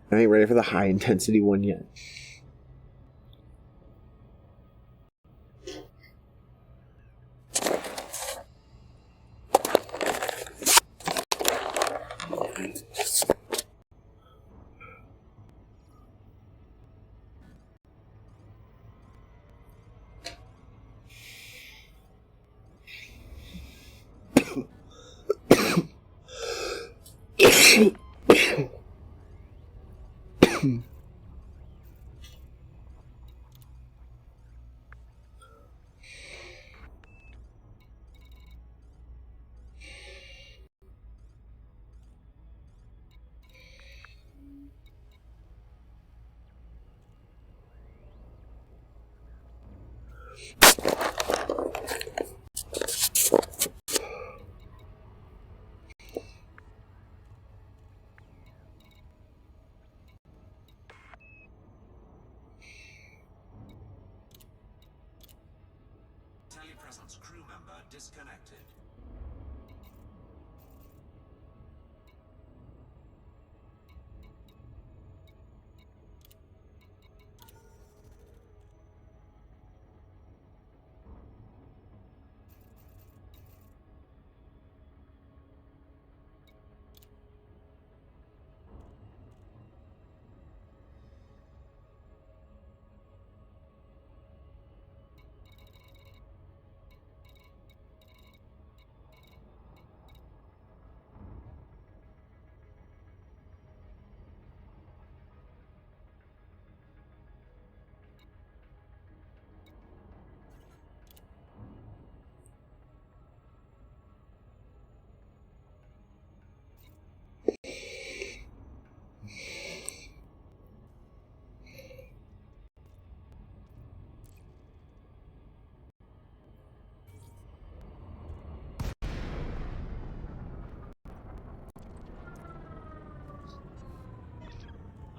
I ain't ready for the high intensity one yet. Telepresence crew member disconnected.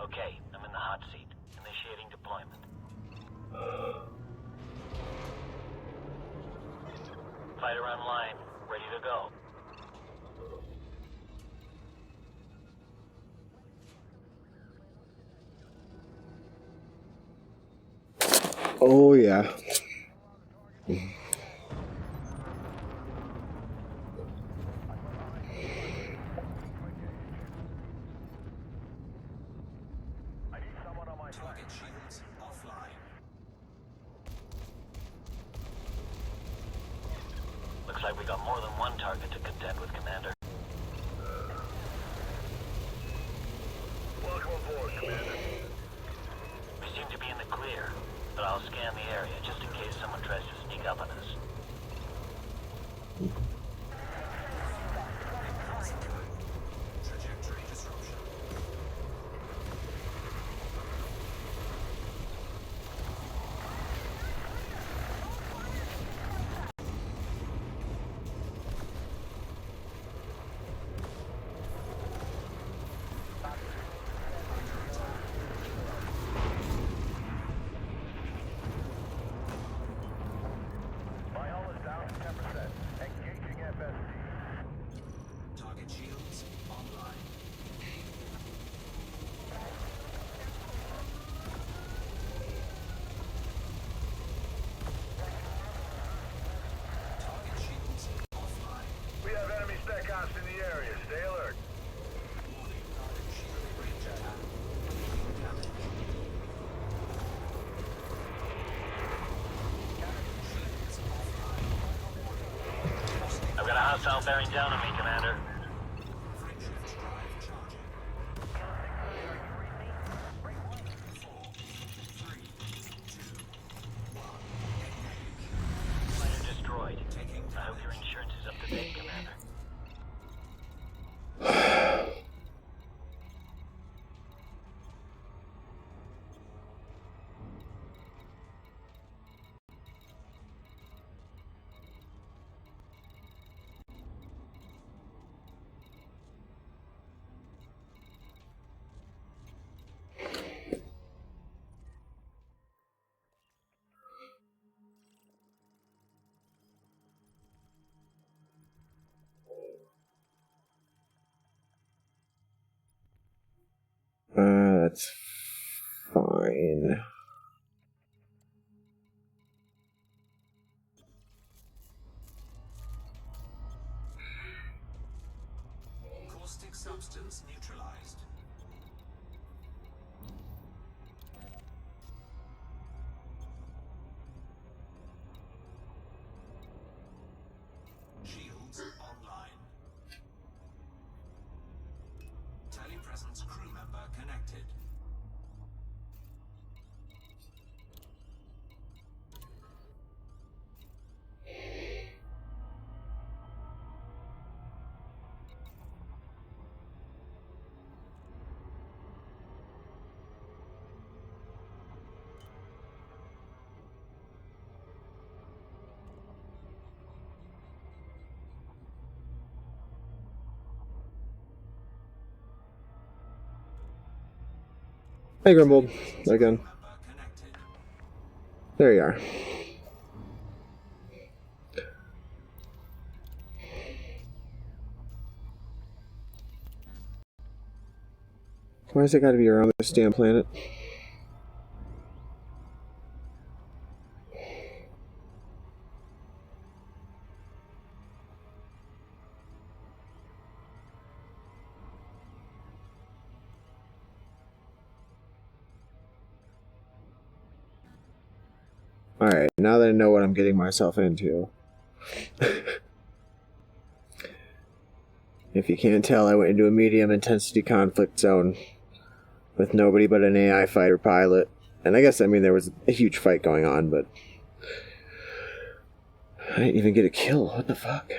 Okay, I'm in the hot seat. Initiating deployment. Fighter online, ready to go. Oh, yeah. Target shields offline. Looks like we got more than one target to contend with, Commander. Welcome aboard, Commander. We seem to be in the clear, but I'll scan the area just in case someone tries to sneak up on us. Trajectory disruption. My hull is down to 10%. Engaging FSD. Target shields online. Target shields offline. We have enemy spec ops in the area. Stay alert. Warning, target shield range attack. Damage. Shields offline. I've got a hostile bearing down on me, Commander. Frameshift drive charging. 4, 3, 2, 1. Engage. Fighter destroyed. Taking I hope your damage. insurance is up to date, Commander. That's fine. Caustic substance neutralized. Shields online. Telepresence crew member connected. Hey, Grimbold. Again. Member connected. There you are. Why has it got to be around this damn planet? Alright, now that I know what I'm getting myself into. If you can't tell, I went into a medium intensity conflict zone with nobody but an AI fighter pilot. And I guess, I mean, there was a huge fight going on, but I didn't even get a kill. What the fuck?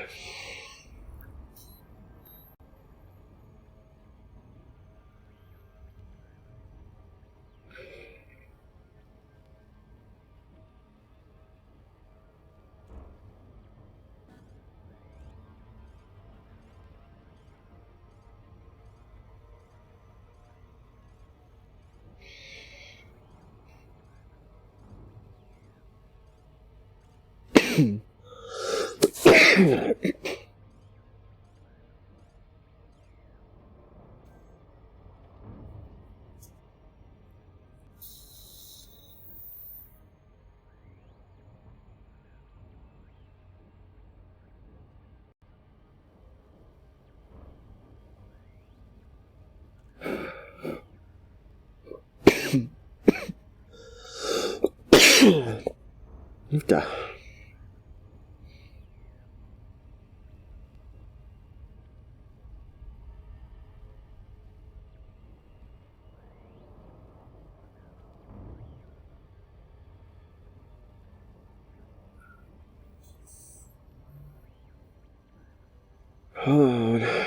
Duh. Hold on.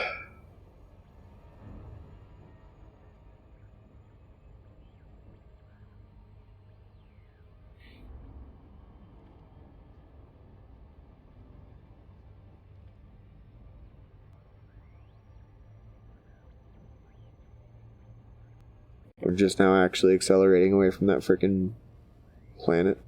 We're just now actually accelerating away from that freaking planet.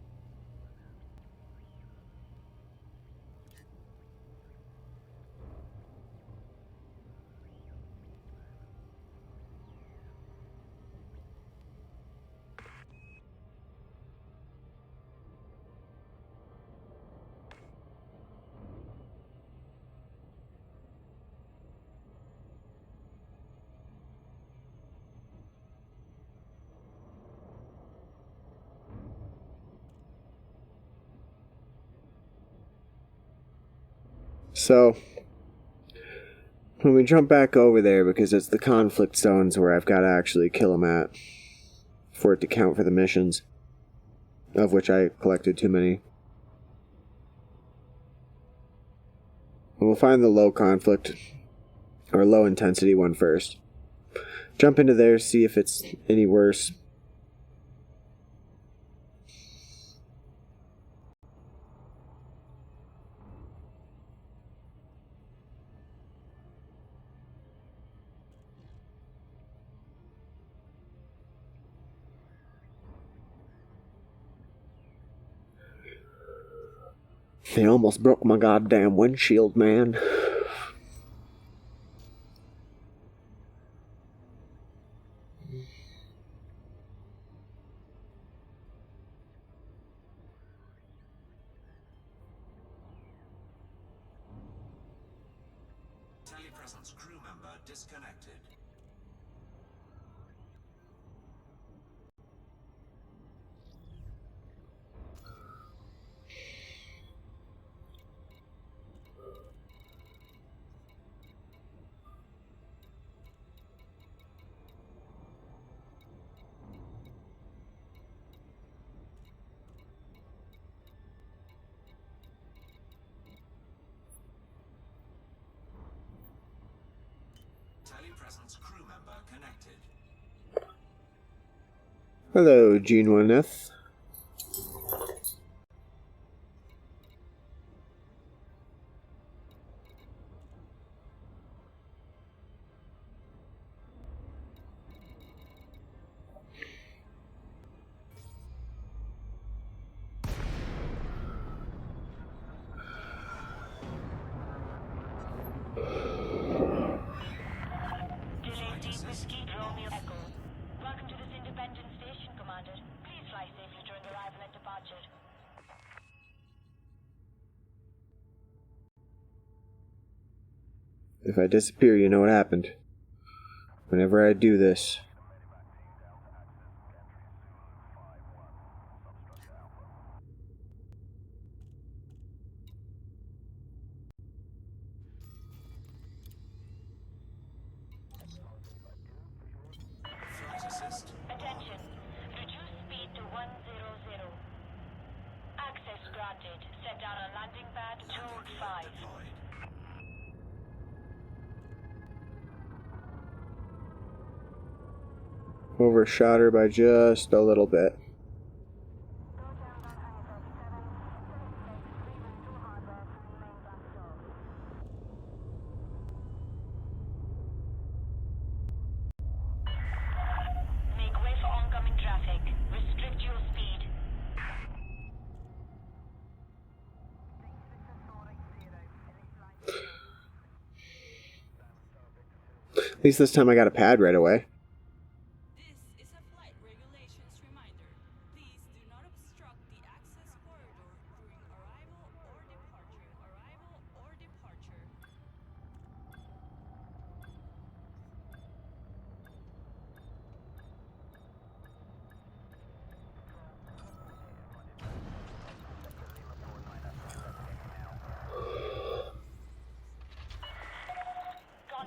So, when we jump back over there, because it's the conflict zones where I've got to actually kill them at, for it to count for the missions, of which I collected too many. We'll find the low conflict, or low intensity one first. Jump into there, see if it's any worse. They almost broke my goddamn windshield, man. presence crew member disconnected. Telepresence crew member connected. Hello, Gene 1F. Delay Deep Whiskey Romeo Echo. Welcome to this independent station, Commander. Please fly safely during arrival and departure. If I disappear, you know what happened. Whenever I do this. Flight assist. Attention. Reduce speed to 100. Access granted. Set down on landing pad Landing gear 2-5. deployed. Overshot her by just a little bit. Make way for oncoming traffic. Restrict your speed. At least this time I got a pad right away. This is a flight regulations reminder. Please do not obstruct the access corridor during arrival or departure. Arrival or departure.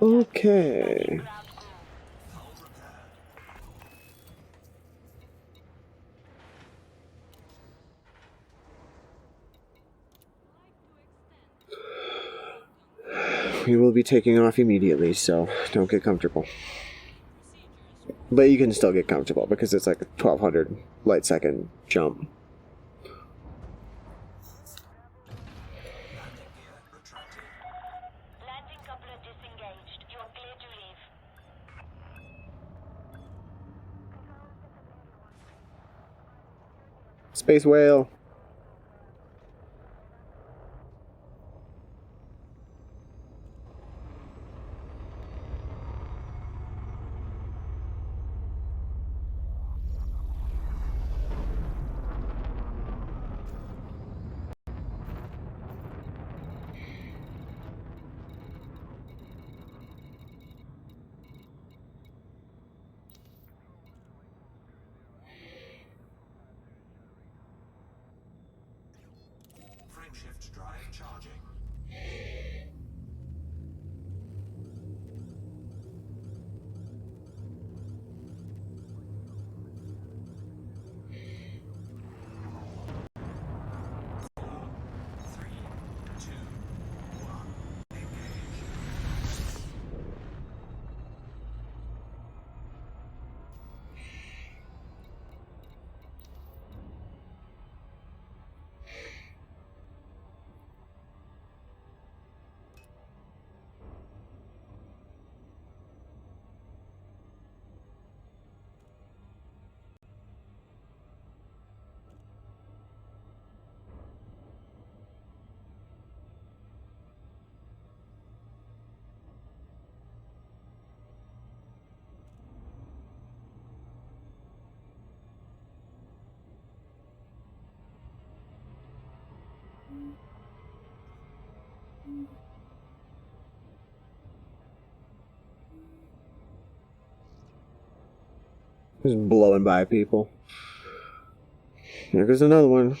Okay. Ground crew. Hull repaired. We will be taking off immediately, so don't get comfortable. But you can still get comfortable because it's like a 1200 light second jump. Landing gear retracted. Landing coupler disengaged. You are clear to leave. Space whale. Frameshift drive charging. Four, three, two, one. Engage. Just blowing by people. There goes another one.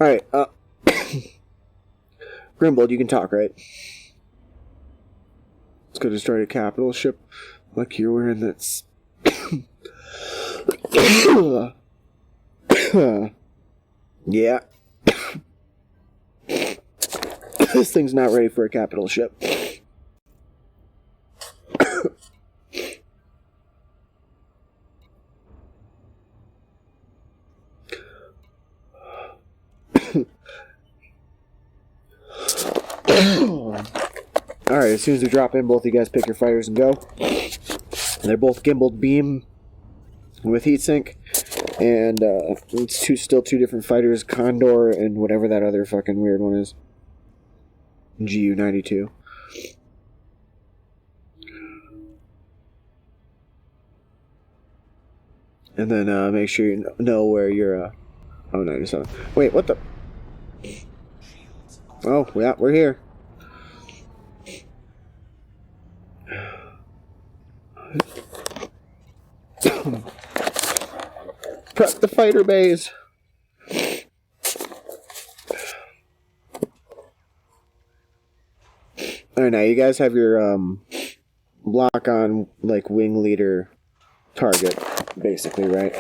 Alright, Grimbold, you can talk, right? Let's go destroy a capital ship like you're wearing that. Yeah. This thing's not ready for a capital ship. Alright, as soon as we drop in, both of you guys pick your fighters and go. They're both gimbaled beam with heatsink. And it's still two different fighters, Condor and whatever that other fucking weird one is. GU-92. And then make sure you know where you're... Oh, 97. Wait, what the... Oh, yeah, we're here. Prep the fighter bays. Alright, now you guys have your block on, like, wing leader target, basically, right?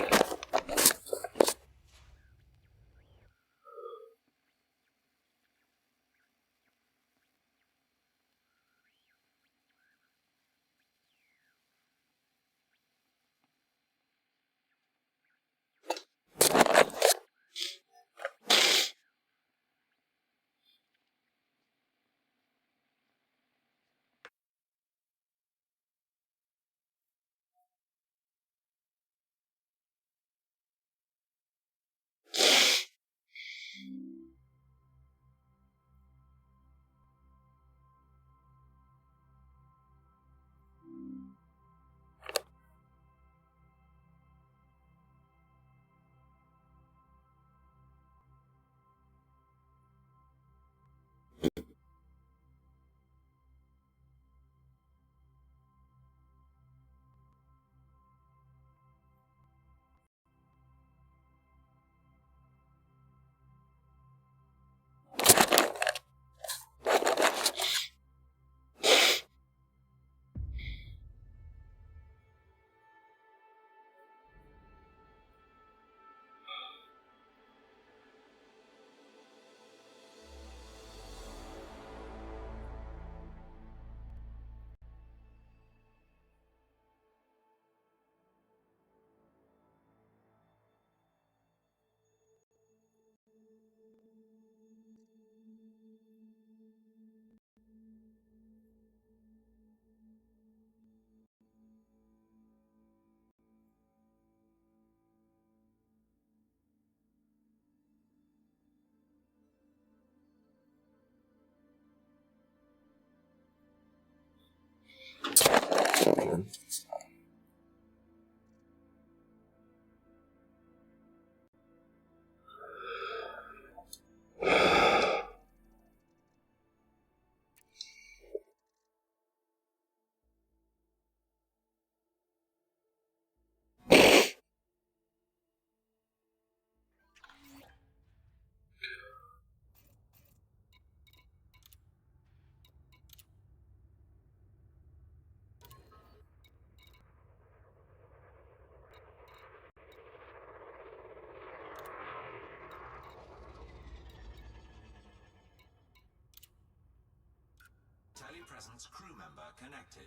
presence crew member connected.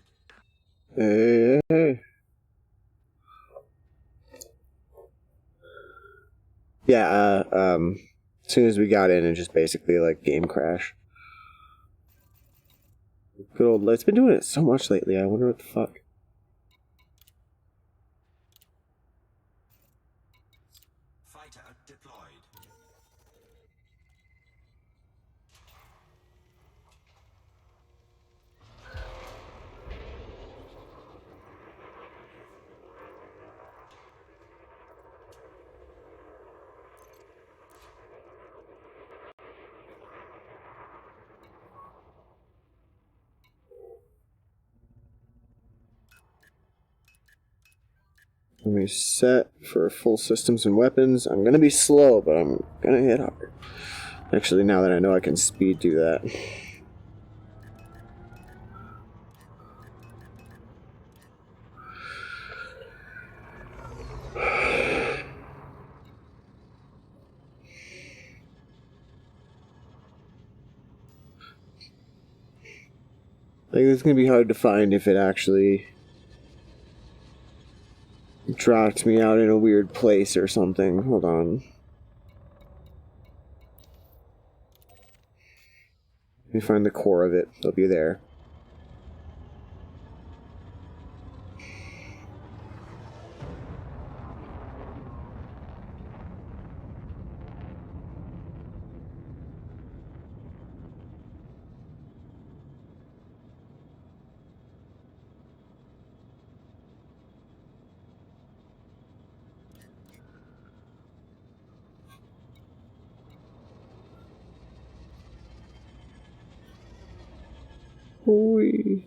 Hey. Yeah, as soon as we got in, it just basically, like, game crash. Good old... It's been doing it so much lately, I wonder what the fuck. Fighter deployed. Let me set for full systems and weapons. I'm gonna be slow, but I'm gonna hit hard. Actually, now that I know I can speed do that. Like, it's gonna be hard to find if it actually dropped me out in a weird place or something. Hold on. Let me find the core of it. It'll be there. Whee.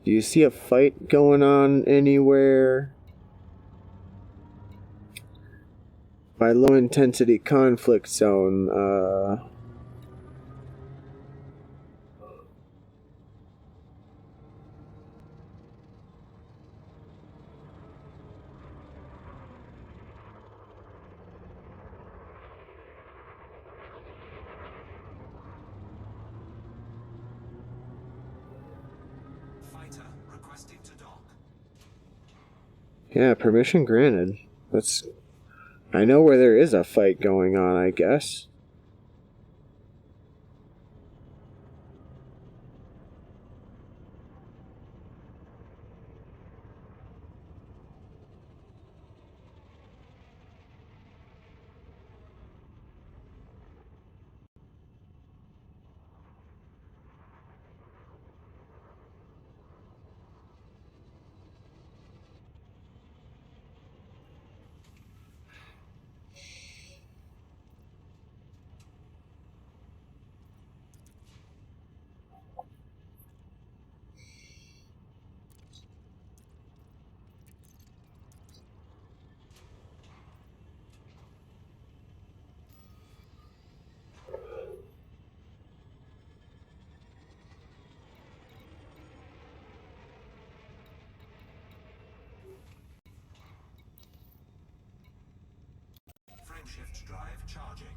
Do you see a fight going on anywhere? By low intensity conflict zone, Fighter requesting to dock. yeah, permission granted. That's... I know where there is a fight going on, I guess. Frameshift drive charging.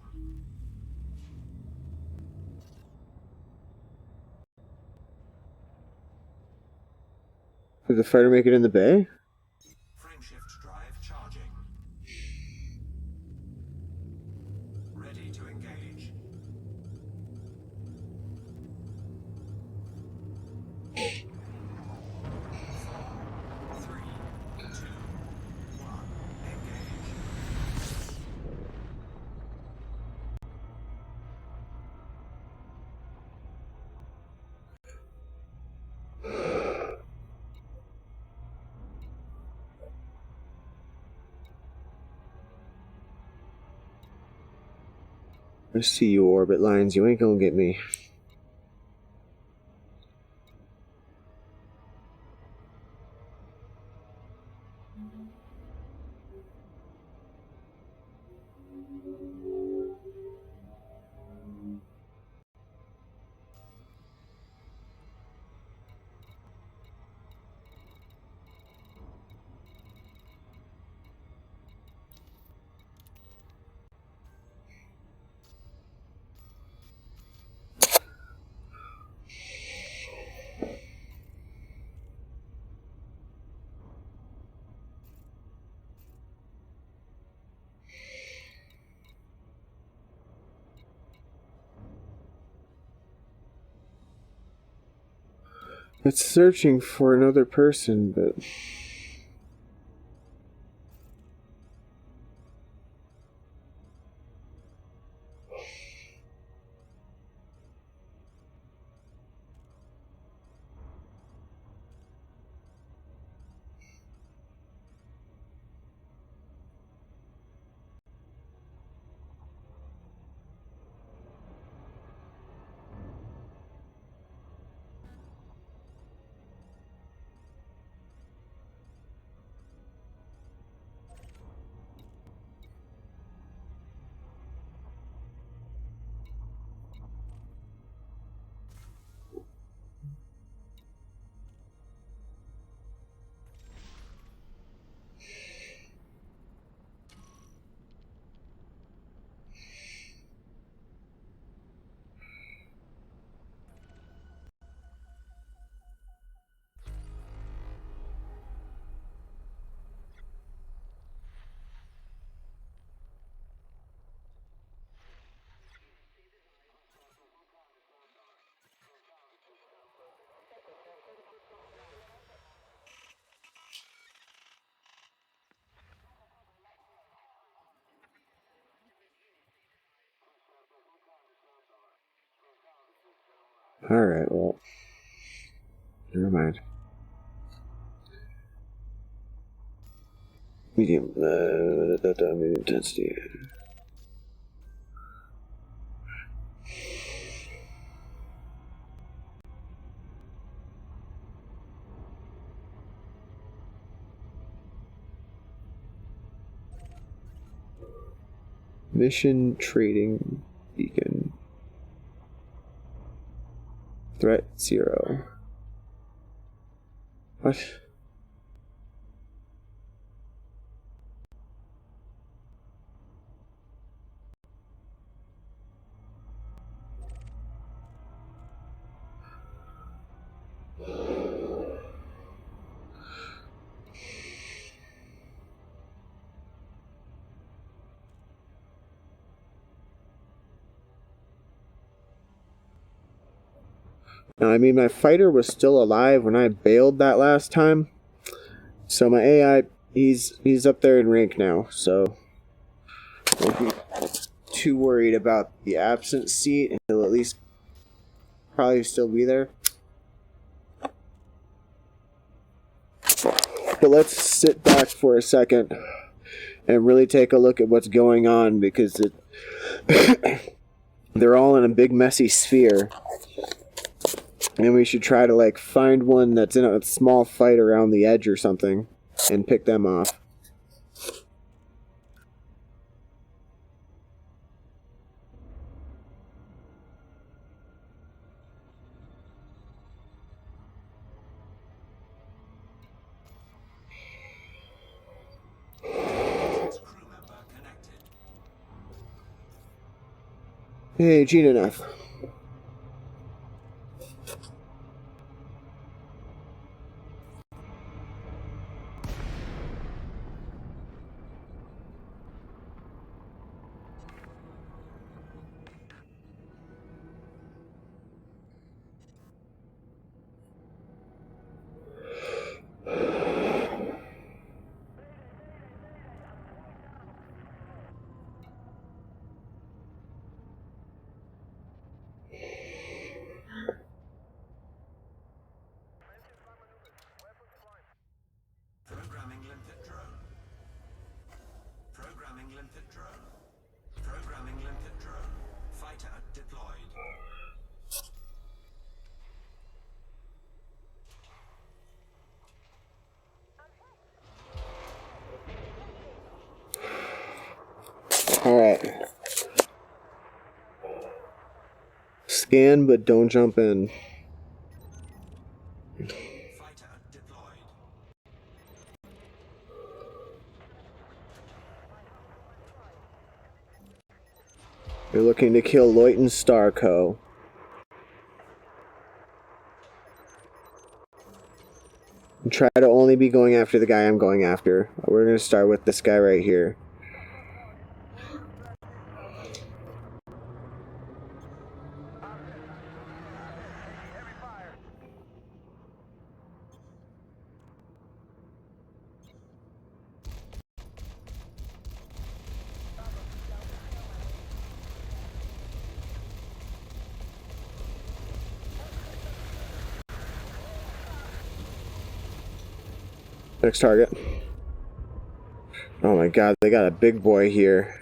Did the fighter make it in the bay? Frameshift drive charging. Ready to engage. Four, three, two, one. Engage. I see you, orbit lines. You ain't gonna get me. It's searching for another person, but... Alright, well... Never mind. Medium intensity. Mission trading beacon. Threat 0. What? Now, I mean, my fighter was still alive when I bailed that last time. So my AI, he's up there in rank now, so... Won't be too worried about the absent seat. He'll at least probably still be there. But let's sit back for a second and really take a look at what's going on, because they're all in a big messy sphere. And we should try to, like, find one that's in a small fight around the edge or something and pick them off. Crew member connected. Hey, Gene enough. Programming limpet drone. Programming limpet drone. Programming limpet drone. Fighter deployed. Alright. Scan, but don't jump in. Fighter deployed. You're looking to kill Loyton Starco. Try to only be going after the guy I'm going after. We're going to start with this guy right here. Next target. Oh my god, they got a big boy here.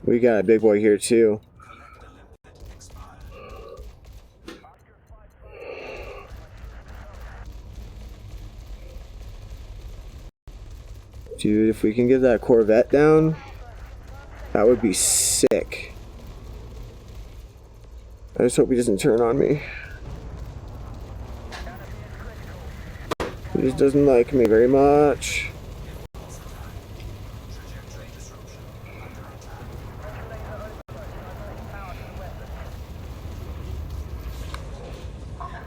We got a big boy here too. Collector limpet expired. Dude, if we can get that Corvette down, that would be sick. I just hope he doesn't turn on me. He just doesn't like me very much. Trajectory disruption. Under attack.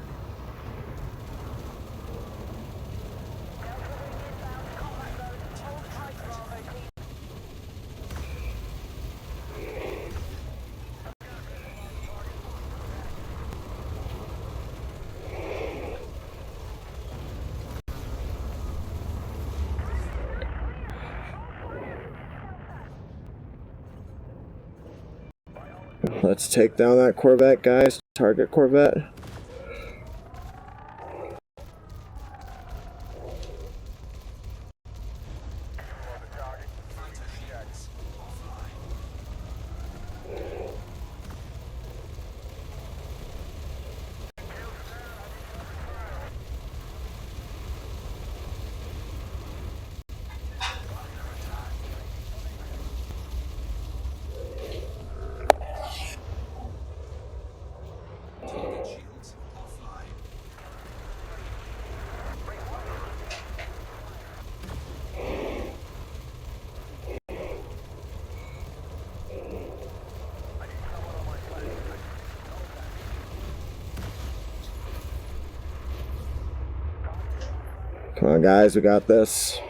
Let's take down that Corvette, guys. Target Corvette. Fighter shields offline. Target shields offline. Come on, guys, we got this.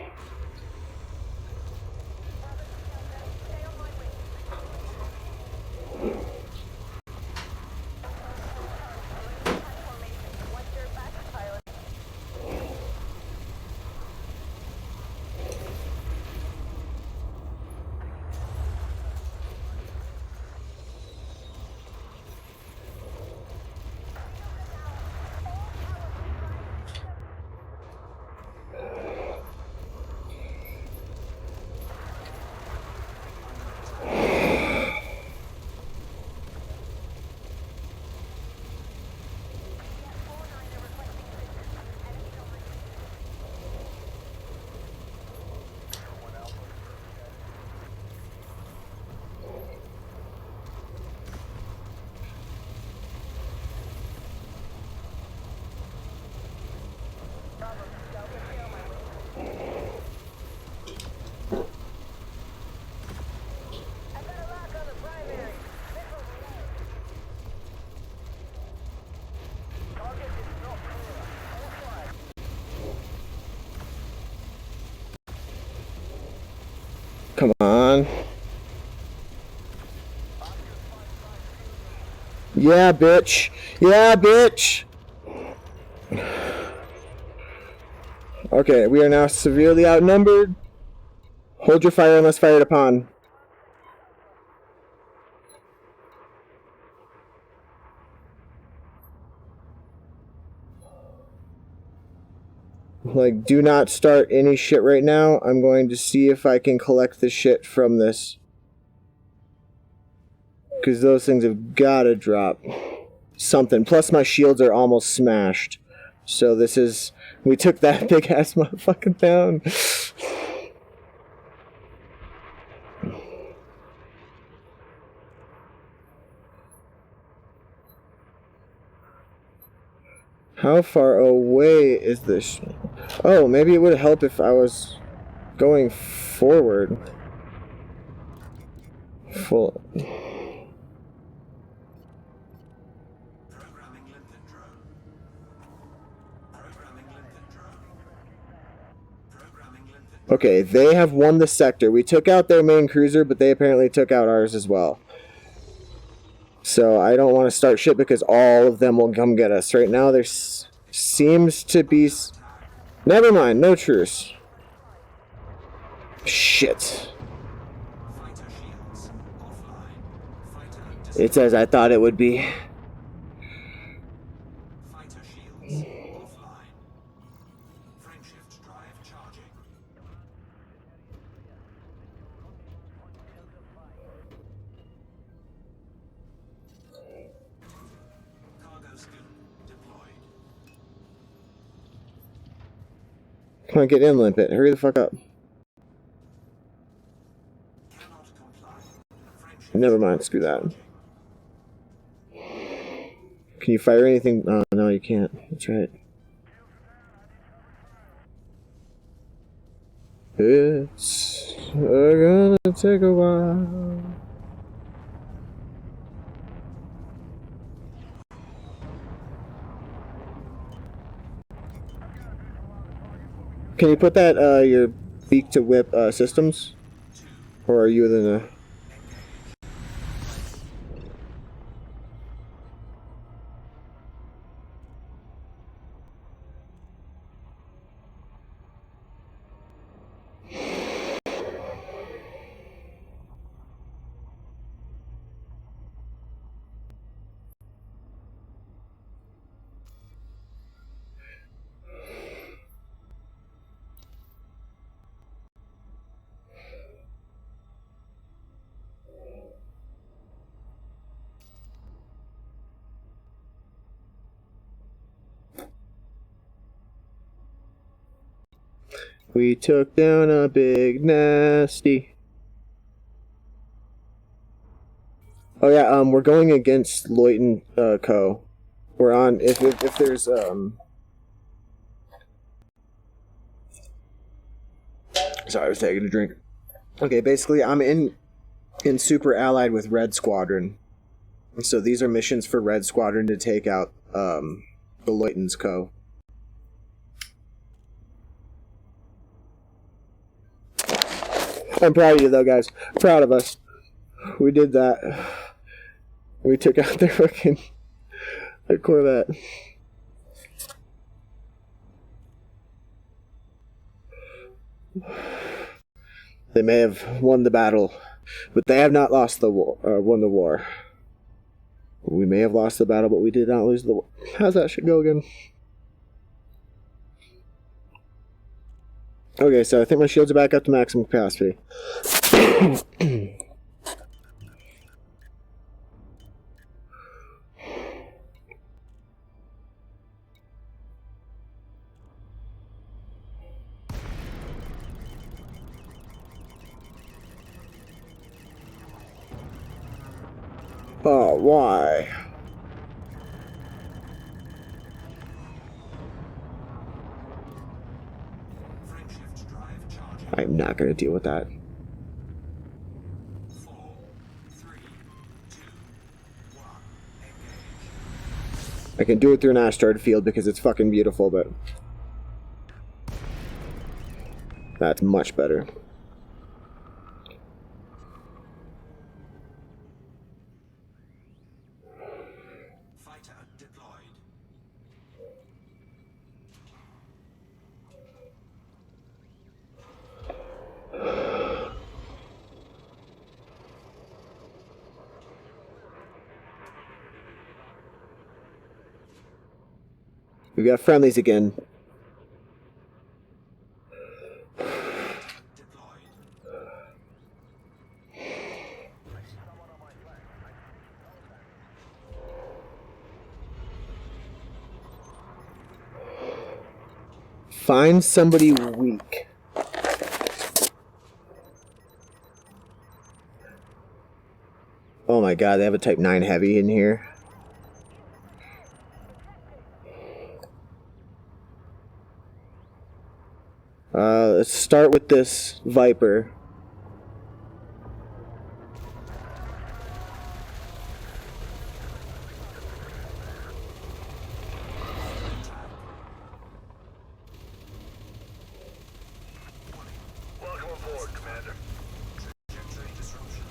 Come on. Yeah, bitch. Yeah, bitch. Okay, we are now severely outnumbered. Hold your fire unless fired upon. Like, do not start any shit right now. I'm going to see if I can collect the shit from this. Because those things have got to drop something. Plus, my shields are almost smashed. So this is... We took that big-ass motherfucker down. How far away is this? Oh, maybe it would help if I was going forward. Full. Programming limpet drone. Programming limpet drone. Programming limpet drone. Okay, they have won the sector. We took out their main cruiser, but they apparently took out ours as well. So I don't want to start shit because all of them will come get us. Right now there seems to be... Never mind, no truce. Shit. Fighter shields offline. Fighter It's as I thought it would be. Fighter shields offline. Come on, get in, Limpet. Hurry the fuck up. Cannot comply. Friendship. Never mind, screw that. Can you fire anything? Oh, no, you can't. That's right. It's gonna take a while. Can you put that, your beak to whip, systems? Or are you within a... We took down a big nasty. Oh yeah, we're going against Loyton Co. We're on if there's sorry, I was taking a drink. Okay, basically I'm in super allied with Red Squadron. So these are missions for Red Squadron to take out the Loyton's Co. I'm proud of you though, guys. Proud of us. We did that. We took out their fucking Corvette. They may have won the battle, but they have not lost the war. Won the war. We may have lost the battle, but we did not lose the war. How's that shit go again? Okay, so I think my shields are back up to maximum capacity. Oh, why? Frameshift drive charging. I'm not going to deal with that. 4, 3, 2, 1. Engage. I can do it through an asteroid field because it's fucking beautiful, but that's much better. Fighter deployed. We got friendlies again. Deployed. Find somebody weak. Oh my god, they have a Type 9 Heavy in here. Let's start with this Viper. Welcome aboard, Commander. Trajectory disruption.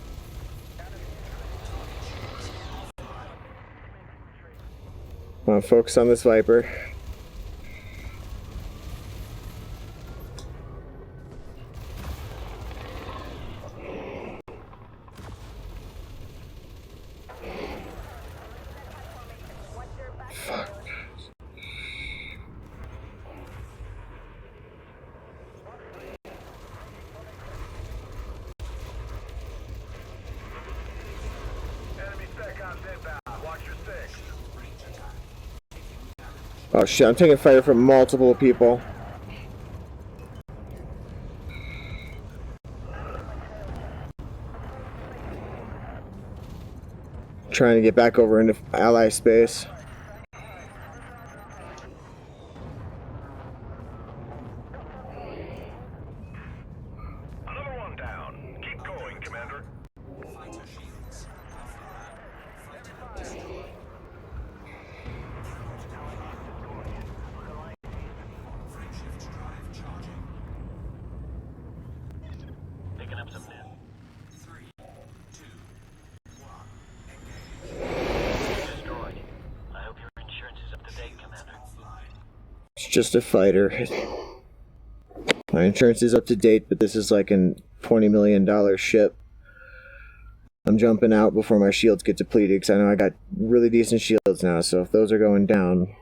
I want to focus on this Viper. Enemy SecOps inbound. Watch your six. Range attack. Oh shit, I'm taking fire from multiple people. Trying to get back over into ally space. Another one down. Keep going, Commander. Fighter shields offline. Fighter destroyed. Frameshift drive charging. Picking up some men. 3, 2, 1. Engage. Destroyed. I hope your insurance is up to date, Commander. Offline. It's just a fighter. My insurance is up to date, but this is like a $20 million ship. I'm jumping out before my shields get depleted because I know I got really decent shields now, so if those are going down,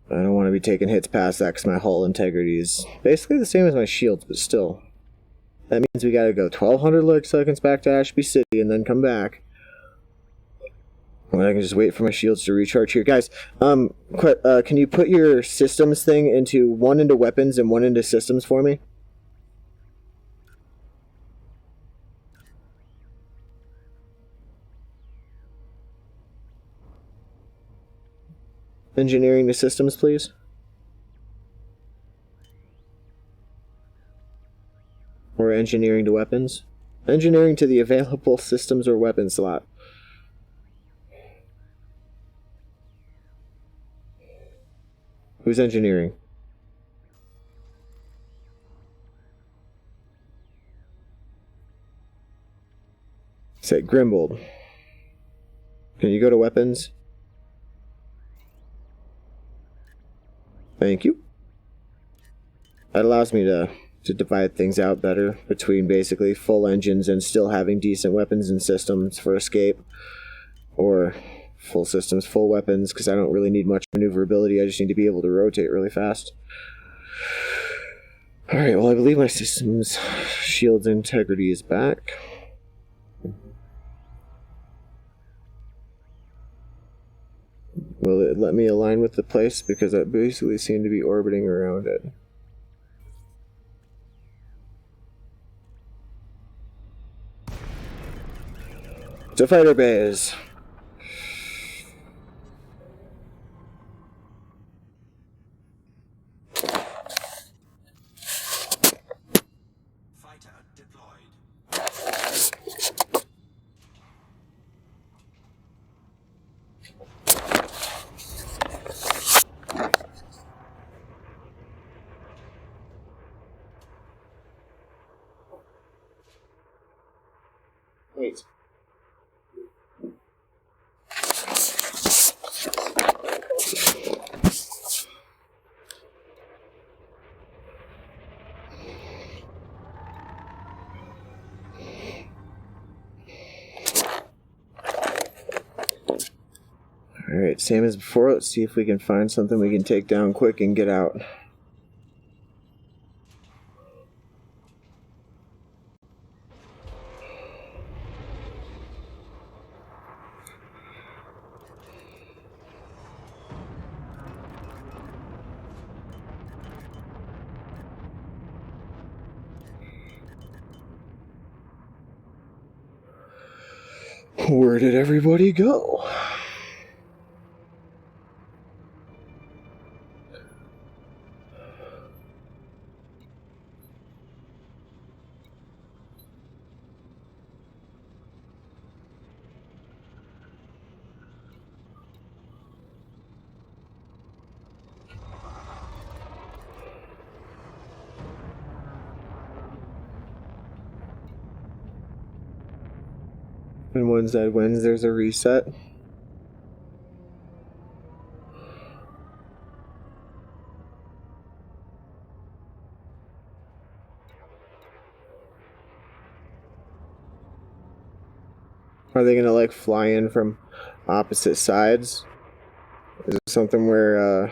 I don't want to be taking hits past that because my hull integrity is basically the same as my shields, but still. That means we gotta go 1,200 light seconds back to Ashby City and then come back. Or I can just wait for my shields to recharge here. Guys, can you put your systems thing into one into weapons and one into systems for me? Engineering to systems, please. Or engineering to weapons. Engineering to the available systems or weapon slot. Who's engineering? Say Grimbold. Can you go to weapons? Thank you. That allows me to divide things out better between basically full engines and still having decent weapons and systems for escape, or full systems, full weapons, because I don't really need much maneuverability. I just need to be able to rotate really fast. Alright, well, I believe my system's shield's integrity is back. Will it let me align with the place? Because I basically seem to be orbiting around it. To fighter bays. Fighter deployed. Wait. Alright, same as before. Let's see if we can find something we can take down quick and get out. Where did everybody go? And one side wins, there's a reset. Are they gonna like fly in from opposite sides? Is it something where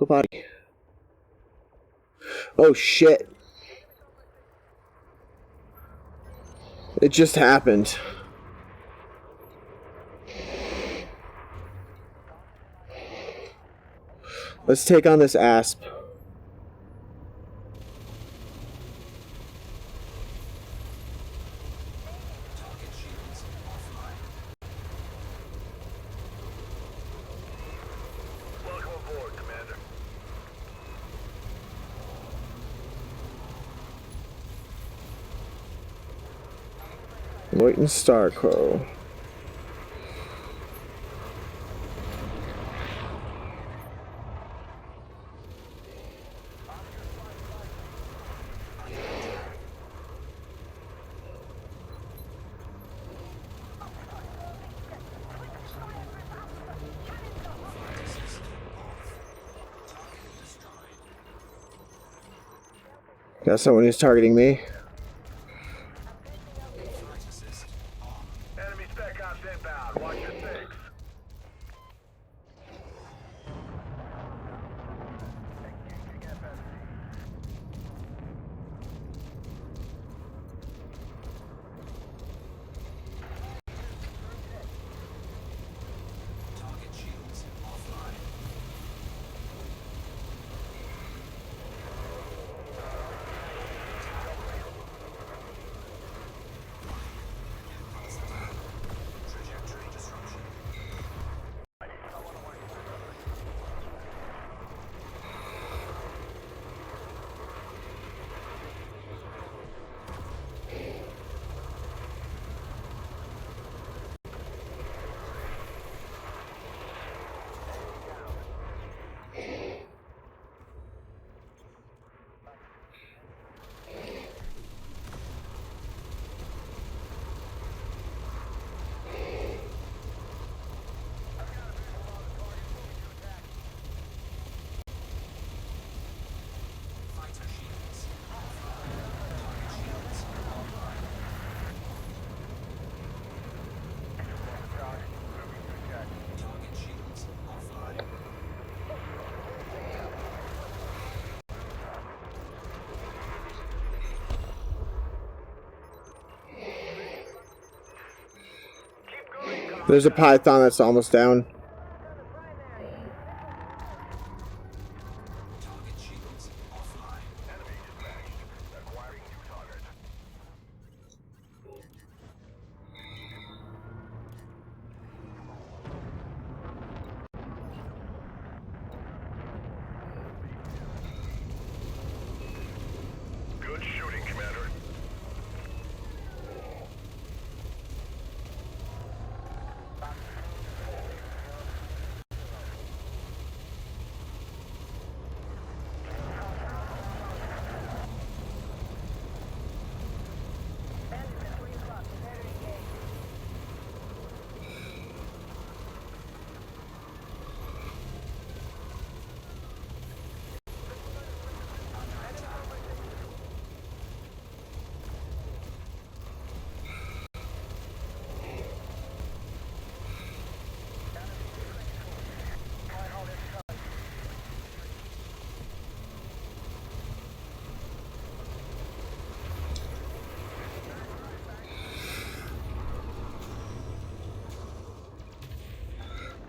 Go body. Oh shit. It just happened. Let's take on this asp. Target shields offline. Welcome aboard, Commander. Waiting Starcrow. Got someone who's targeting me. Flight assist on. Enemy spec ops inbound. Watch your six. Engaging FSC. Target shields offline. Trajectory disruption. Fighter shields offline. Target shields online. Target shields offline. There's a python that's almost down. Target shields offline. Enemy dispatched. Acquiring new target. Good shooting, Commander.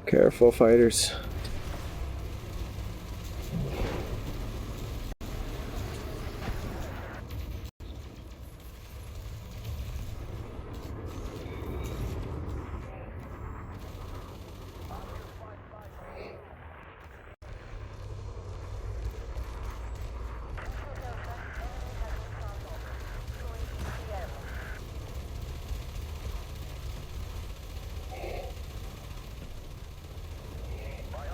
Careful, fighters. By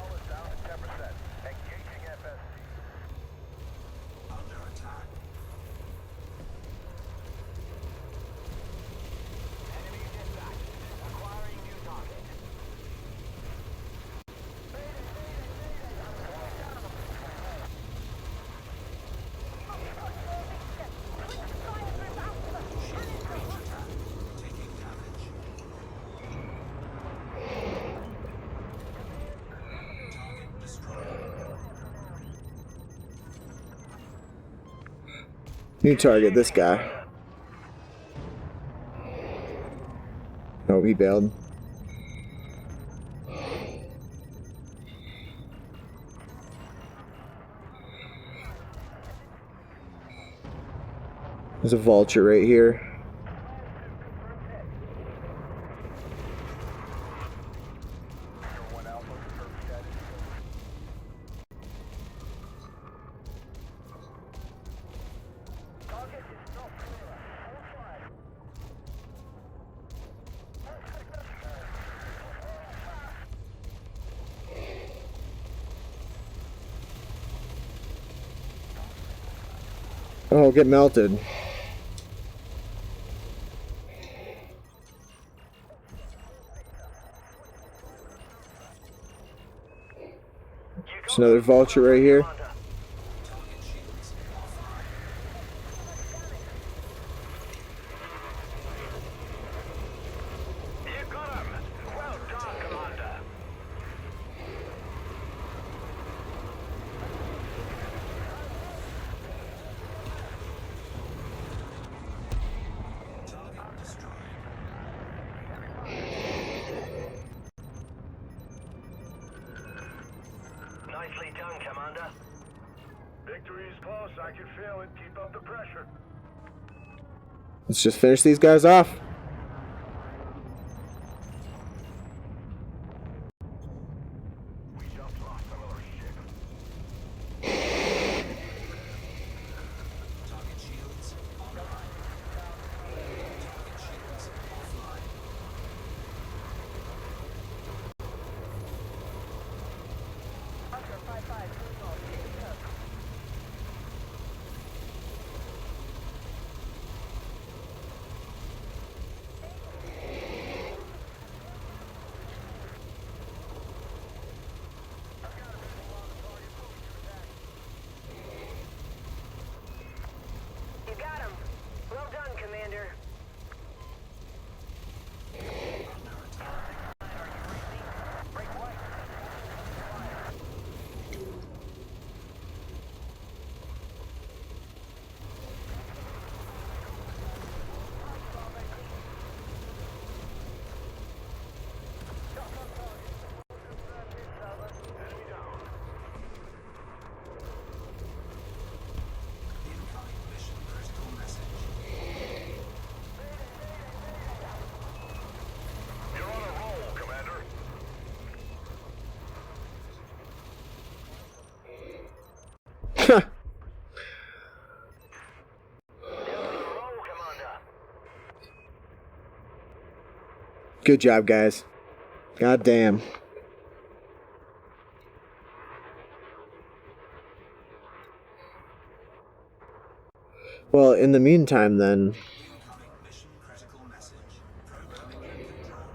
You target this guy. Oh, he bailed. There's a vulture right here. Oh, get melted. There's another vulture right here. Target shields offline. You got him! Well done, Commander! Target destroyed. Nicely done, Commander. Victory is close. I can feel it. Keep up the pressure. Let's just finish these guys off. We just lost another ship. Target shields online. Target shields offline. You got him. Well done, Commander. Incoming mission critical message. You're on a roll, Commander. Roll, Commander. Good job, guys. God damn. Well, in the meantime, then, Incoming mission critical message. Programming limpet drone.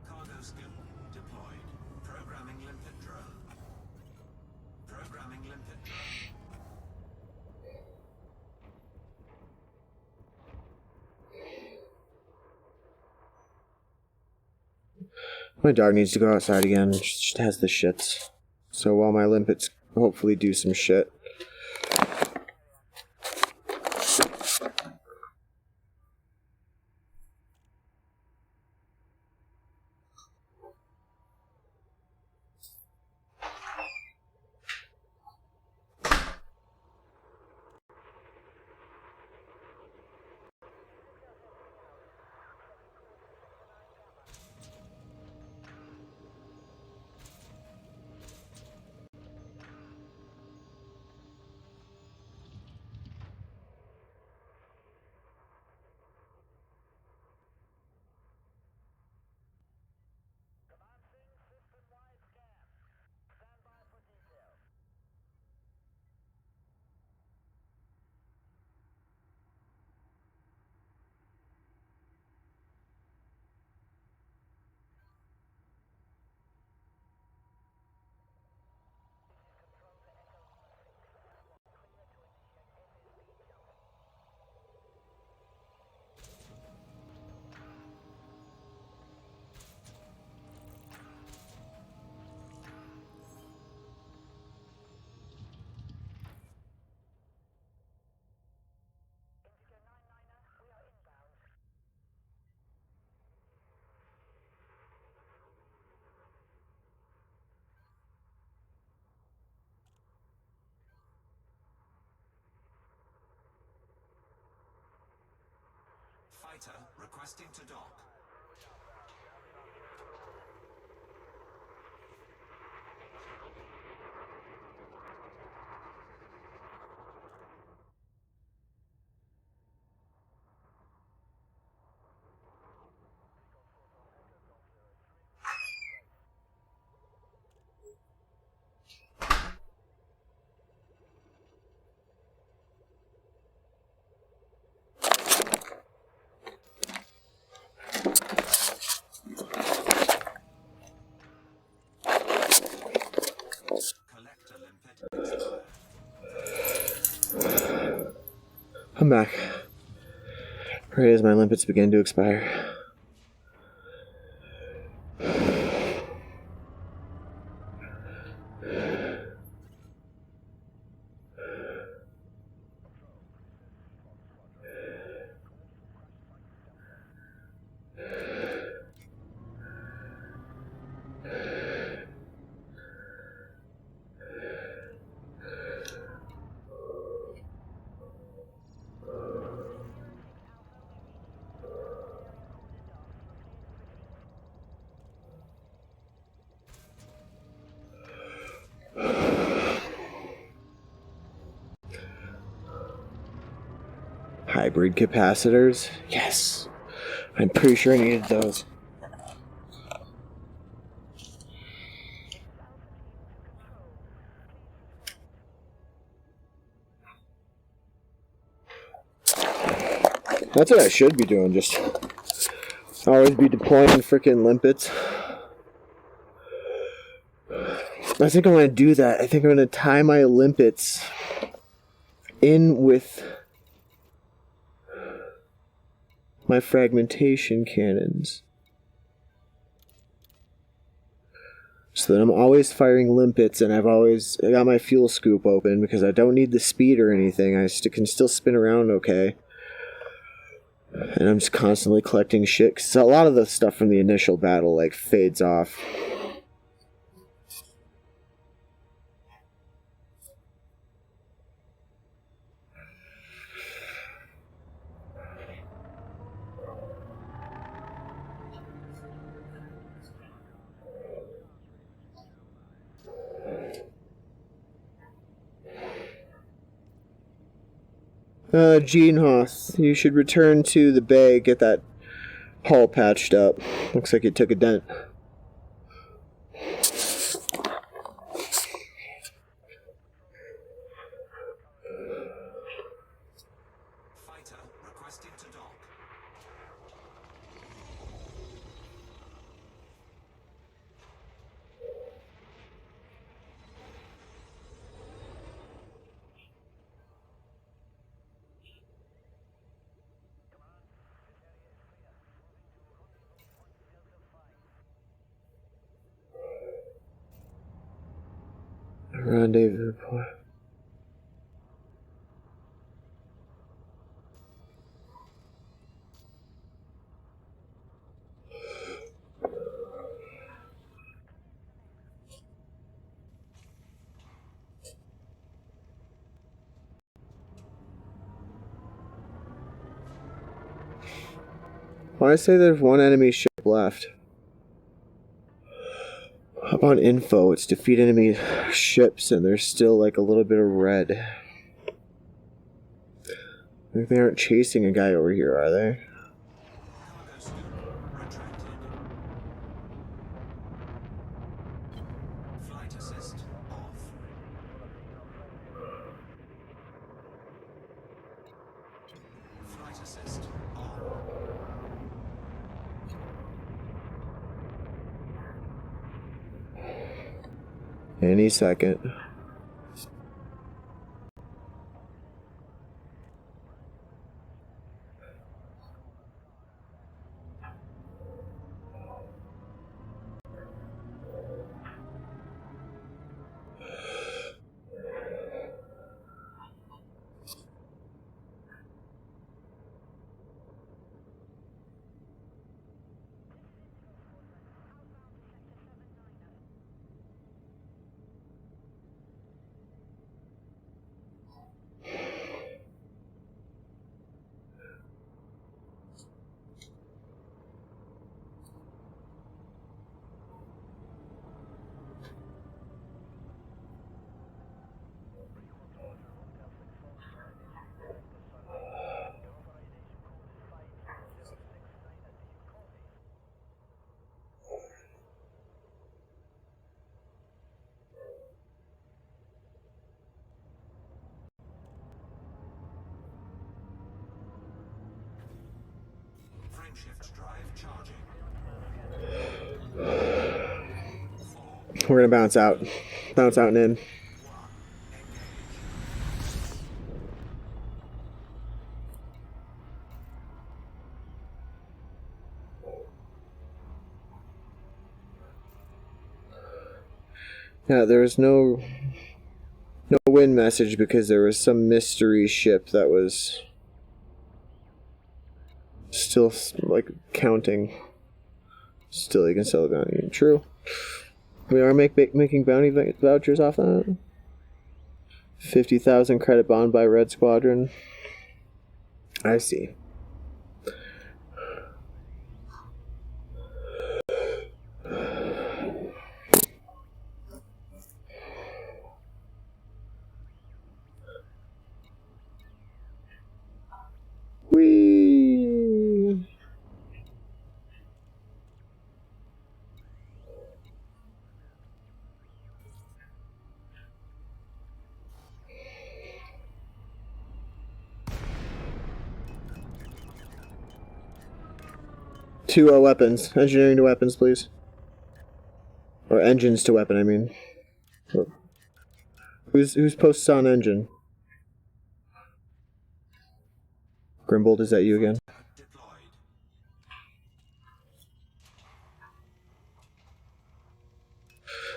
Cargo scoop deployed. Programming limpet drone. Programming limpet drone. my dog needs to go outside again. She just has the shits. So while my limpets hopefully do some shit. Fighter requesting to dock. Collector limpet expired. I'm back. Right as my limpets begin to expire. Hybrid capacitors? Yes! I'm pretty sure I needed those. That's what I should be doing, just always be deploying frickin' limpets. I think I'm gonna do that. I think I'm gonna tie my limpets in with my fragmentation cannons. So that I'm always firing limpets, and I got my fuel scoop open because I don't need the speed or anything. I can still spin around okay. And I'm just constantly collecting shit, because a lot of the stuff from the initial battle, like, fades off. Gene Hoth, you should return to the bay, get that hull patched up. Looks like it took a dent. Fighter requesting to dock. Rendezvous point. Why say there's one enemy ship left? Up on info, it's defeat enemy ships, and there's still like a little bit of red. Like they aren't chasing a guy over here, are they? Cargo scoop retracted. Flight assist off. Flight assist on. Any second. downshift drive charging. We're gonna bounce out. Bounce out and in. 1. Engage. Yeah, there was no win message because there was some mystery ship that was still like counting. Still, you can sell the bounty. True. We are making bounty vouchers off that. 50,000 credit bond by Red Squadron. I see. Whee! Two weapons. Engineering to weapons, please. Or engines to weapon, I mean. Who's posts on engine? Grimbold, is that you again? Deployed.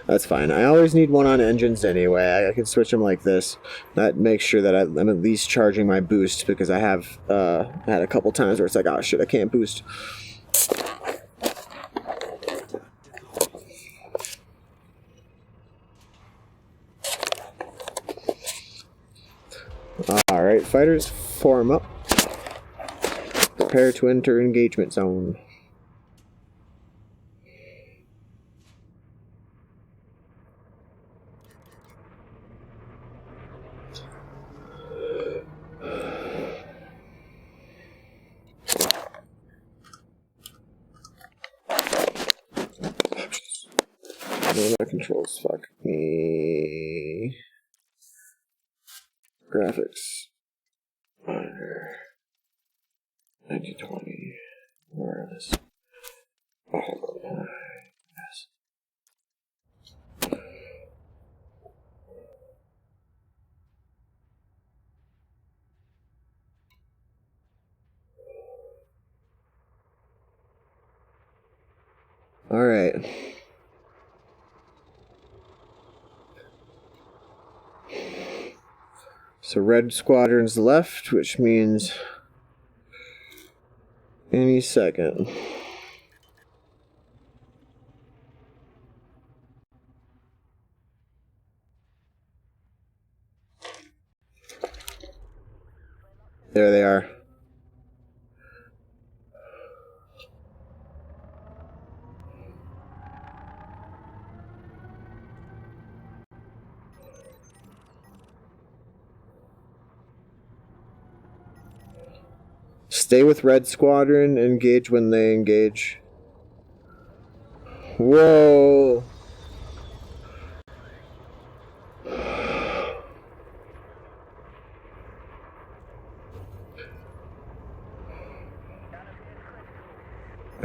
That's fine. I always need one on engines anyway. I can switch them like this. That makes sure that I'm at least charging my boost, because I have had a couple times where it's like, oh shit, I can't boost. Alright, fighters, form up. Prepare to enter engagement zone. No, that controls. Fuck me. Graphics. Monitor. 1920. Wireless. Yes. Alright. So red squadron's left, which means any second. There they are. Stay with Red Squadron, engage when they engage. Whoa! I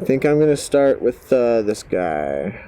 think I'm gonna start with this guy.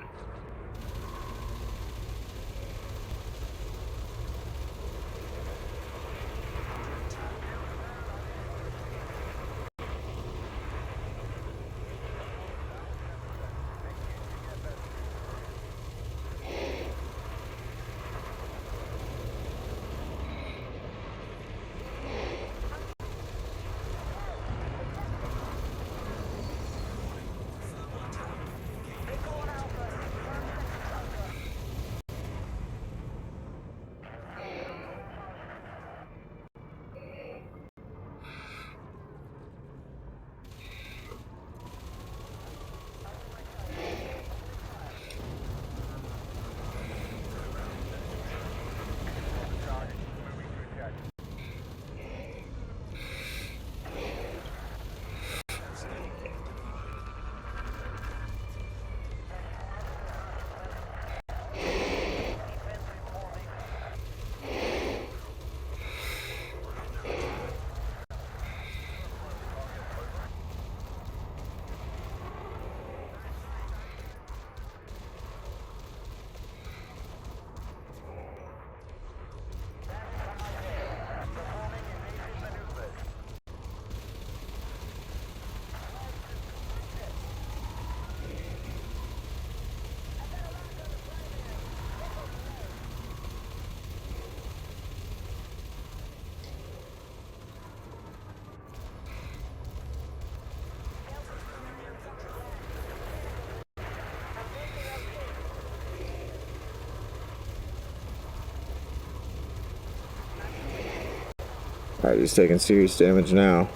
Alright, he's taking serious damage now.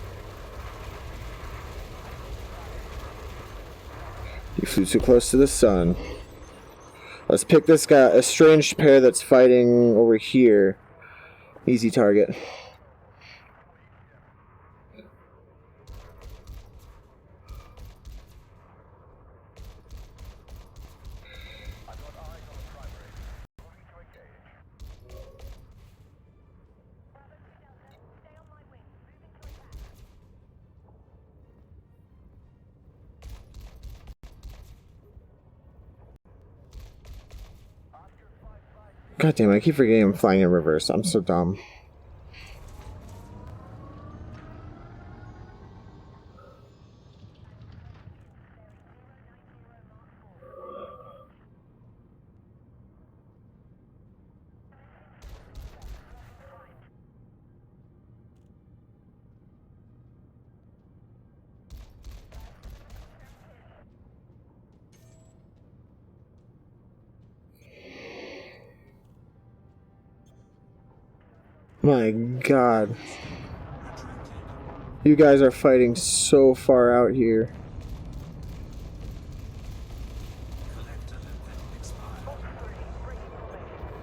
You flew too close to the sun. Let's pick this guy, a strange pair that's fighting over here. Easy target. God damn it, I keep forgetting I'm flying in reverse. I'm so dumb. My God. You guys are fighting so far out here. Collector limpet expired. Programming limpet drone.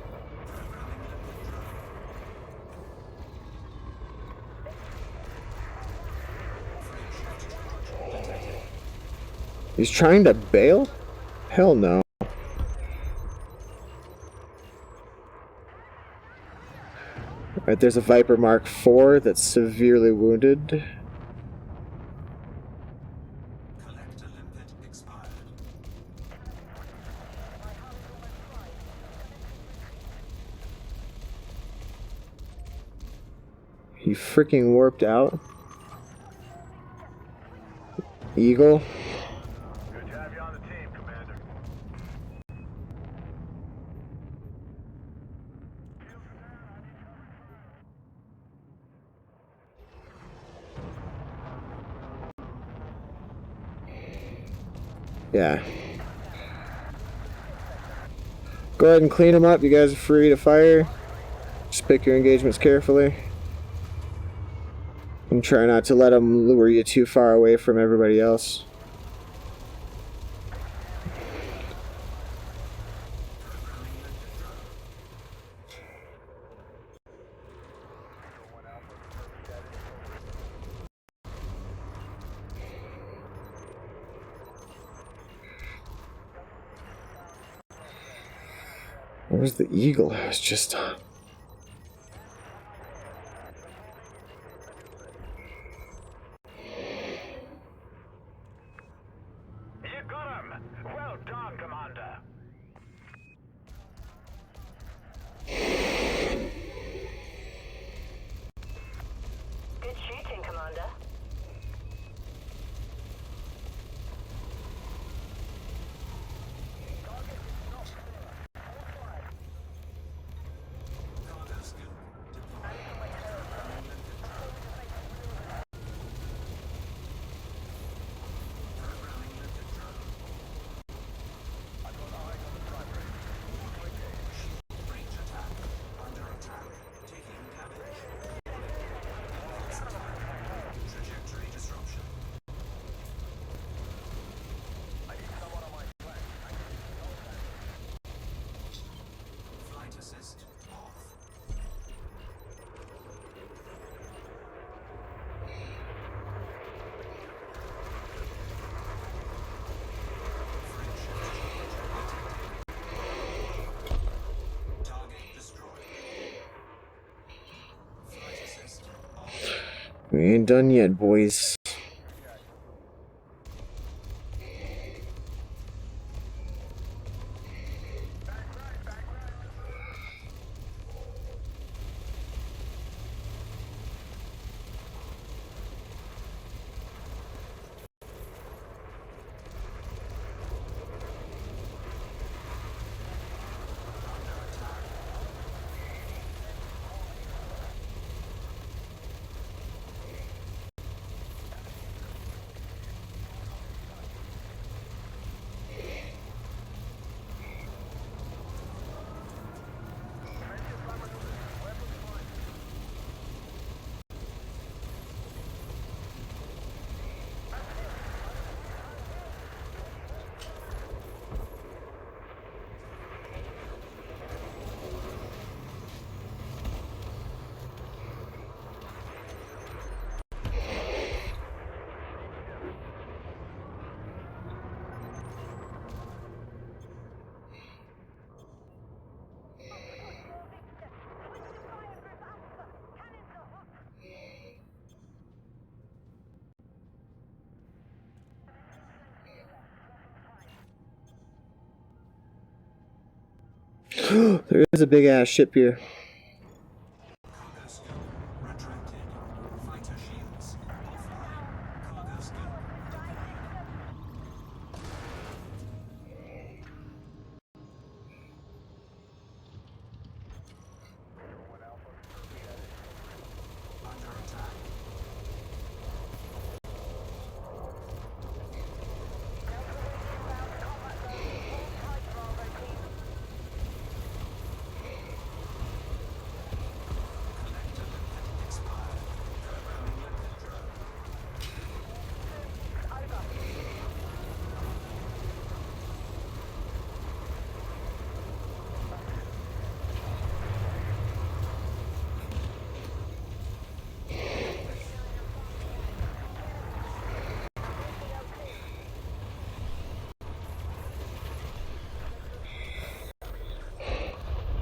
Frameshift charge detected. He's trying to bail? Hell no. Right, there's a Viper Mark IV that's severely wounded. Collector limpet expired. He freaking warped out. Eagle. Good to have you on the team, Commander. Yeah. Go ahead and clean them up. You guys are free to fire. Just pick your engagements carefully. And try not to let them lure you too far away from everybody else. Where's the eagle I was just on? You got him! Well done, Commander. Good shooting, Commander. Cargo scoop deployed. Programming limpet drone. Programming limpet drone. Range attack. Under attack. Taking damage. Enhanced attack. Trajectory disruption. Flight assist off. Frameshift charge detected. Target destroyed. Flight assist off. We ain't done yet, boys. There is a big ass ship here. Cargo scoop retracted. Fighter shields offline. Cargo scoop deployed. Under attack. Collector limpet expired. Programming limpet drone.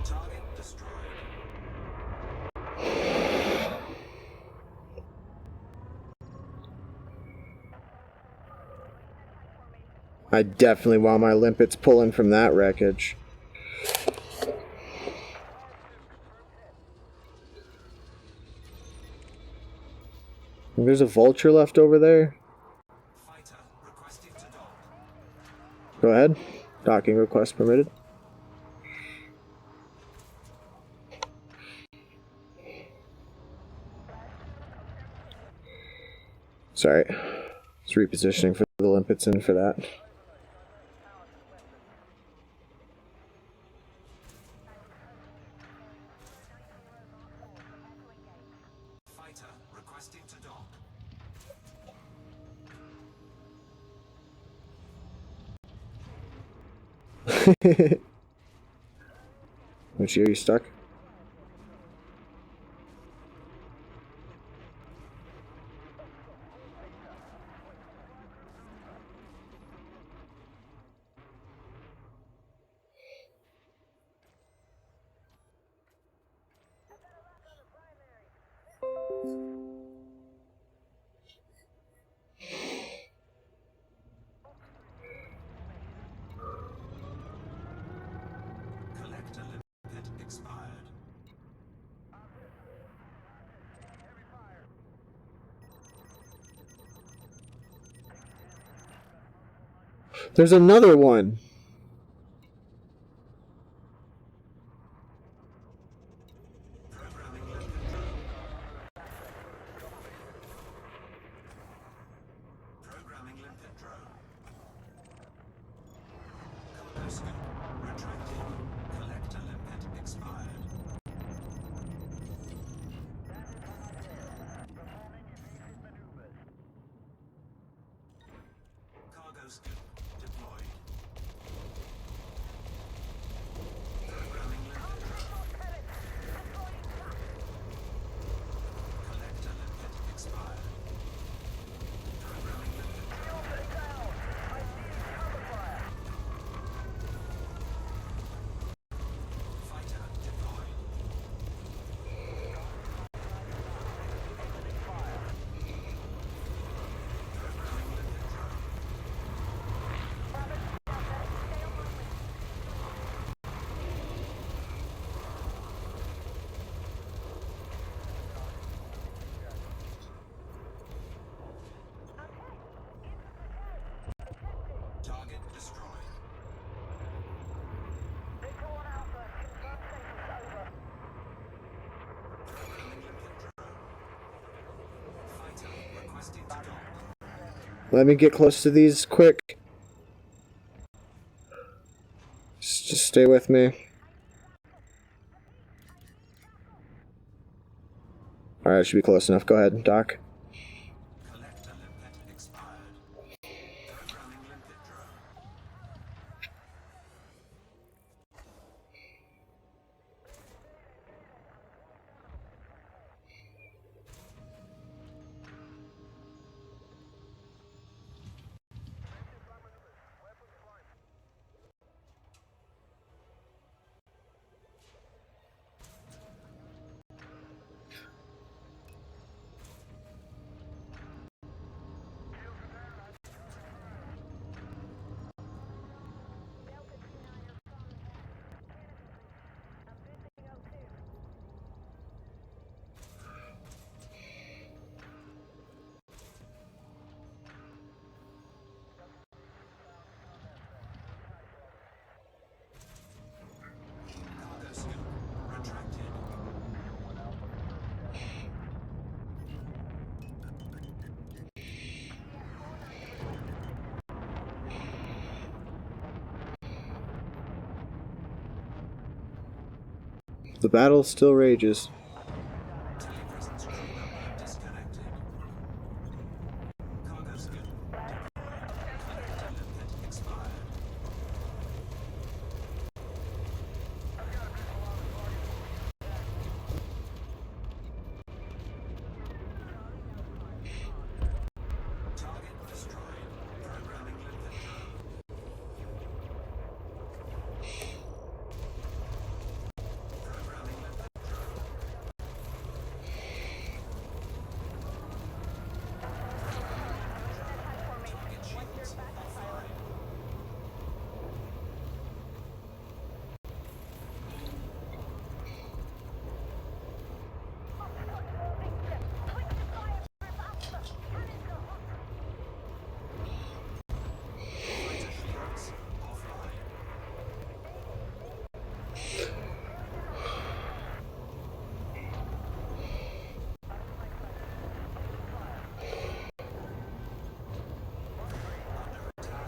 Target destroyed. I definitely want my limpets pulling from that wreckage. There's a vulture left over there. Fighter requesting to dock. Go ahead. Docking request permitted. Sorry. It's repositioning for the limpets in for that. Fighter requesting to dock. Which are you stuck? Collector limpet expired. There's another one. Programming limpet drone. Programming limpet drone. Cargo scoop retracted. Collector limpet expired. Cargo scoop deployed. Programming limpet drone. Collector limpet expired. Programming limpet drone. Fighter deployed. Programming limpet drone. Target destroyed. Programming limpet drone. Fighter requesting to dock. Let me get close to these quick. Just stay with me. Alright, should be close enough. Go ahead, Doc. Collector limpet expired. Programming limpet drone. the battle still rages. Telepresence crew member disconnected. Cargo skill deployed. Collector limpet expired. Target destroyed. Programming limpet drone. Programming limpet drone. Target shields offline. Fighter shields offline. Under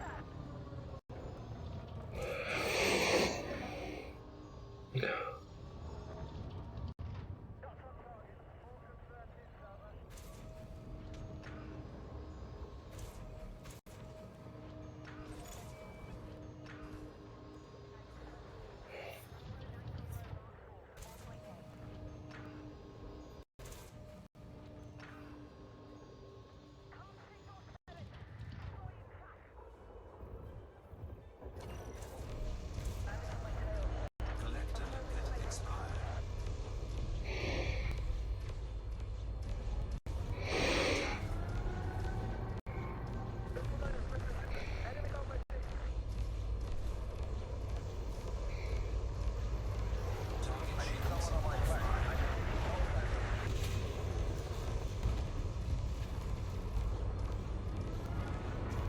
attack. Target destroyed. Collector limpet expired. Target shields offline.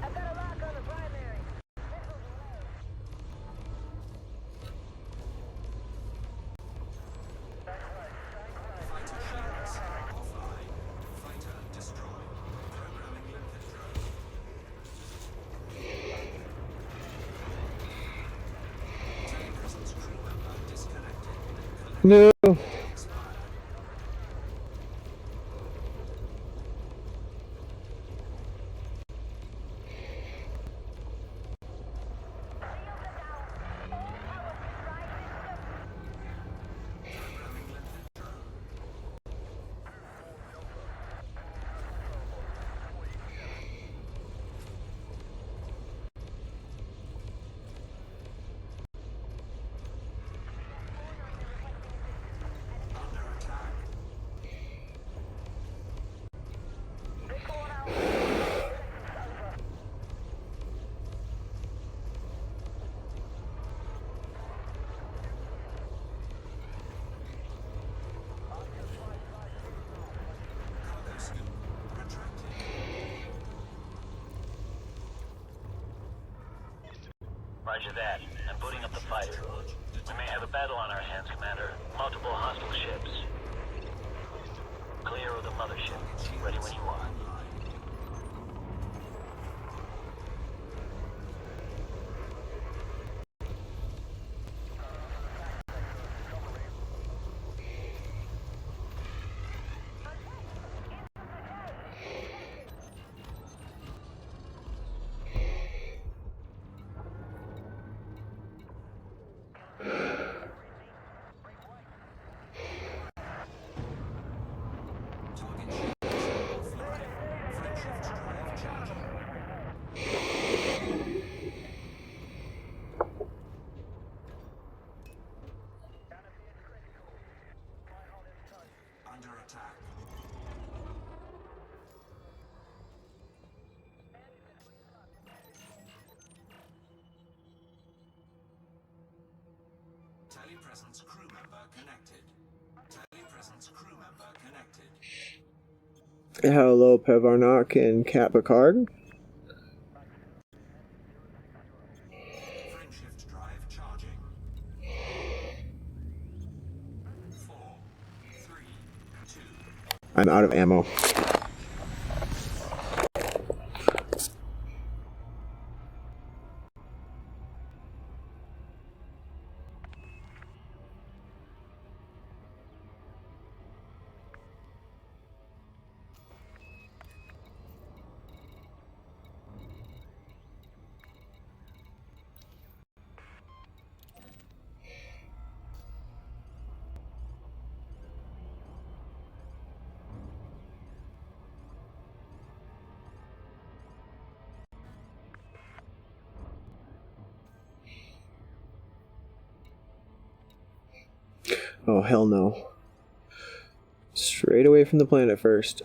I've got a lock on the primary. Fighter shields offline. Fighter destroyed. Programming limpet drone. Telepresence crew member disconnected. No. Expired. Programming limpet drone. Under attack. Cargo scoop retracted. Roger that. I'm booting up the fighter. We may have a battle on our hands, Commander. Multiple hostile ships. Clear of the mothership. Ready when you are. Target shields offline. Frameshift drive charging. Under attack. Telepresence crew member connected. Telepresence crew member connected. Hello, Pevarnok and Cat Picard. I'm out of ammo. Oh, hell no. Straight away from the planet first.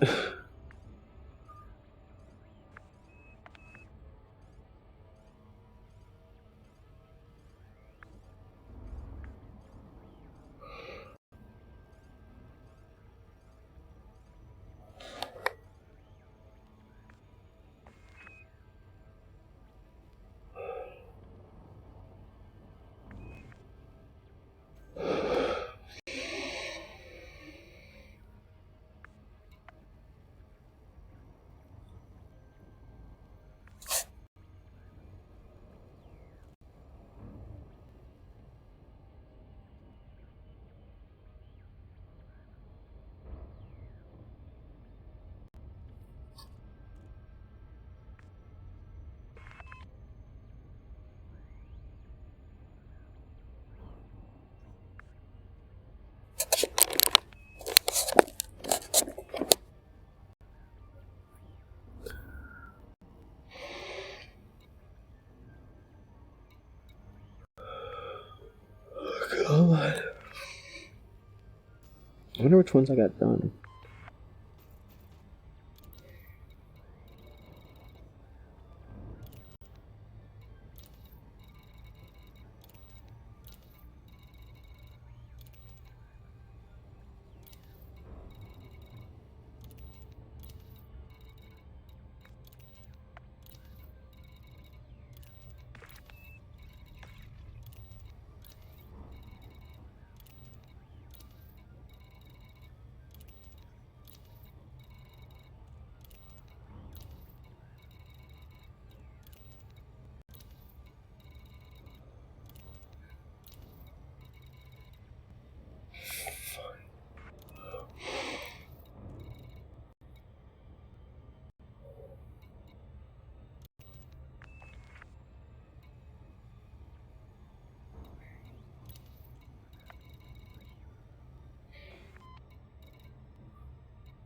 Come on. I wonder which ones I got done.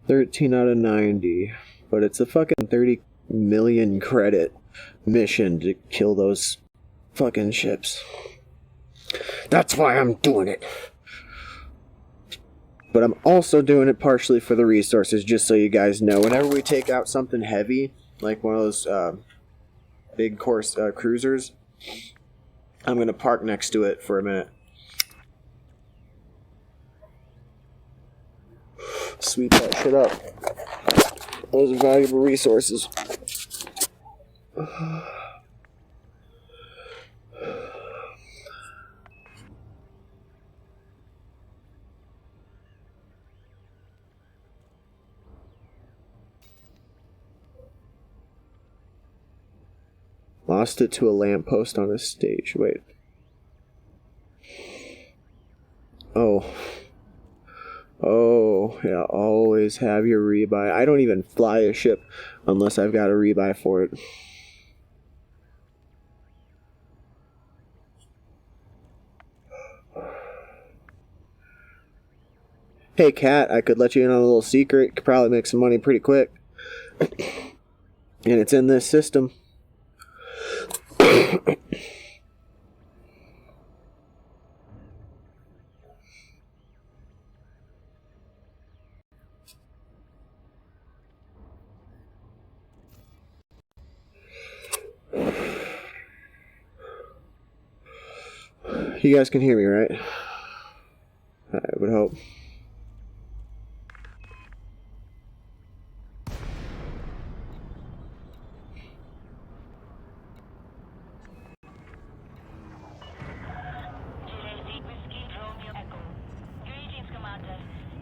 $13 out of 90, but it's a fucking 30 million credit mission to kill those fucking ships. That's why I'm doing it. But I'm also doing it partially for the resources, just so you guys know. Whenever we take out something heavy, like one of those big course cruisers, I'm going to park next to it for a minute. Sweep that shit up. Those are valuable resources. Lost it to a lamppost on a stage. Wait. Oh. Oh, yeah, always have your rebuy. I don't even fly a ship unless I've got a rebuy for it. Hey, Cat, I could let you in on a little secret. Could probably make some money pretty quick. And it's in this system. You guys can hear me, right? I would hope. Whiskey Romeo Echo. Greetings, Commander.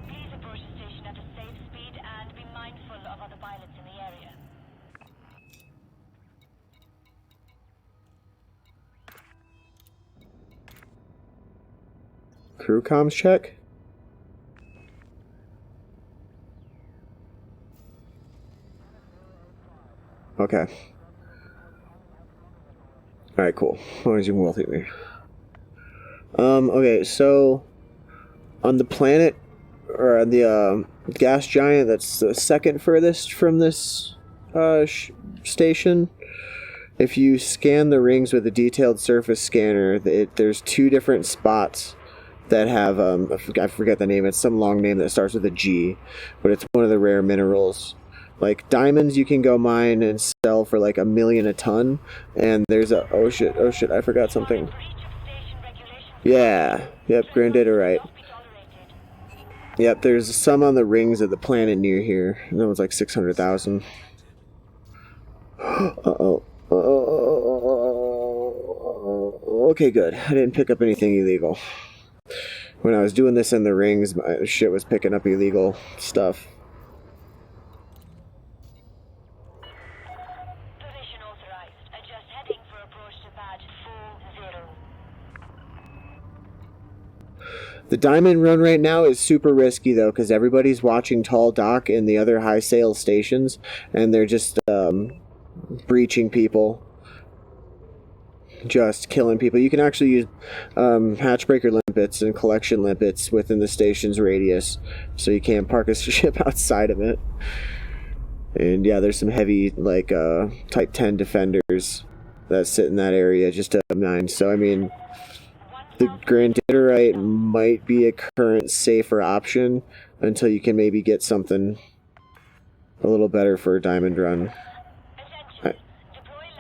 Please approach the station at a safe speed Crew comms check? Okay. Alright, cool. As long as you can well through me. Okay, so on the planet, or on the gas giant that's the second furthest from this station, if you scan the rings with a detailed surface scanner, there's two different spots that have, I forget the name, it's some long name that starts with a G, but it's one of the rare minerals. Like diamonds you can go mine and sell for like $1 million a ton, and there's a, oh shit, I forgot something. Yeah, yep, Granditerite. Yep, there's some on the rings of the planet near here. And that was like 600,000. Uh-oh. Okay, good. I didn't pick up anything illegal. When I was doing this in the rings, my shit was picking up illegal stuff. Position authorized. Adjust heading for approach to badge 40. The diamond run right now is super risky though, because everybody's watching Tall Dock and the other high sales stations, and they're just breaching people, just killing people. You can actually use hatchbreaker limpets and collection limpets within the station's radius, so you can't park a ship outside of it. And yeah, there's some heavy like Type 10 defenders that sit in that area just to mine. So I mean, the Granditerite might be a current safer option until you can maybe get something a little better for a diamond run.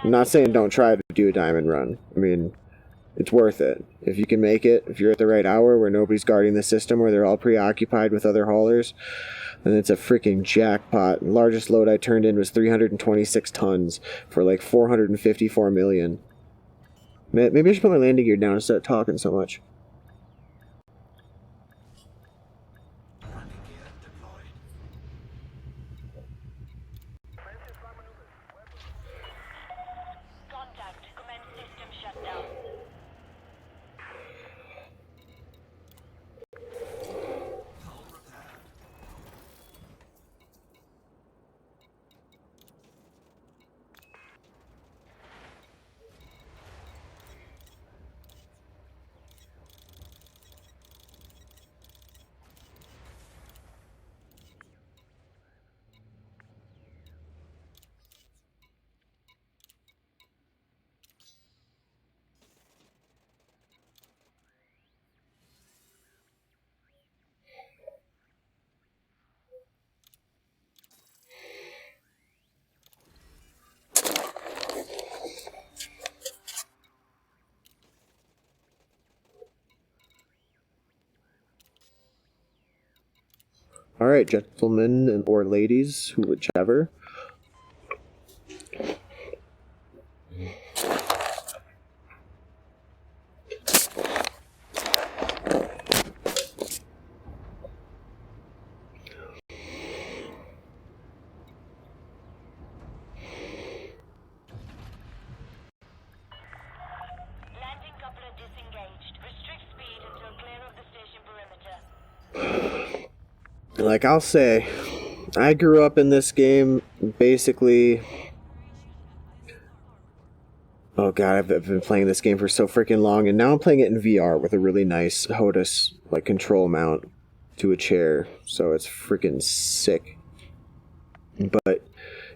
I'm not saying don't try to do a diamond run. I mean, it's worth it. If you can make it, if you're at the right hour where nobody's guarding the system, where they're all preoccupied with other haulers, then it's a freaking jackpot. The largest load I turned in was 326 tons for like 454 million. Maybe I should put my landing gear down instead of talking so much. Landing gear deployed. Contact. Commence system shutdown. Hull repaired. Alright, gentlemen and or ladies, whichever. Landing coupler disengaged. Restrict speed until clear of the station perimeter. Like I'll say, I grew up in this game basically. Oh god, I've been playing this game for so freaking long, and now I'm playing it in VR with a really nice HOTAS like control mount to a chair, so it's freaking sick. But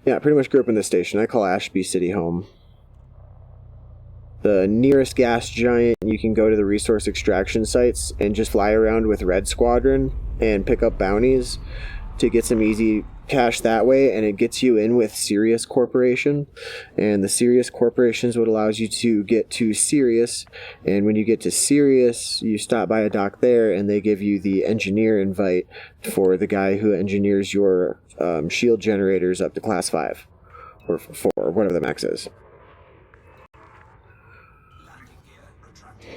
yeah, I pretty much grew up in this station. I call Ashby City home. The nearest gas giant, you can go to the resource extraction sites and just fly around with Red Squadron and pick up bounties to get some easy cash that way, and it gets you in with Sirius Corporation, and the Sirius Corporation is what allows you to get to Sirius, and when you get to Sirius, you stop by a dock there and they give you the engineer invite for the guy who engineers your shield generators up to class 5 or 4, or whatever the max is. Landing gear retracted.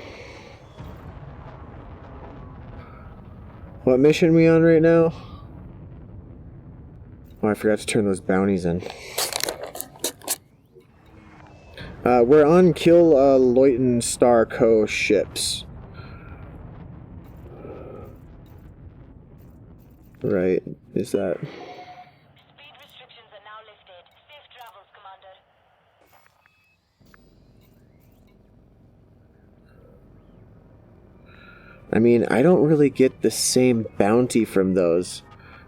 What mission are we on right now? Oh, I forgot to turn those bounties in. We're on Kill Leuchten Star Co. ships. right? Is that... Speed restrictions are now lifted. Safe travels, Commander. I mean, I don't really get the same bounty from those.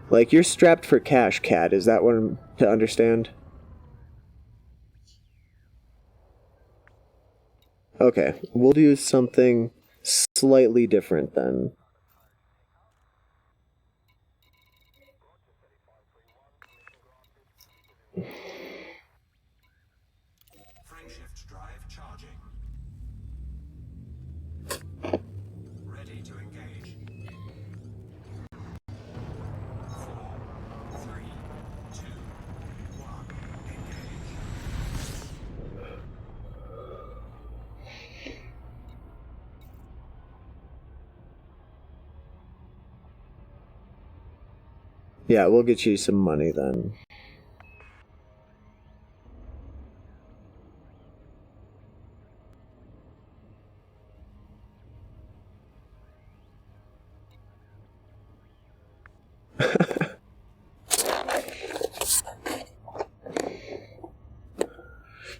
Like, you're strapped for cash, Cat. Is that what I'm to understand? Okay, we'll do something slightly different then. Frameshift drive charging. Ready to engage. 4, 3, 2, 1. Engage. Yeah, we'll get you some money then.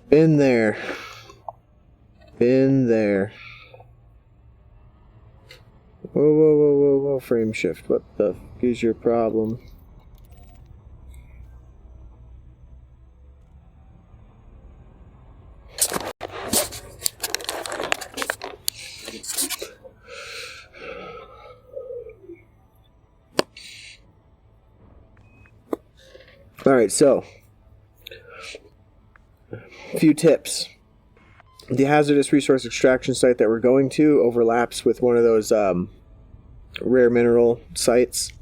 Been there. Been there. Whoa, whoa, whoa, whoa, whoa, frame shift. What the f is your problem? Alright, so a few tips. The hazardous resource extraction site that we're going to overlaps with one of those rare mineral sites.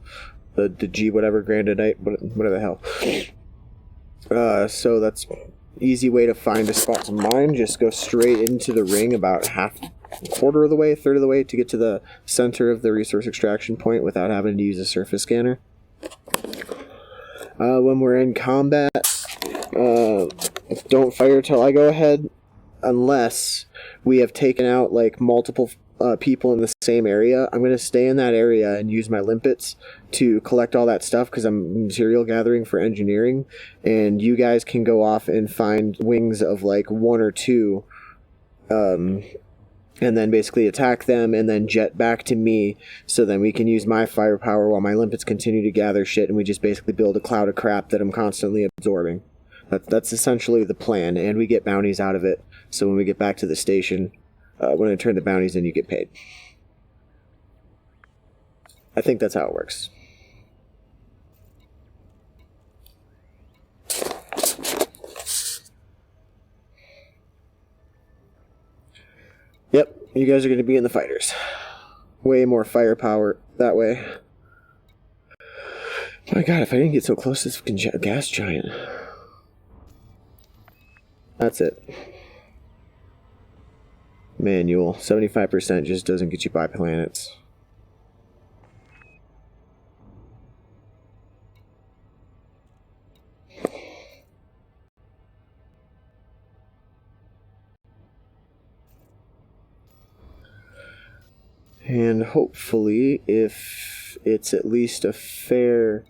The G whatever, grandonite, whatever the hell. So that's easy way to find a spot to mine. Just go straight into the ring about quarter of the way, third of the way to get to the center of the resource extraction point without having to use a surface scanner. When we're in combat, don't fire till I go ahead, unless we have taken out like multiple people in the same area. I'm going to stay in that area and use my limpets to collect all that stuff because I'm material gathering for engineering, and you guys can go off and find wings of like one or two, and then basically attack them and then jet back to me, so then we can use my firepower while my limpets continue to gather shit, and we just basically build a cloud of crap that I'm constantly absorbing. That's essentially the plan, and we get bounties out of it, so when we get back to the station, when I turn the bounties in, you get paid. I think that's how it works. Yep, you guys are going to be in the fighters. Way more firepower that way. My god, if I didn't get so close to this fucking gas giant. That's it. Manual. 75% just doesn't get you by planets. And hopefully, if it's at least a fair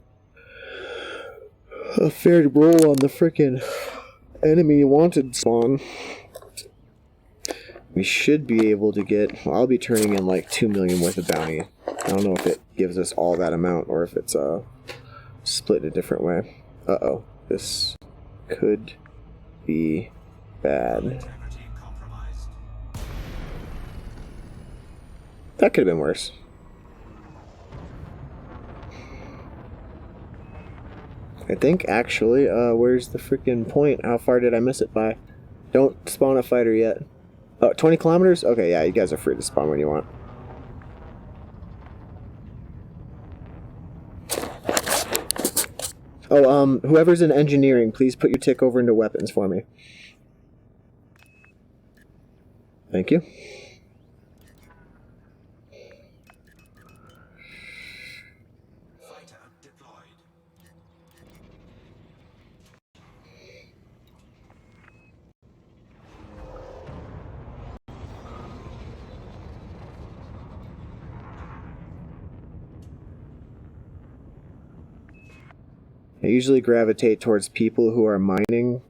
roll on the frickin' enemy wanted spawn, we should be able to get... Well, I'll be turning in like 2 million worth of bounty. I don't know if it gives us all that amount or if it's split in a different way. Uh-oh. This could be bad. Integrity compromised. That could have been worse. I think, actually, where's the freaking point? How far did I miss it by? Don't spawn a fighter yet. Oh, 20 kilometers? Okay, yeah, you guys are free to spawn when you want. Oh, whoever's in engineering, please put your tick over into weapons for me. Thank you. Fighter deployed. I usually gravitate towards people who are mining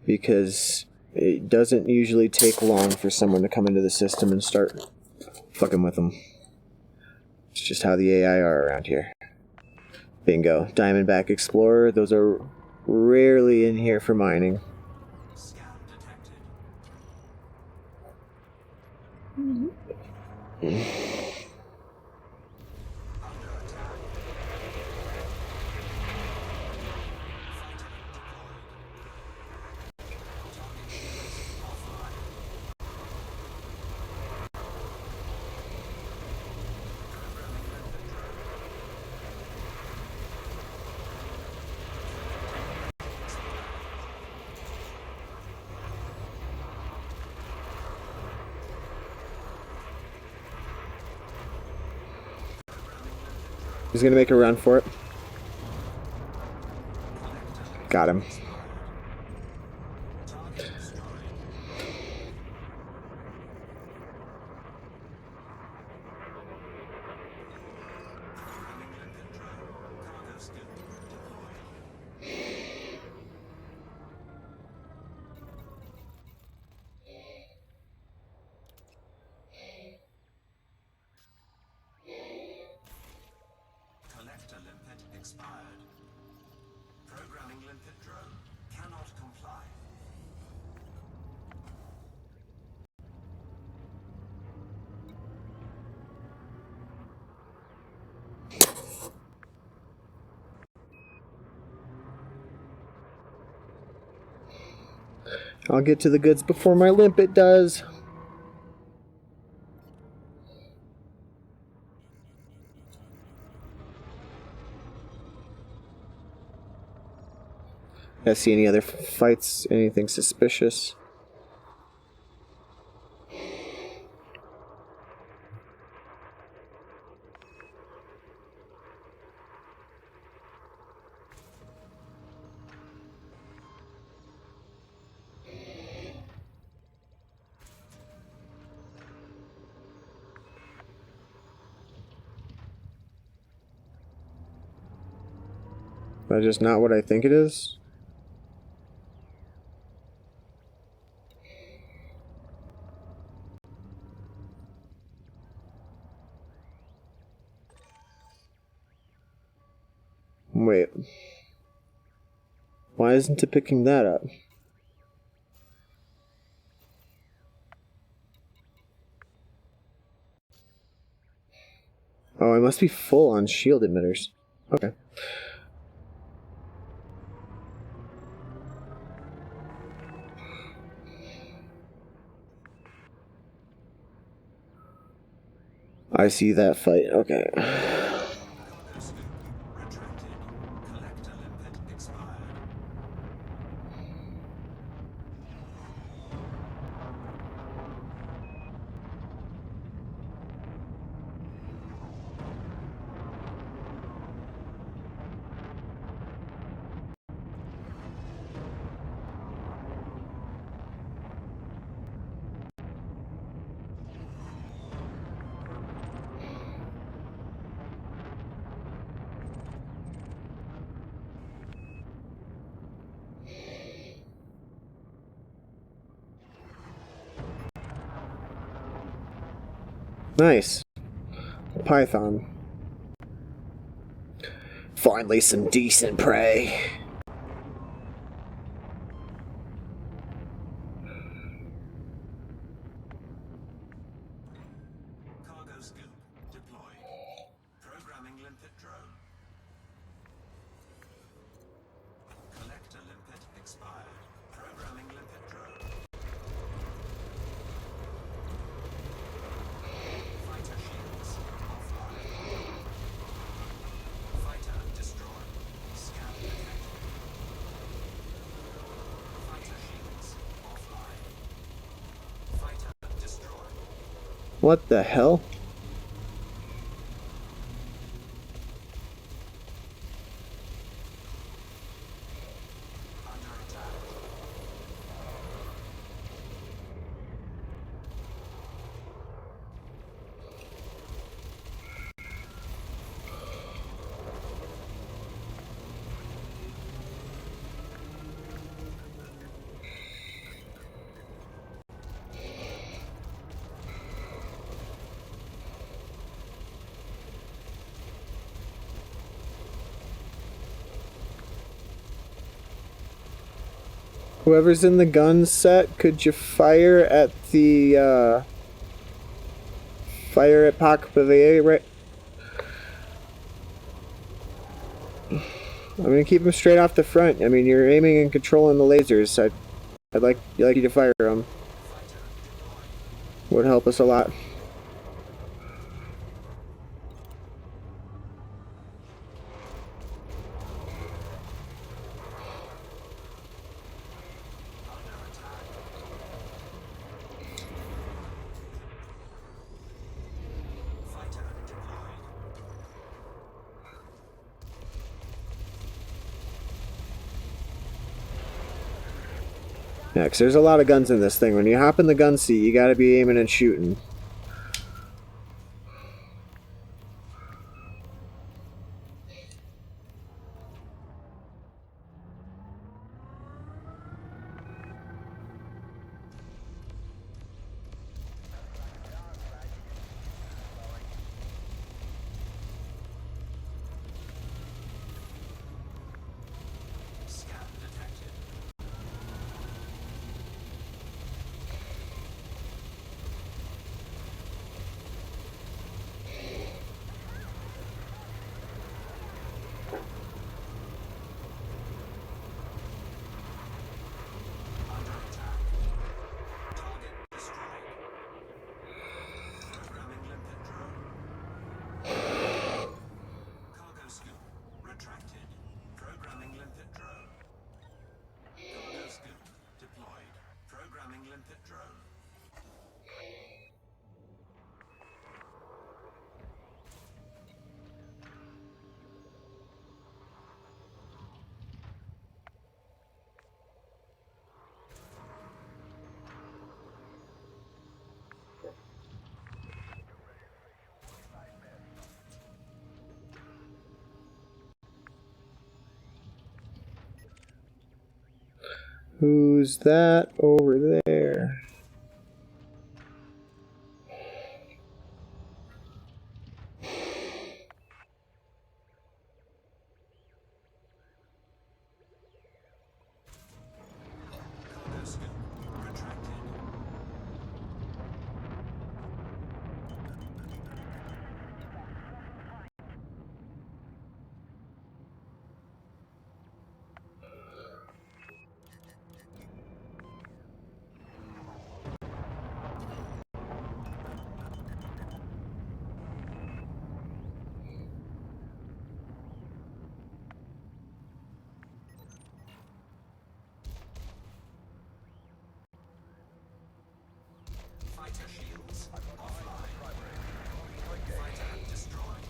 because it doesn't usually take long for someone to come into the system and start fucking with them. It's just how the AI are around here. Bingo. Diamondback Explorer. Those are rarely in here for mining. Scan detected. Under attack. Fighter deployed. Target shields offline. Programming limpet drone. He's gonna make a run for it. Got him. Target destroyed. Programming limpet drone. Cargo scoop deployed. Collector limpet expired. Programming limpet drone cannot comply. I'll get to the goods before my limpet does. I see any other fights? Anything suspicious? That's just not what I think it is. Wait. Why isn't it picking that up? Oh, I must be full on shield emitters. Okay. I see that fight. Okay. Cargo scoop retracted. Collector limpet expired. Nice. Python. Finally some decent prey. Cargo scoop deployed. Programming limpet drone. Collector limpet expired. Programming limpet drone. Fighter shields offline. Fighter destroyed. Scan detected. Fighter shields offline. Fighter destroyed. What the hell? Under attack. Whoever's in the gun set, could you fire at the, fire at Pac Pavilier, right? I'm gonna keep him straight off the front. I mean, you're aiming and controlling the lasers. I'd like you to fire them. Would help us a lot. Yeah, 'cause there's a lot of guns in this thing. When you hop in the gun seat, you gotta be aiming and shooting. Scan detected. Under attack. Target destroyed. Programming limpet drone. Cargo scoop retracted. Programming limpet drone. Cargo scoop deployed. Programming limpet drone. Who's that over there? Cargo scoop retracted. Fighter shields offline. Fighter destroyed.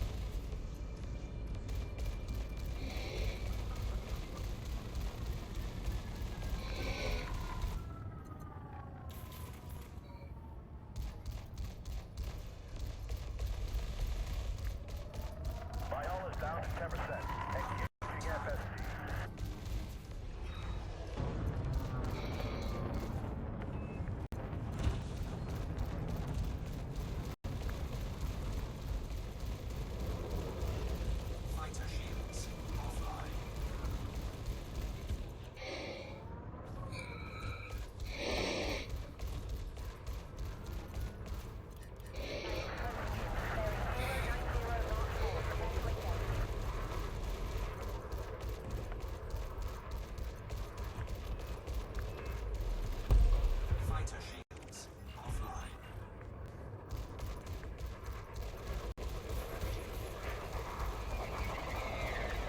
Vital is down to 10%. Engaging FSC. Fighter shields offline. Fighter shields offline.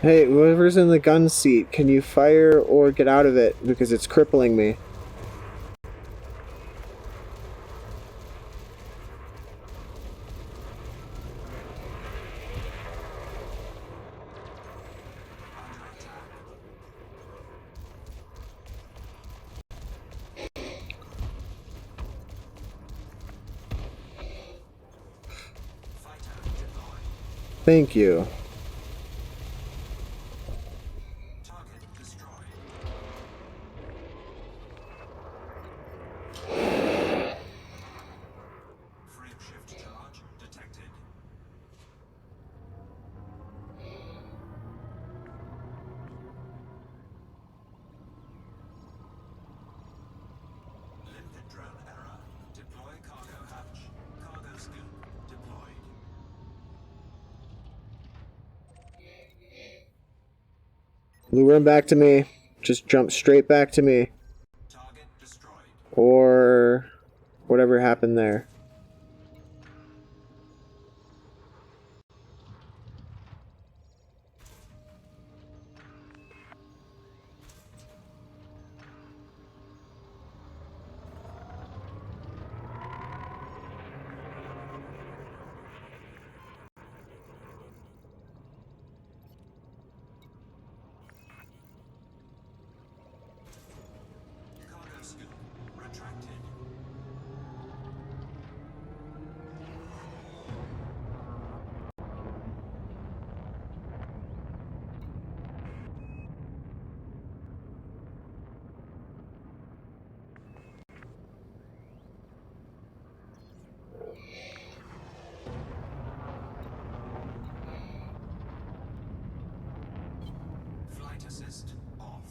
Hey, whoever's in the gun seat, can you fire or get out of it? Because it's crippling me. Under attack. Fighter deployed. Thank you. Target destroyed. Frame shift charge detected. Lure him back to me. Just jump straight back to me. Target destroyed. Or whatever happened there. Cargo scoop retracted. Flight assist off.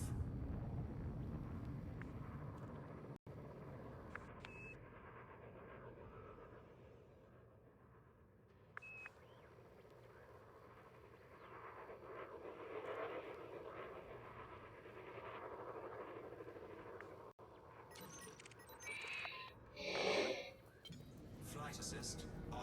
Flight assist on.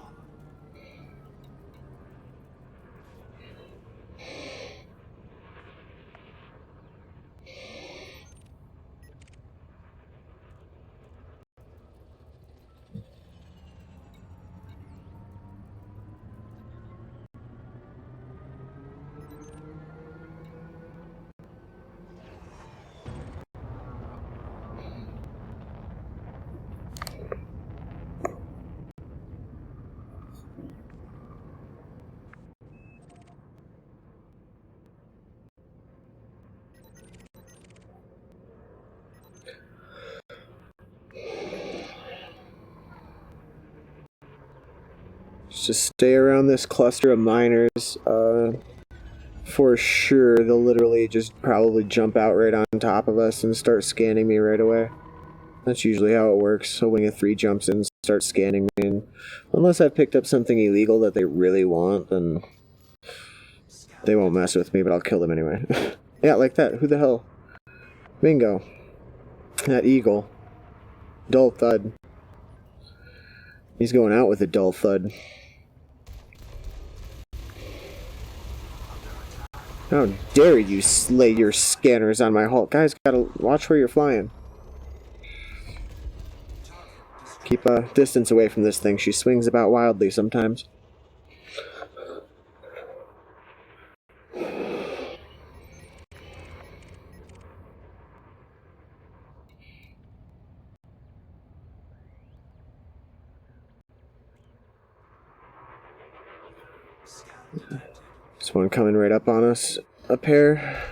Just stay around this cluster of miners. For sure, they'll literally just probably jump out right on top of us and start scanning me right away. That's usually how it works. So Wing of 3 jumps in and starts scanning me. And unless I've picked up something illegal that they really want, then they won't mess with me, but I'll kill them anyway. Yeah, like that. Who the hell? Bingo. That eagle. Dull thud. He's going out with a dull thud. How dare you slay your scanners on my hull. Guys, gotta watch where you're flying. Keep a distance away from this thing. She swings about wildly sometimes. There's one coming right up on us. Up here.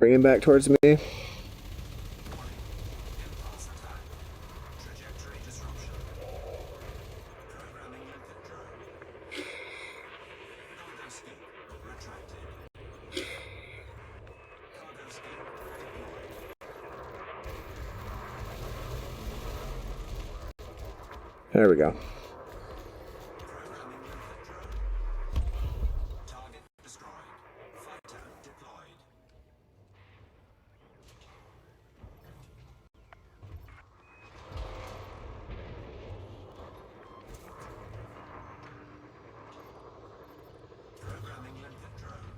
Bring him back towards me. There we go. Programming limpet drone. Target destroyed. Fighter deployed. Programming limpet drone.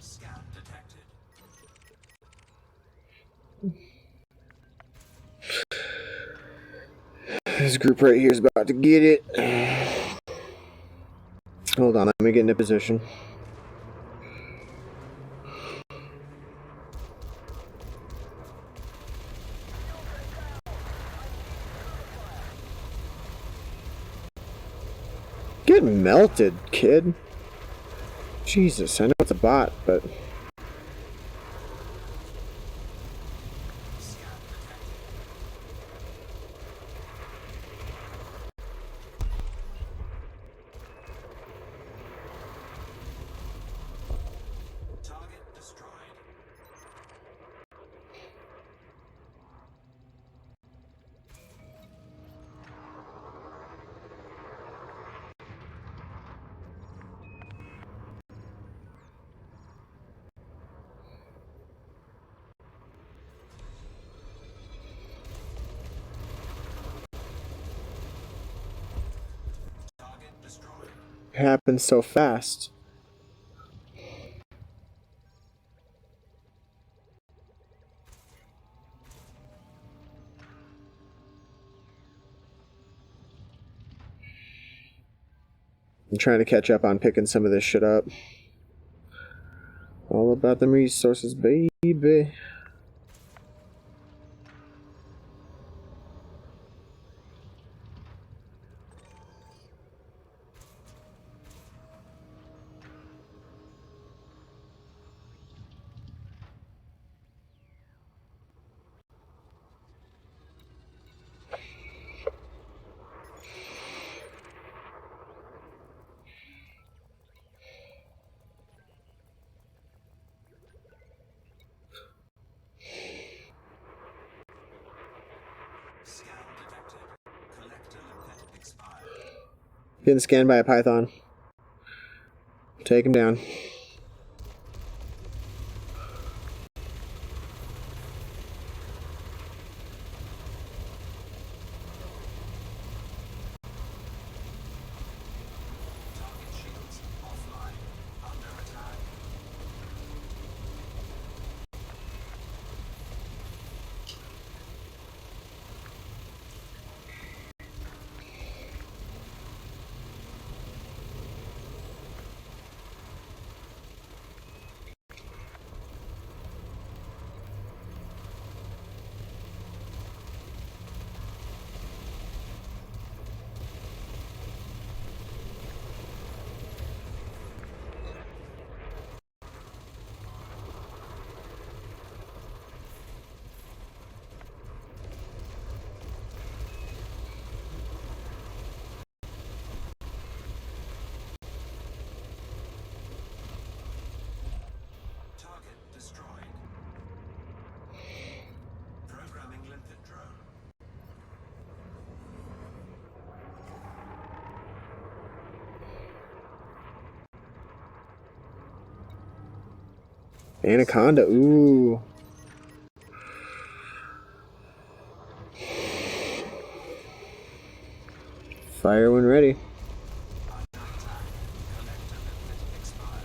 Scan detected. This group right here is about to get it. Hold on, let me get into position. Get melted, kid. Jesus, I know it's a bot, but... Target destroyed. Target destroyed. It happened so fast. I'm trying to catch up on picking some of this shit up. All about them resources, baby. Scan detected. Collector limpet expired. Getting scanned by a python. Take him down. Target shields offline. Under attack. Target destroyed. Programming limpet drone. Anaconda, ooh. Fire when ready. Under attack. Collector limpet expired.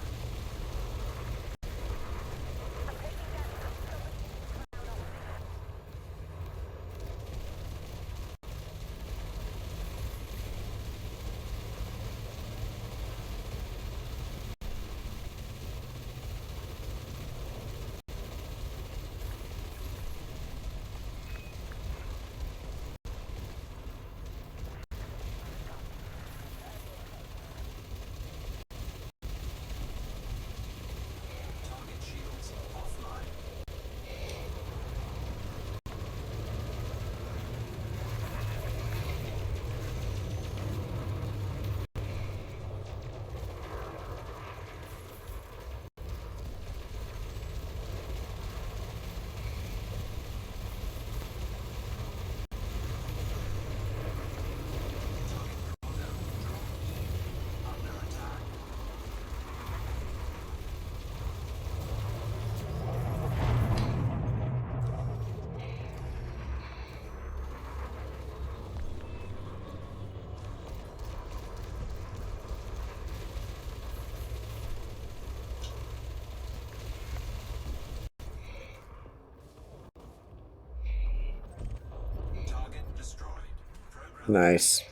Nice.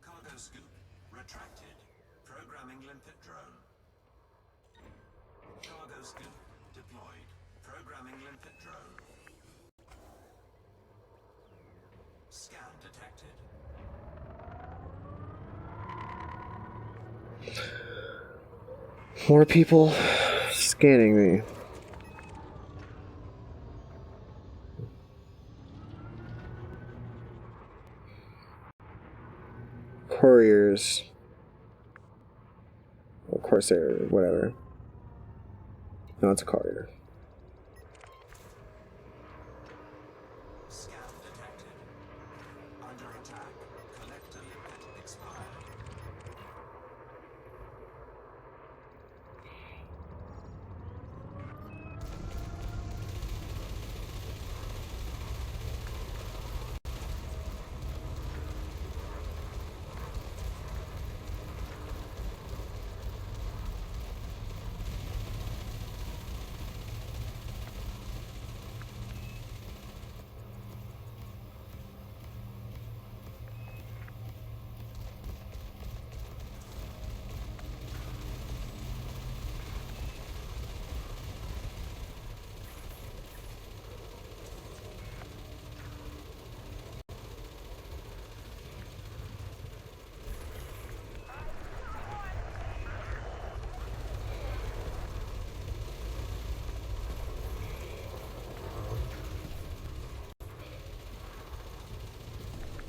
Cargo scoop retracted. Programming limpet drone. Cargo scoop deployed. Programming limpet drone. Scan detected. More people scanning me. Couriers. Or Corsair, whatever. No, it's a courier. Scan detected. Under attack. Collector limpet expired.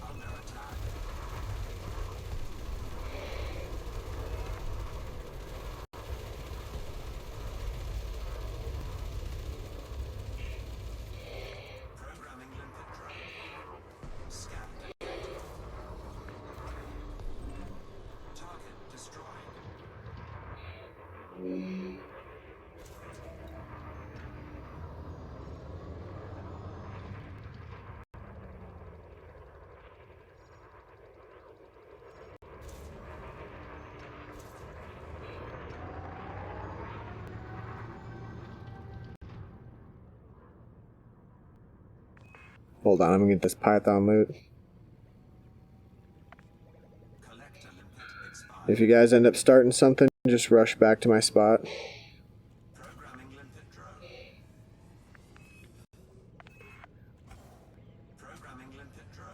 Under attack. Programming limpet drone. Scan detected. Target destroyed. Hold on, I'm gonna get this Python loot. Collector limpet expired. If you guys end up starting something, just rush back to my spot. Programming limpet drone. Programming limpet drone.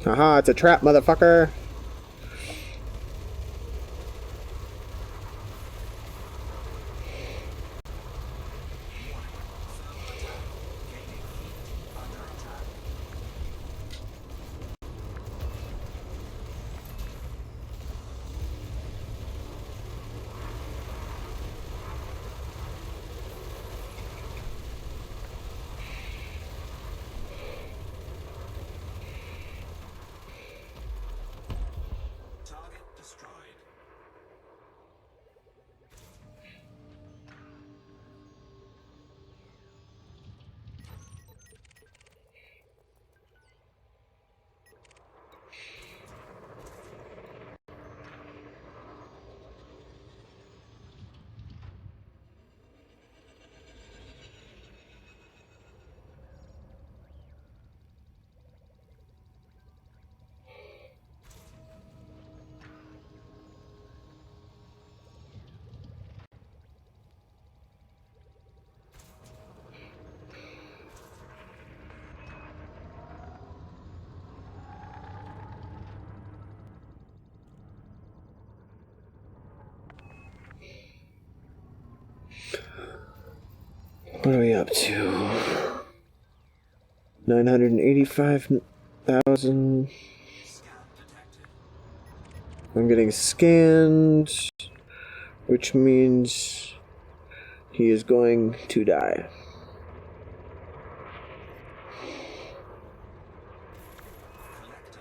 Haha, it's a trap, motherfucker! Thermal attack. Gaining heat. Under attack. Target destroyed. What are we up to? 985,000. Scan detected. I'm getting scanned, which means he is going to die. Collector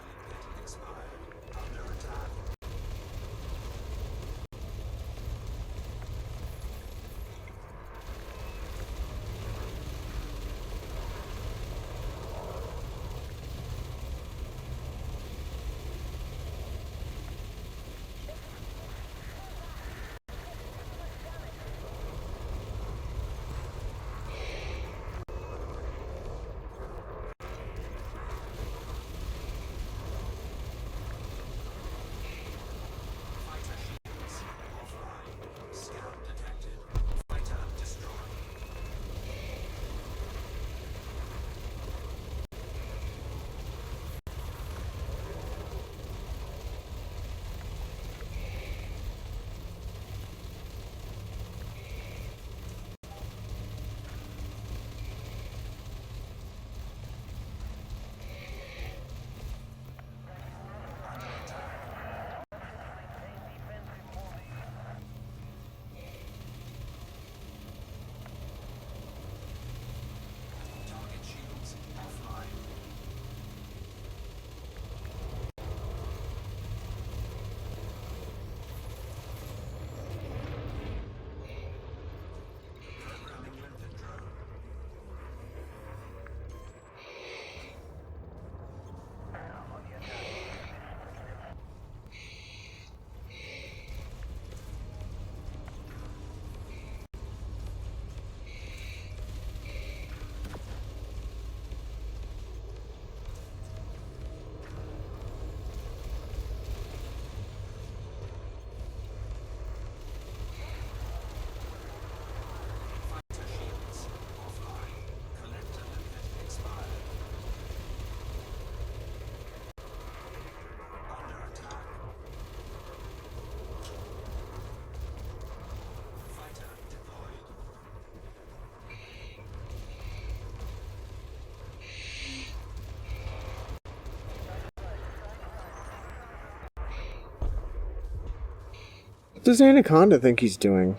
does Anaconda think he's doing?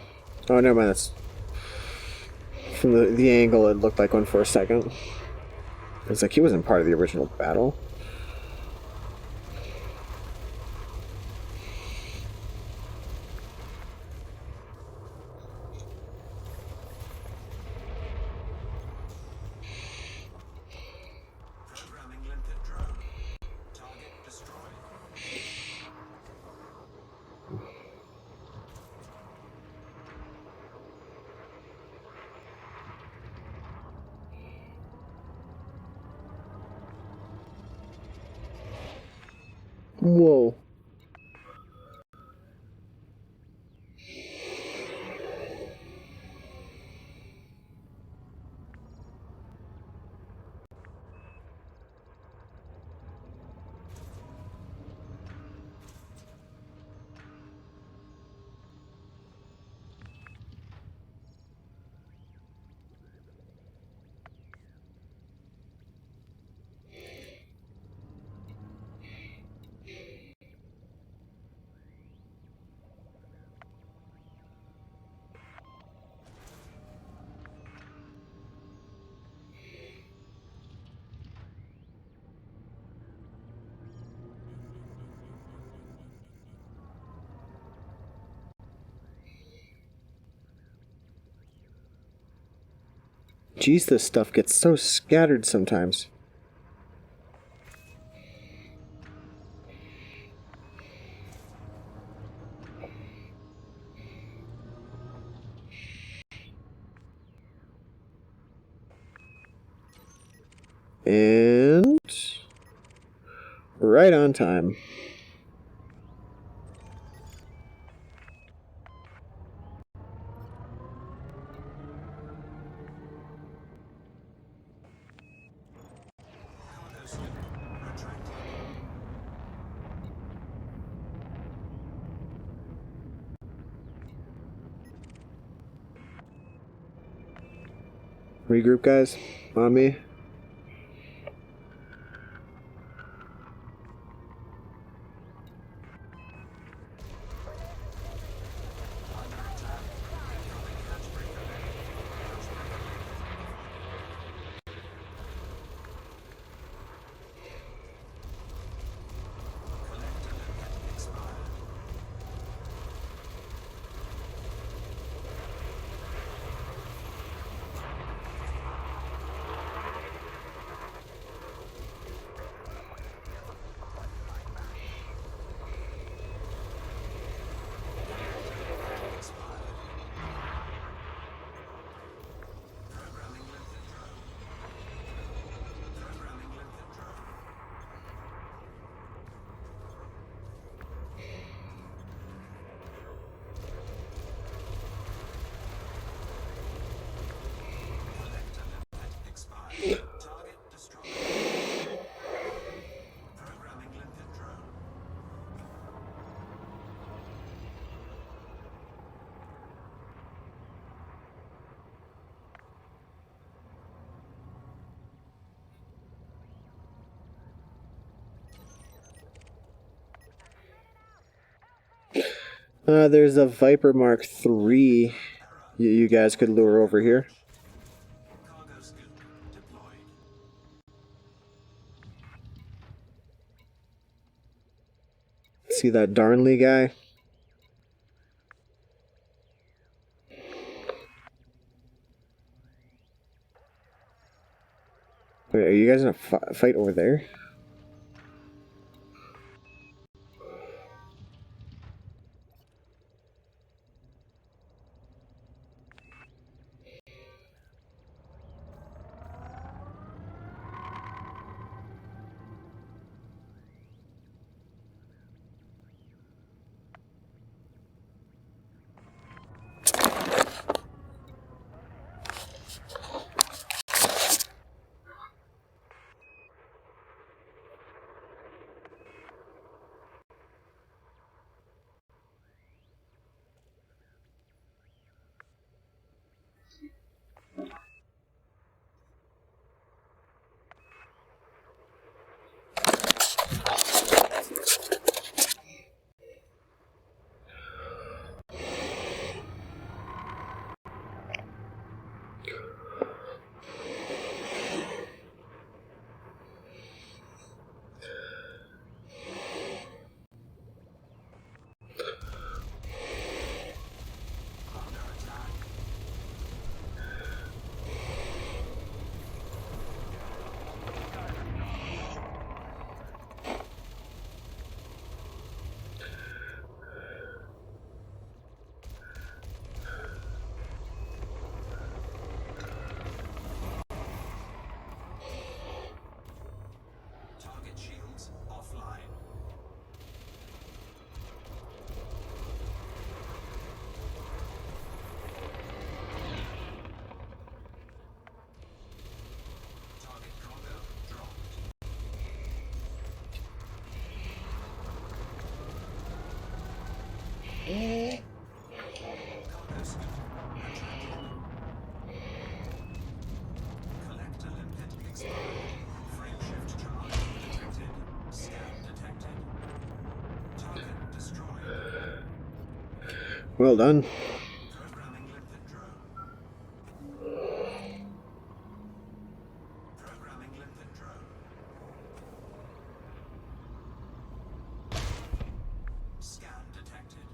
Oh, never mind. That's from the angle. It looked like one for a second. It's like he wasn't part of the original battle. Programming limpet drone. Target destroyed. Whoa. Jeez, this stuff gets so scattered sometimes. And right on time. Cargo sloop retracting. Regroup, guys. On me. Collector limpet expired. Programming limpet drone. Programming limpet drone. Collector limpet expired. Target destroyed. Programming limpet drone. There's a Viper Mark III. You guys could lure over here. Cargo scoop deployed. See that Darnley guy? Wait, are you guys in a fight over there? Cargo scoop attracted. Collector limpet expired. Frame shift charge detected. Scan detected. Target destroyed. Well done. Programming limpet drone. Programming limpet drone. Scan detected.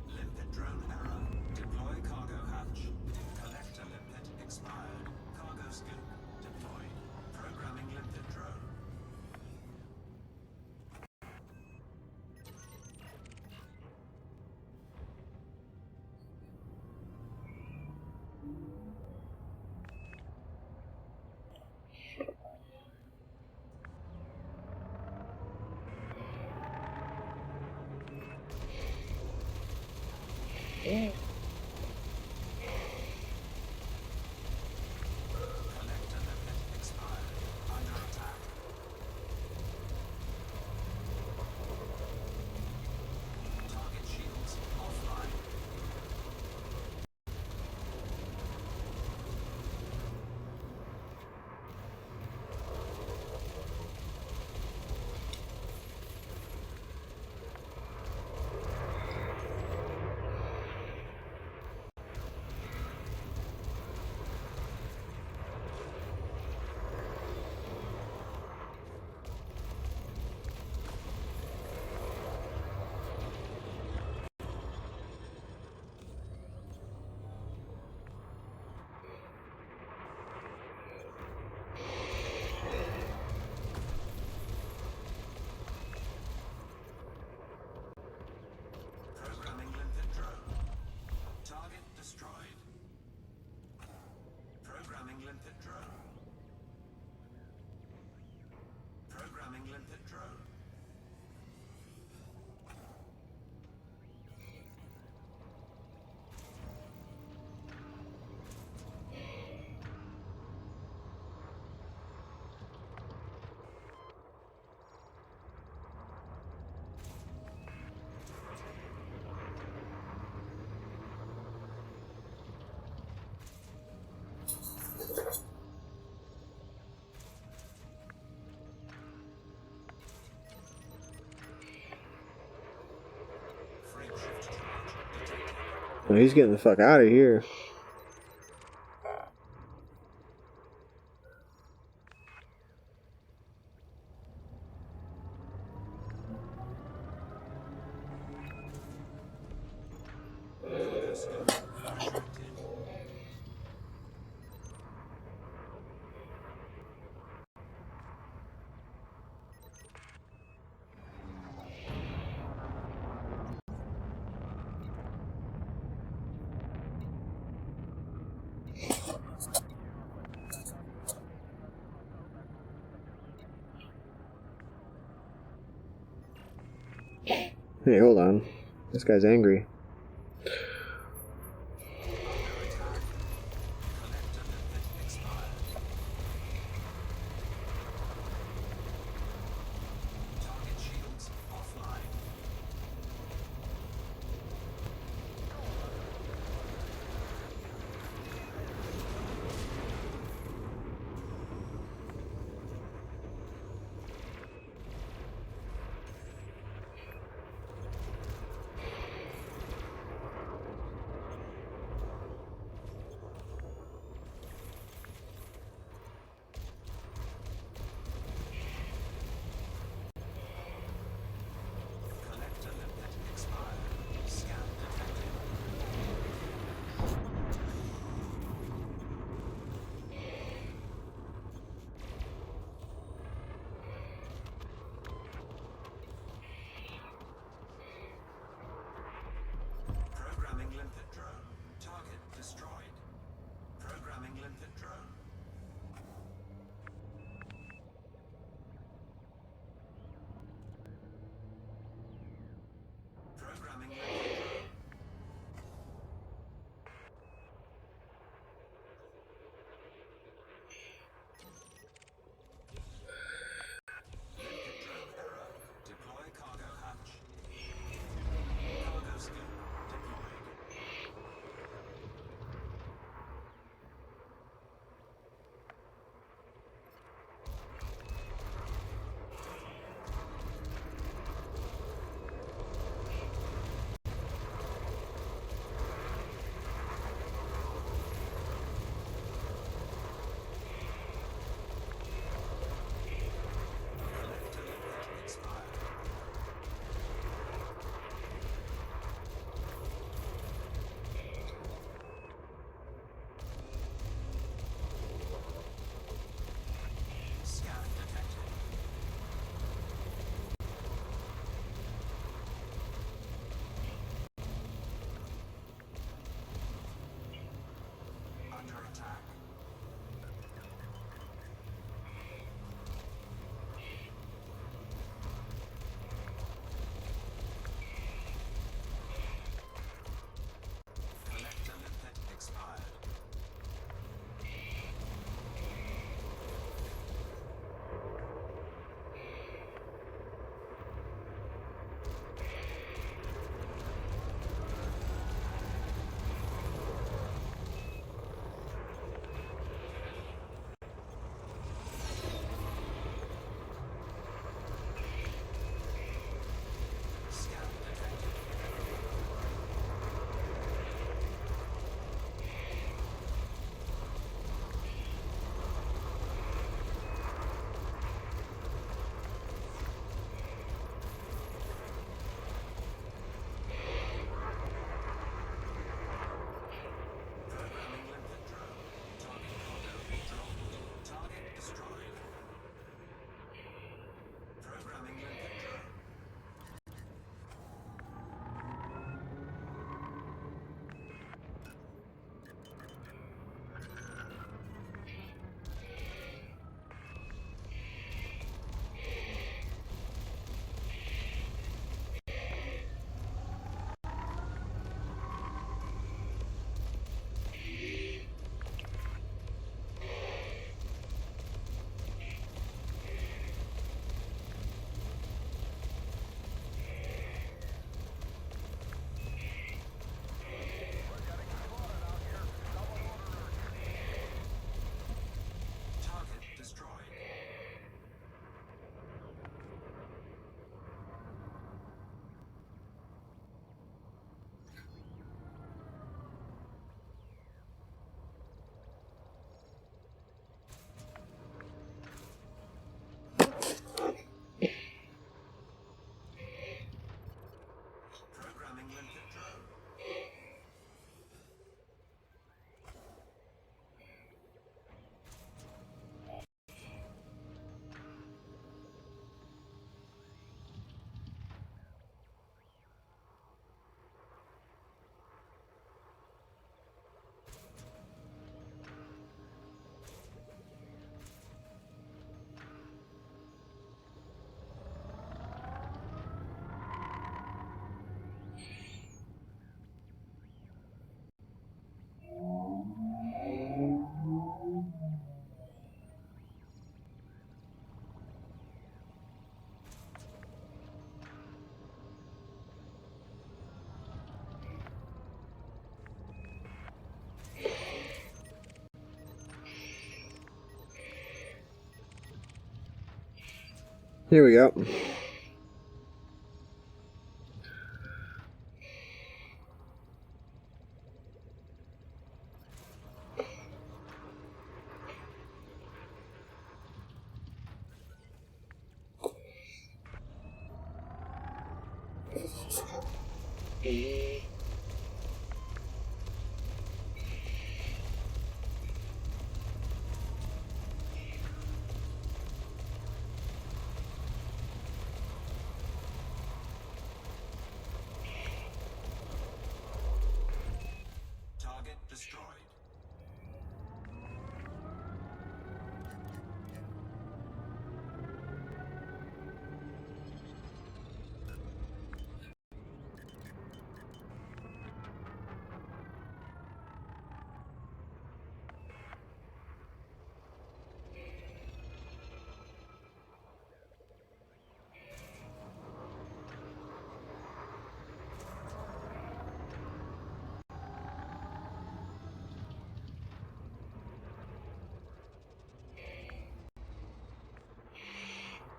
Limpet drone error. Deploy cargo hatch. Collector limpet expired. Cargo scoop deployed. Programming limpet drone. Collector limpet expired. Under attack. Target shields offline. Programming limpet drone. Target destroyed. Programming limpet drone. Programming limpet drone. Frame shift charge detected. Oh, he's getting the fuck out of here. Cargo scoop attracted. Hey, hold on. This guy's angry. Under attack. Collector limpet expired. Target shields offline. Here we go. Target destroyed.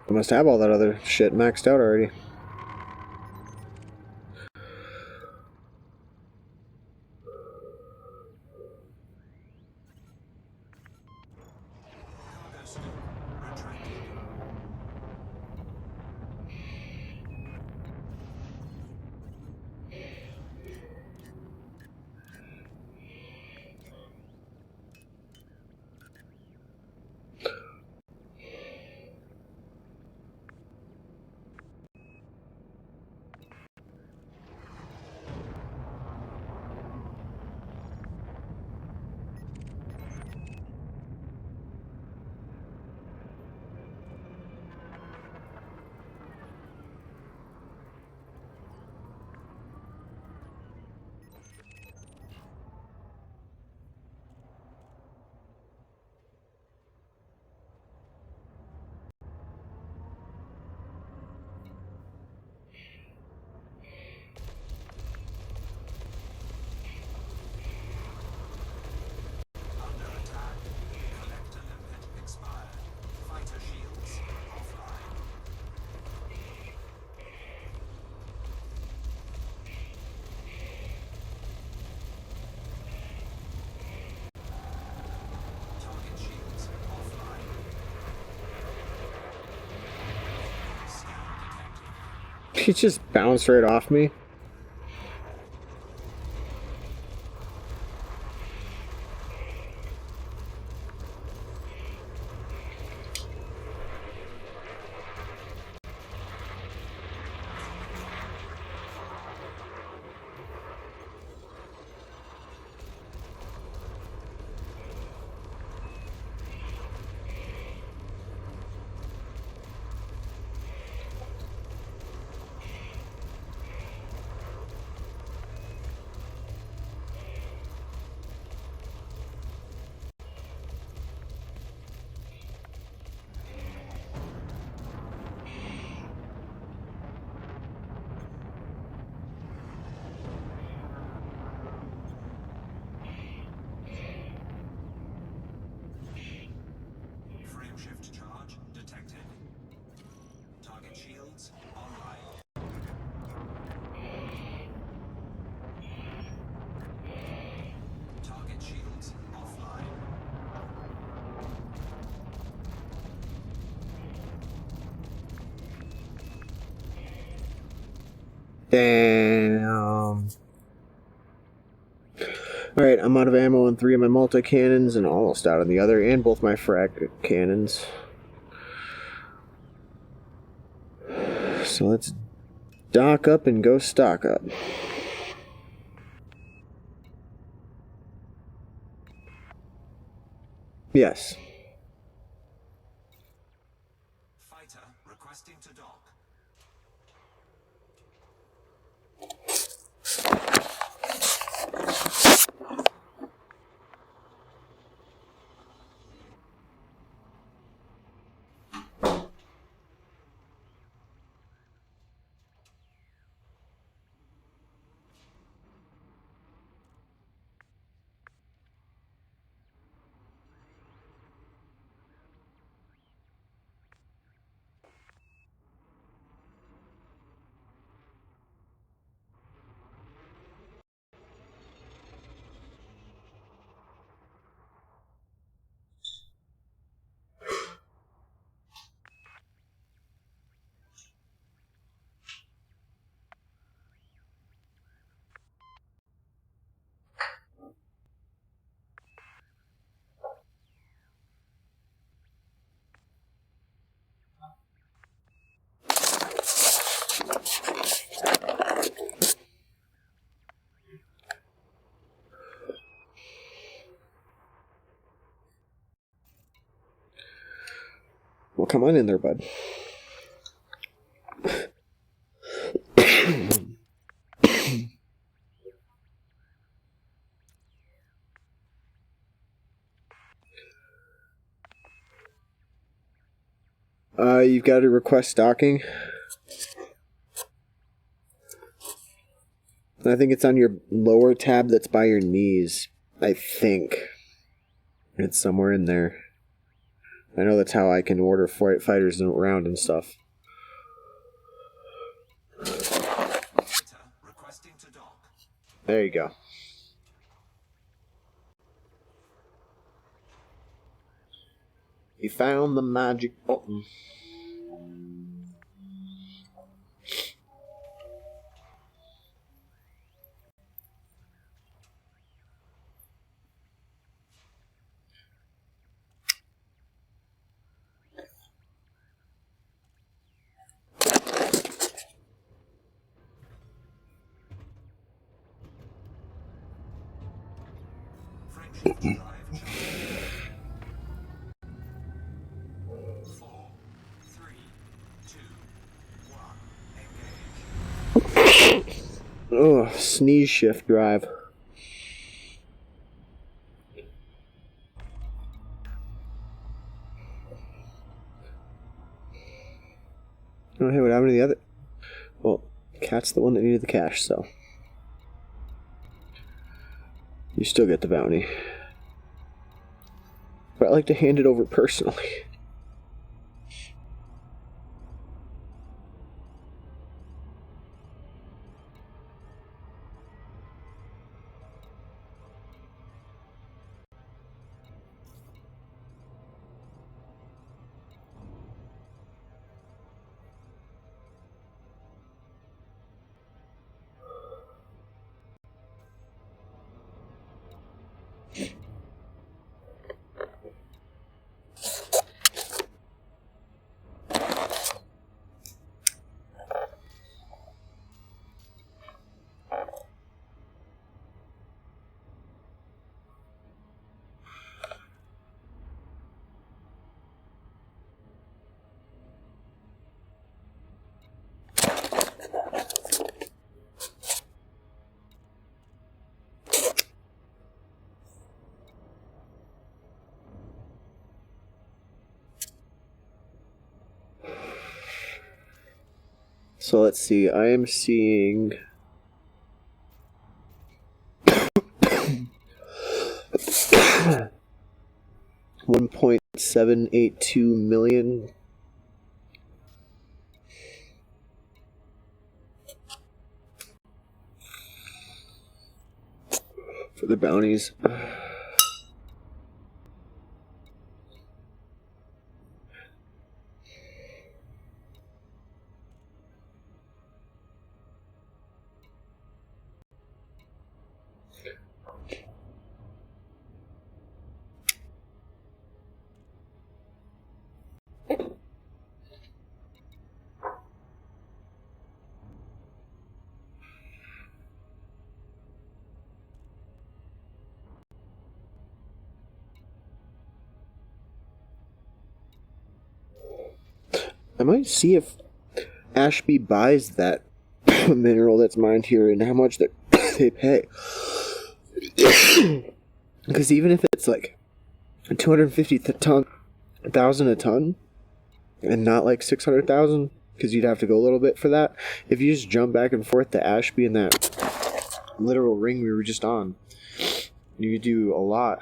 I must have all that other shit maxed out already. Cargo scoop retracted. Under attack. Collector limpet expired. Fighter shields offline. Target shields offline. Scan detected. He just bounced right off me. Frame shift charge detected. Target shields online. Target shields offline. Damn. Alright, I'm out of ammo on 3 of my multi-cannons and almost out on the other, and both my frag cannons. So let's dock up and go stock up. Yes. Fighter requesting to dock. Well, come on in there, bud. You've got to request docking. I think it's on your lower tab that's by your knees. I think. It's somewhere in there. I know that's how I can order fighters around and stuff. Fighter requesting to dock. There you go. You found the magic button. Friendship drive charged. 4, 3, 2, 1. Engage. Oh, sneeze shift drive. Oh, hey, what happened to the other? Well, Cat's the one that needed the cash, so. You still get the bounty. But I'd like to hand it over personally. So let's see, I am seeing 1.782 million for the bounties. I might see if Ashby buys that mineral that's mined here and how much they pay. Because even if it's like 250,000 a ton and not like 600,000, because you'd have to go a little bit for that, if you just jump back and forth to Ashby and that literal ring we were just on, you could do a lot.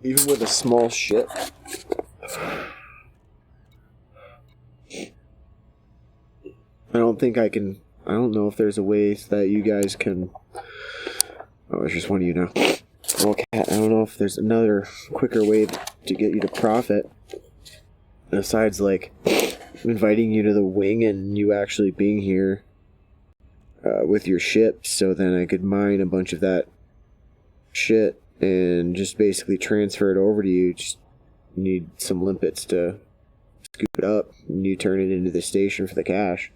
Even with a small ship. I don't know if there's a way that you guys can... Oh, it's just one of you now. Well, Cat, I don't know if there's another quicker way to get you to profit. Besides, like, inviting you to the wing and you actually being here with your ship, so then I could mine a bunch of that shit and just basically transfer it over to you. Just need some limpets to scoop it up and you turn it into the station for the cash.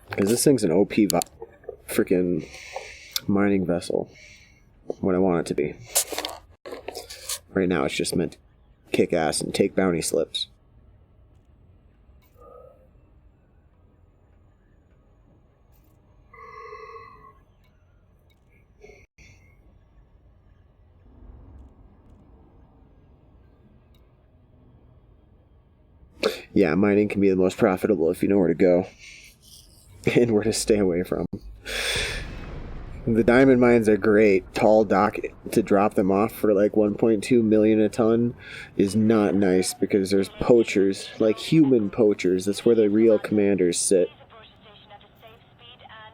Because this thing's an OP freaking mining vessel what I want it to be. Right now it's just meant to kick ass and take bounty slips. Yeah, mining can be the most profitable if you know where to go and where to stay away from. The diamond mines are great. Tall dock to drop them off for like 1.2 million a ton is not nice because there's poachers, like human poachers. That's where the real commanders sit.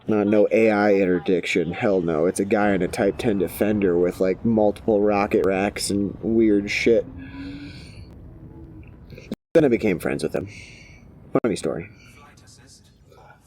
Not no AI interdiction. Hell no. It's a guy in a Type 10 Defender with like multiple rocket racks and weird shit. Then I became friends with him. Funny story. Flight assist off.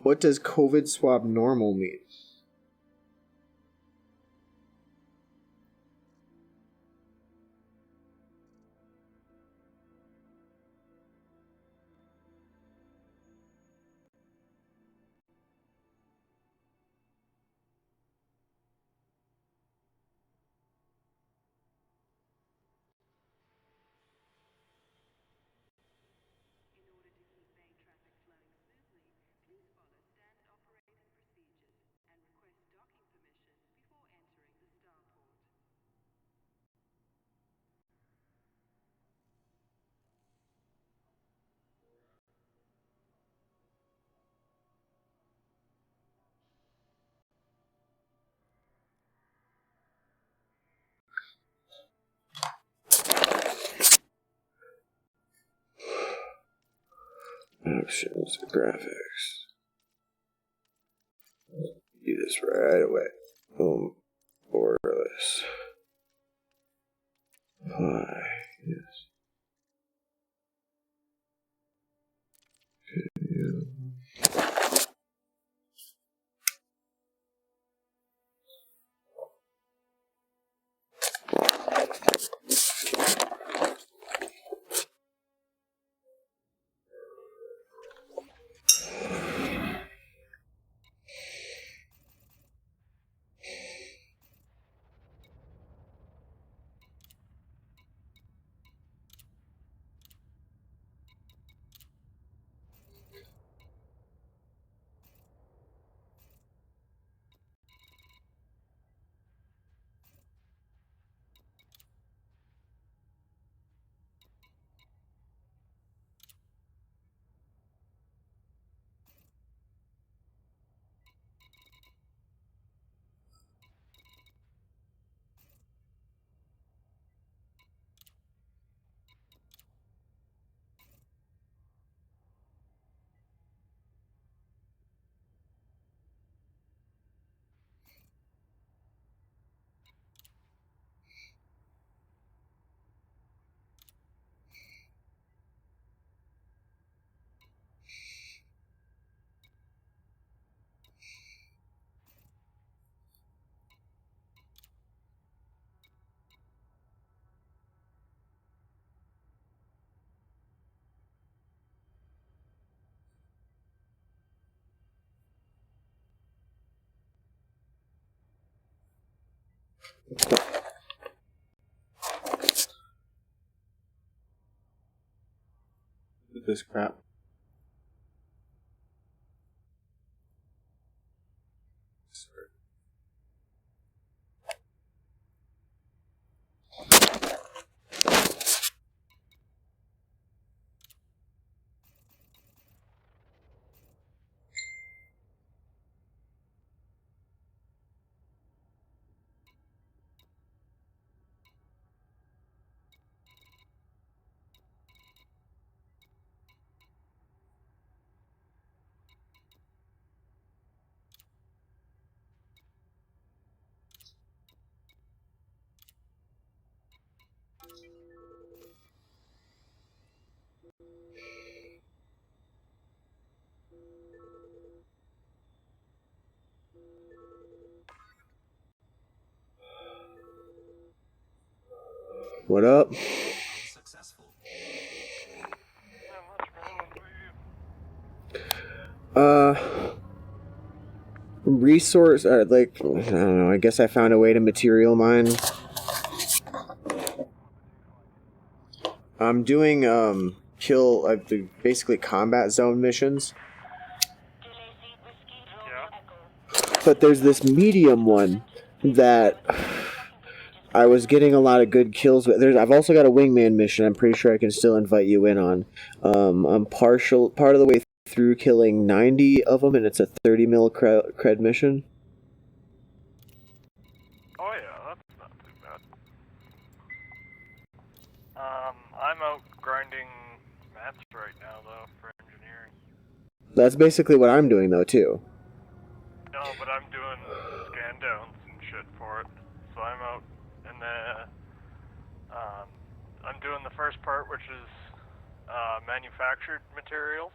What does COVID swab normal mean? Options, graphics. Do this right away. Boom. Borderless. Apply. Yes. This crap. What up? Unsuccessful. Resource, like, I don't know, I guess I found a way to material mine. I'm doing, basically combat zone missions. Delay seat whiskey, Romeo Echo. But there's this medium one that I was getting a lot of good kills with. I've also got a wingman mission I'm pretty sure I can still invite you in on. I'm part of the way through killing 90 of them, and it's a 30 mil cred mission. Oh yeah, that's not too bad. I'm out grinding mats right now though for engineering. That's basically what I'm doing though too. No, but I'm doing scan downs and shit for it. So I'm out and then I'm doing the first part, which is manufactured materials.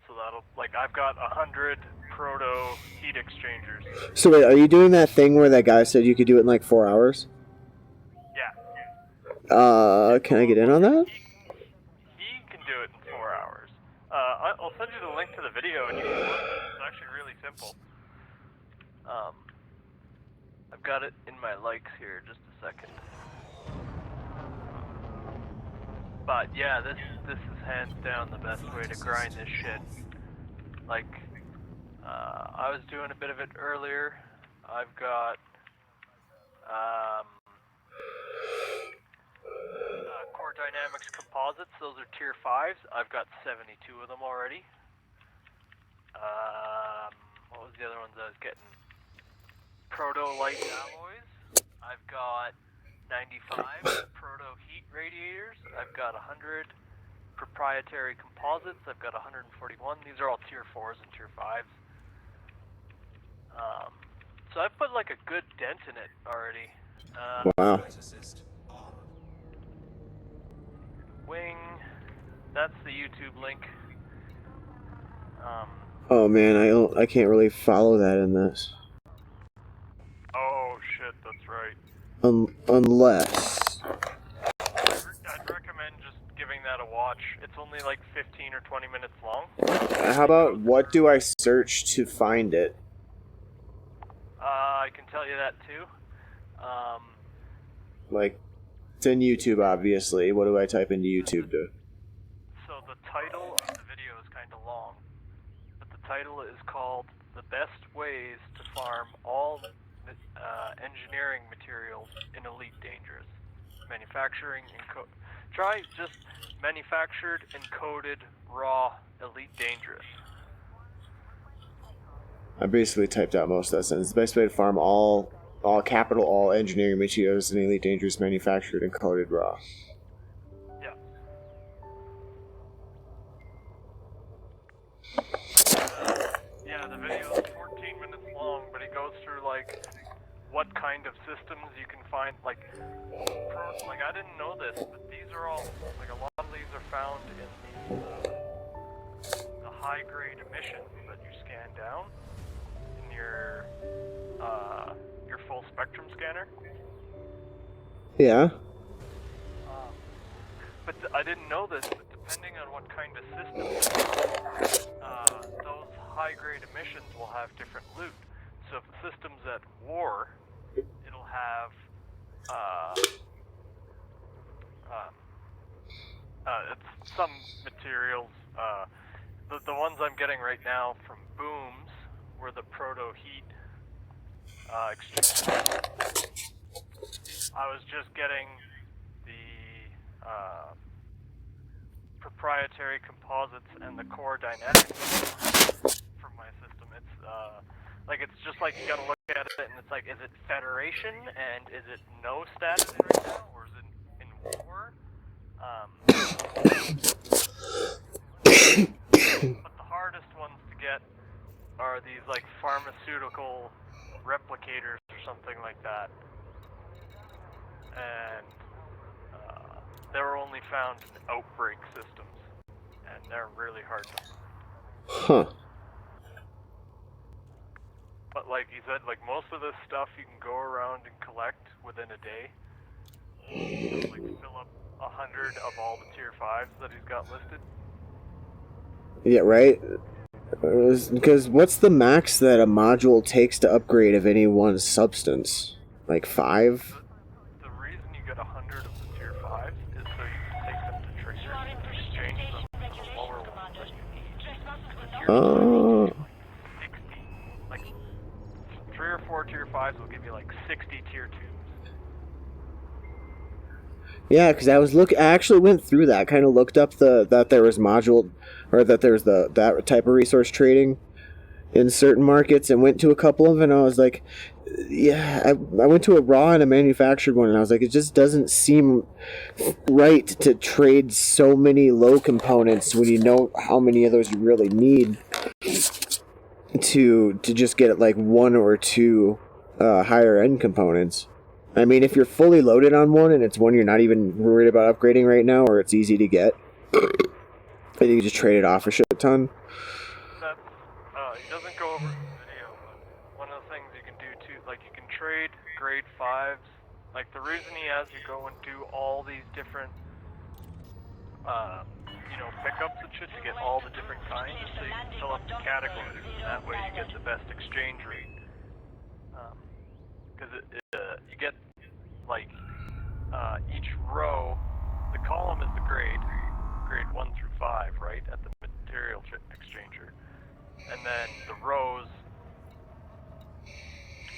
So that'll, like, I've got 100 proto heat exchangers. So wait, are you doing that thing where that guy said you could do it in like 4 hours? Yeah. Can I get in on that? He can do it in 4 hours. I'll send you the link to the video and you can watch it. It's actually really simple. I've got it in my likes here, just a second. But yeah, this is hands down the best way to grind this shit. Like, I was doing a bit of it earlier. I've got Core Dynamics Composites, those are tier 5s. I've got 72 of them already. What was the other ones I was getting? Proto Light Alloys. I've got 95 Proto Heat Radiators. I've got 100 proprietary composites. I've got 141. These are all tier 4s and tier 5s. So I've put like a good dent in it already. Wow. Flight assist on. Wing, that's the YouTube link. Oh man, I can't really follow that in this. Oh shit, that's right. Unless. I'd recommend just giving that a watch. It's only like 15 or 20 minutes long. How about what do I search to find it? I can tell you that too. Like, it's in YouTube, obviously. What do I type into YouTube to? So the title of the video is kind of long, but the title is called "The Best Ways to Farm All Engineering Materials in Elite Dangerous. Manufacturing and try just manufactured and coated raw Elite Dangerous." I basically typed out most of that sentence. The best way to farm all engineering materials in Elite Dangerous manufactured and coated raw. Yeah. Yeah, the video is 14 minutes long, but it goes through like what kind of systems you can find. Like I didn't know this, but these are all like a lot of these are found in the high grade emissions that you scan down in your full spectrum scanner. Yeah. But I didn't know this, but depending on what kind of system, those high-grade emissions will have different loot. So if the system's at war, it'll have it's some materials. The ones I'm getting right now from Booms were the proto-heat exchange. I was just getting the proprietary composites and the core dynamics from my system. It's just like you gotta look at it and it's like, is it Federation and is it no status right now, or is it in war? But the hardest ones to get are these like pharmaceutical replicators or something like that. And they're only found in outbreak systems, and they're really hard to find. Huh. But like he said, like most of this stuff you can go around and collect within a day. Like fill up 100 of all the tier 5s that he's got listed. Yeah, right? Because what's the max that a module takes to upgrade of any one substance? Like 5? The reason you get 100 of the tier 5s is so you can take them to traders and exchange them for the lower ones that you need. The tier 5s will give you like 60. Like 3 or 4 tier 5s will give you like 60 tier 2s. Yeah, because I actually went through that, kind of looked up that there was module, or that there's that type of resource trading in certain markets, and went to a couple of them, and I was like, yeah, I went to a raw and a manufactured one, and I was like, it just doesn't seem right to trade so many low components when you know how many of those you really need to just get like 1 or 2 higher end components. I mean, if you're fully loaded on one and it's one you're not even worried about upgrading right now, or it's easy to get, and you just trade it off a shit ton. That's, he doesn't go over it in the video, but one of the things you can do too, like you can trade grade 5s. Like the reason he has you go and do all these different, pickups and shit to get all the different kinds, so you can fill up the categories, and that way you get the best exchange rate. Because you get, like, each row, the column is the grade 1 through 5, right, at the material exchanger. And then the rows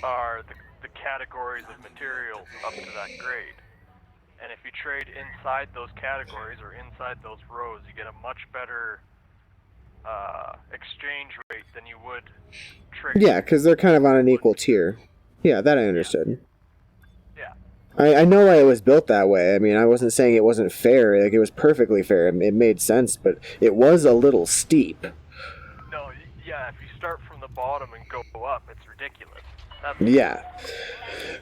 are the categories of materials up to that grade. And if you trade inside those categories or inside those rows, you get a much better exchange rate than you would trade. Yeah, because they're kind of on an equal tier. Yeah, that I understood. Yeah. I know why it was built that way. I mean, I wasn't saying it wasn't fair. Like, it was perfectly fair. It made sense, but it was a little steep. No, yeah, if you start from the bottom and go up, it's ridiculous. That's Yeah.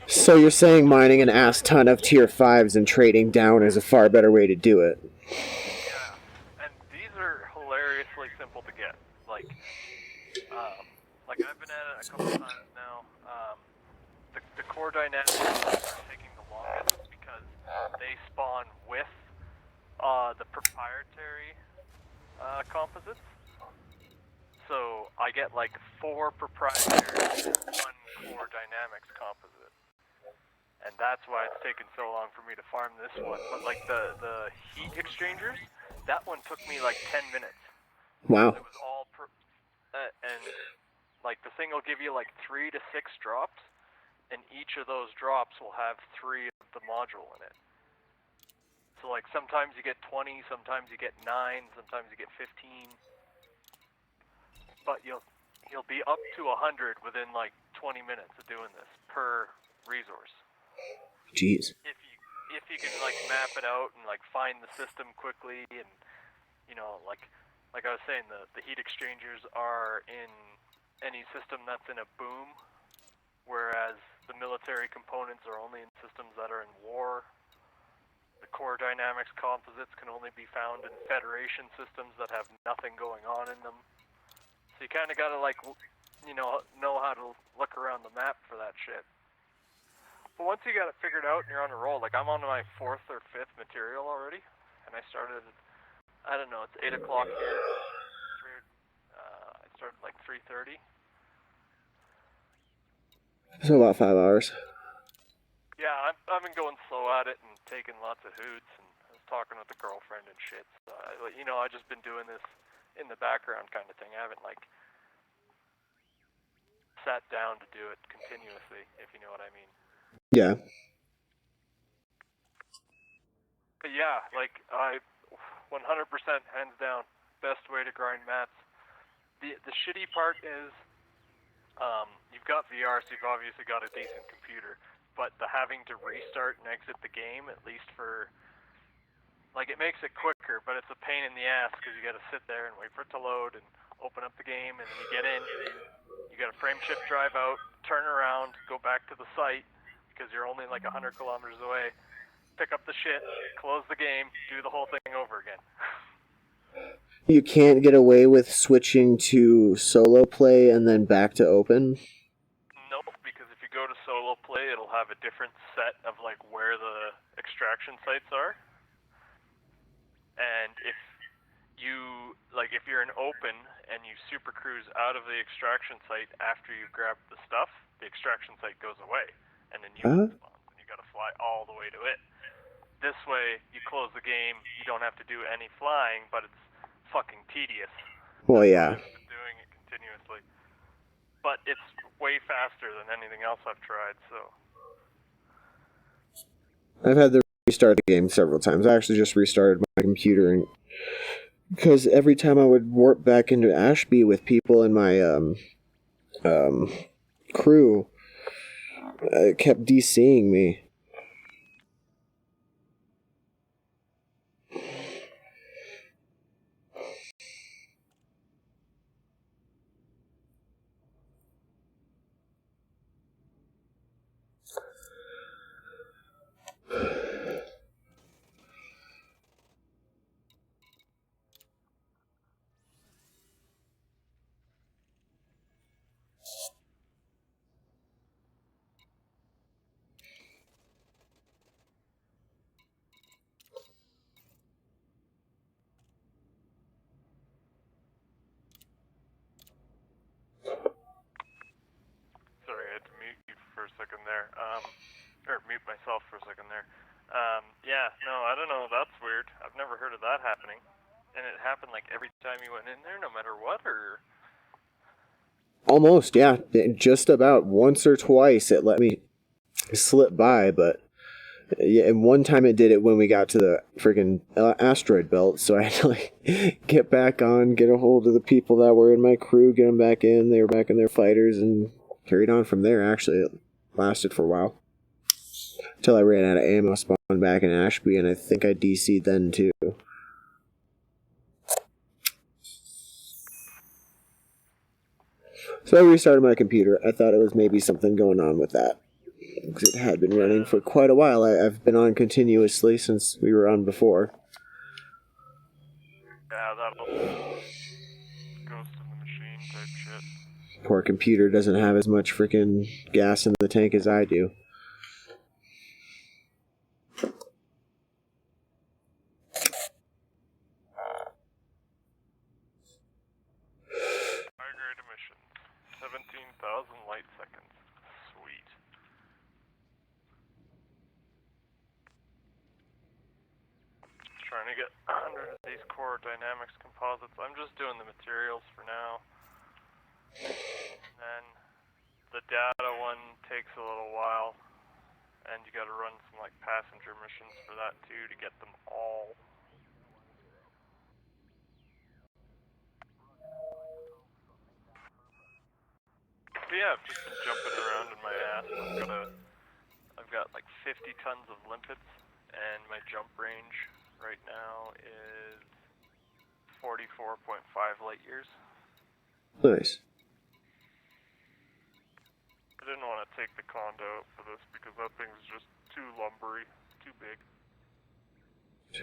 So you're saying mining an ass ton of tier 5s and trading down is a far better way to do it? yeah, and these are hilariously simple to get. Like I've been at it a couple times now. The core dynamics are taking the longest because they spawn with the proprietary composites. So I get like 4 proprietary and 1 core dynamics composite. And that's why it's taken so long for me to farm this one. But like the heat exchangers, that one took me like 10 minutes. Wow. It was all and like the thing will give you like 3 to 6 drops, and each of those drops will have 3 of the module in it. So like sometimes you get 20, sometimes you get 9, sometimes you get 15. But you'll be up to 100 within like 20 minutes of doing this per resource. Jeez. If you can like map it out and like find the system quickly, and you know like I was saying, the heat exchangers are in any system that's in a boom, whereas the military components are only in systems that are in war. The core dynamics composites can only be found in Federation systems that have nothing going on in them. So you kind of gotta like, you know how to look around the map for that shit. But once you got it figured out and you're on a roll, like I'm on my 4th or 5th material already, and I started, I don't know, it's 8 o'clock here. I started like 3:30. So about 5 hours. Yeah, I've been going slow at it and taking lots of hoots, and I was talking with the girlfriend and shit. So I just been doing this in the background kind of thing. I haven't like sat down to do it continuously, if you know what I mean. Yeah. But yeah, like I 100% hands down best way to grind mats. The shitty part is you've got VR, so you've obviously got a decent computer, but the having to restart and exit the game, at least for like, it makes it quicker, but it's a pain in the ass because you got to sit there and wait for it to load and open up the game, and then you get in, you got to frame shift drive out, turn around, go back to the site because you're only like 100 kilometers away, pick up the shit, close the game, do the whole thing over again. You can't get away with switching to solo play and then back to open? Nope, because if you go to solo play, it'll have a different set of like where the extraction sites are. And if you're in open and you super cruise out of the extraction site after you grab the stuff, the extraction site goes away, and then you spawns, and you got to fly all the way to it. This way, you close the game, you don't have to do any flying, but it's fucking tedious. Well, yeah. I've been doing it continuously, but it's way faster than anything else I've tried. So I've had to restart the game several times. I actually just restarted my computer, and because every time I would warp back into Ashby with people in my crew, it kept DCing me. sorry, I had to mute you for a second there, or mute myself for a second there. Yeah, no, I don't know. That's weird. I've never heard of that happening. And it happened like every time you went in there, no matter what, or? Almost, yeah. Just about once or twice it let me slip by, but yeah, and one time it did it when we got to the friggin' asteroid belt, so I had to like get back on, get a hold of the people that were in my crew, get them back in. They were back in their fighters, and carried on from there. Actually, it lasted for a while. Till I ran out of ammo, spawned back in Ashby, and I think I DC'd then too. So I restarted my computer. I thought it was maybe something going on with that. Because it had been running for quite a while. I've been on continuously since we were on before. Yeah, that'll ghost in the machine type shit. Poor computer doesn't have as much freaking gas in the tank as I do. High grade emissions. 17,000 light seconds. Sweet. Trying to get 100 of these core dynamics composites. I'm just doing the materials for now. And then the data one takes a little while. And you gotta run some like passenger missions for that too to get them all. But yeah, I've just been jumping around in my ass. I've got like 50 tons of limpets, and my jump range right now is 44.5 light years. Nice. I didn't want to take the condo out for this because that thing's just too lumbery, too big.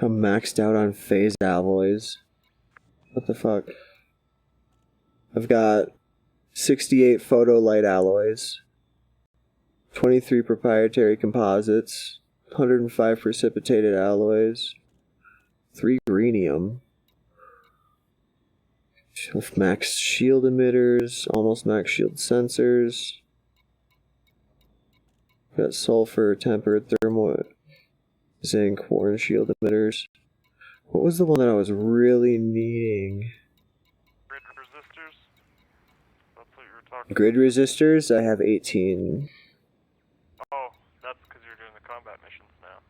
I'm maxed out on phase alloys. What the fuck? I've got 68 photo light alloys, 23 proprietary composites, 105 precipitated alloys, 3 greenium, with max shield emitters, almost max shield sensors. Got sulfur, tempered, thermal, zinc, warn shield emitters. What was the one that I was really needing? Grid resistors? That's what you were talking Grid resistors? I have 18. Oh, that's because you're doing the combat missions now.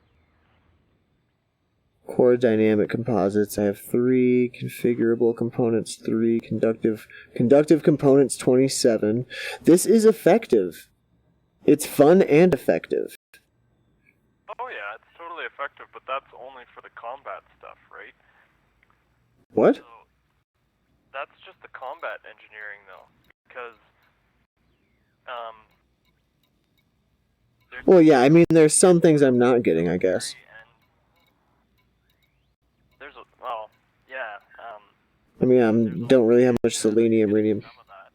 Core dynamic composites, I have 3. Configurable components, 3. Conductive components, 27. This is effective. It's fun and effective. Oh yeah, it's totally effective, but that's only for the combat stuff, right? What? So, that's just the combat engineering though, because, Well, yeah, I mean, there's some things I'm not getting, I guess. And there's a, well, yeah, I mean, I don't really have much selenium, rhenium. some of that.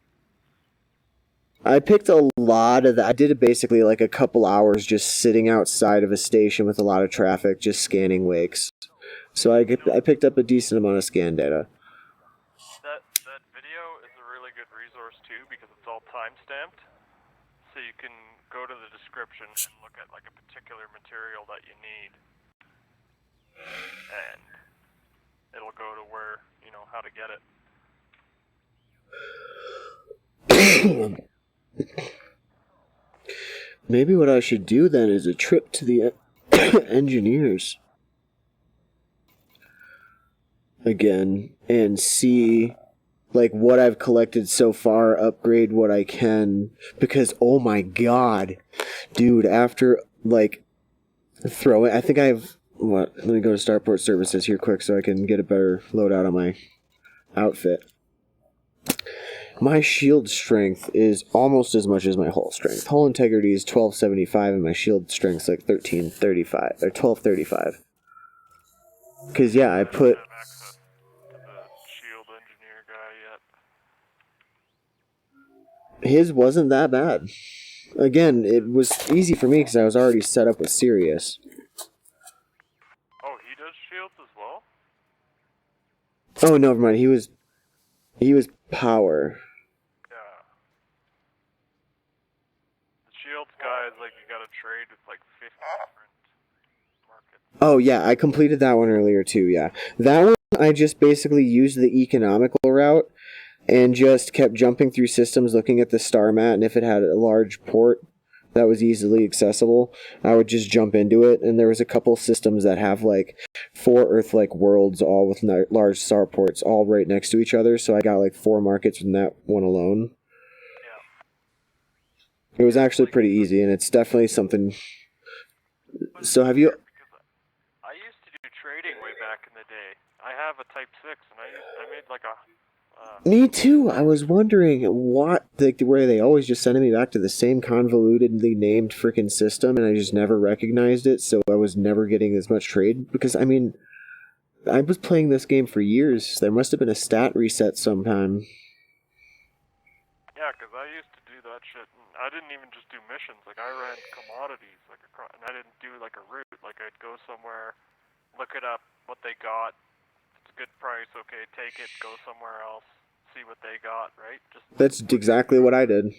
I picked a lot of that. I did it basically like a couple hours just sitting outside of a station with a lot of traffic, just scanning wakes. So I picked up a decent amount of scan data. That video is a really good resource too because it's all time-stamped. So you can go to the description and look at like a particular material that you need. And it'll go to where, you know, how to get it. Maybe what I should do then is a trip to the engineers again and see like what I've collected so far, upgrade what I can, because oh my god, dude, after like throwing, I think I have what, let me go to Starport Services here quick so I can get a better loadout on my outfit. My shield strength is almost as much as my hull strength. Hull integrity is 1275 and my shield strength is like 1335 or 1235. Because yeah, I put... I don't have access to the shield engineer guy yet. His wasn't that bad. Again, it was easy for me because I was already set up with Sirius. Oh, he does shields as well? Oh, no, never mind. He was power. Yeah. The shields guy is like you gotta trade with like 50 different markets. Oh, yeah, I completed that one earlier too, yeah. That one, I just basically used the economical route and just kept jumping through systems looking at the star mat, and if it had a large port that was easily accessible, I would just jump into it. And there was a couple systems that have like 4 Earth-like worlds, all with large star ports, all right next to each other. So I got like 4 markets from that one alone. Yeah. It was actually pretty easy, and it's definitely something But So it's have you... weird because I used to do trading way back in the day. I have a Type 6, and I made like a... Me too. I was wondering what, like, where they always just sending me back to the same convolutedly named freaking system, and I just never recognized it, so I was never getting as much trade. Because, I mean, I was playing this game for years. There must have been a stat reset sometime. Yeah, because I used to do that shit, and I didn't even just do missions. Like, I ran commodities, like, and I didn't do, like, a route. Like, I'd go somewhere, look it up, what they got. If it's a good price, okay, take it, go somewhere else, see what they got, right? That's exactly what I did.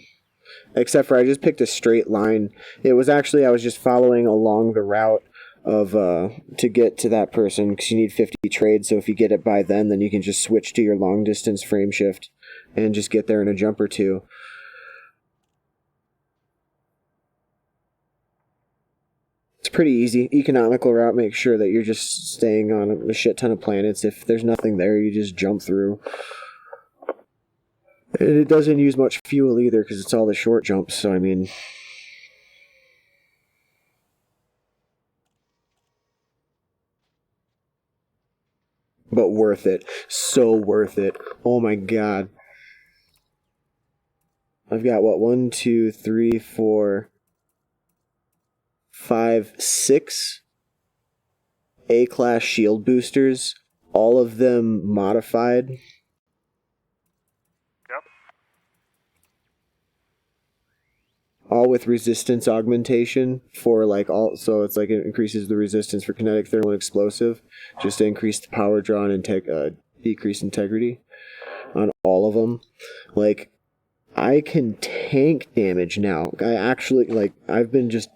Except for I just picked a straight line. It was actually, I was just following along the route of, to get to that person, because you need 50 trade, so if you get it by then you can just switch to your long distance frame shift and just get there in a jump or two. It's pretty easy. Economical route, make sure that you're just staying on a shit ton of planets. If there's nothing there, you just jump through. And it doesn't use much fuel either, because it's all the short jumps, so I mean... But worth it. So worth it. Oh my god. I've got, what, 1, 2, 3, 4, 5, 6 A-class shield boosters, all of them modified. Yep. All with resistance augmentation for, like, all, so it's like it increases the resistance for kinetic, thermal, and explosive, just to increase the power draw and decrease integrity on all of them. Like, I can tank damage now. I actually, like, I've been just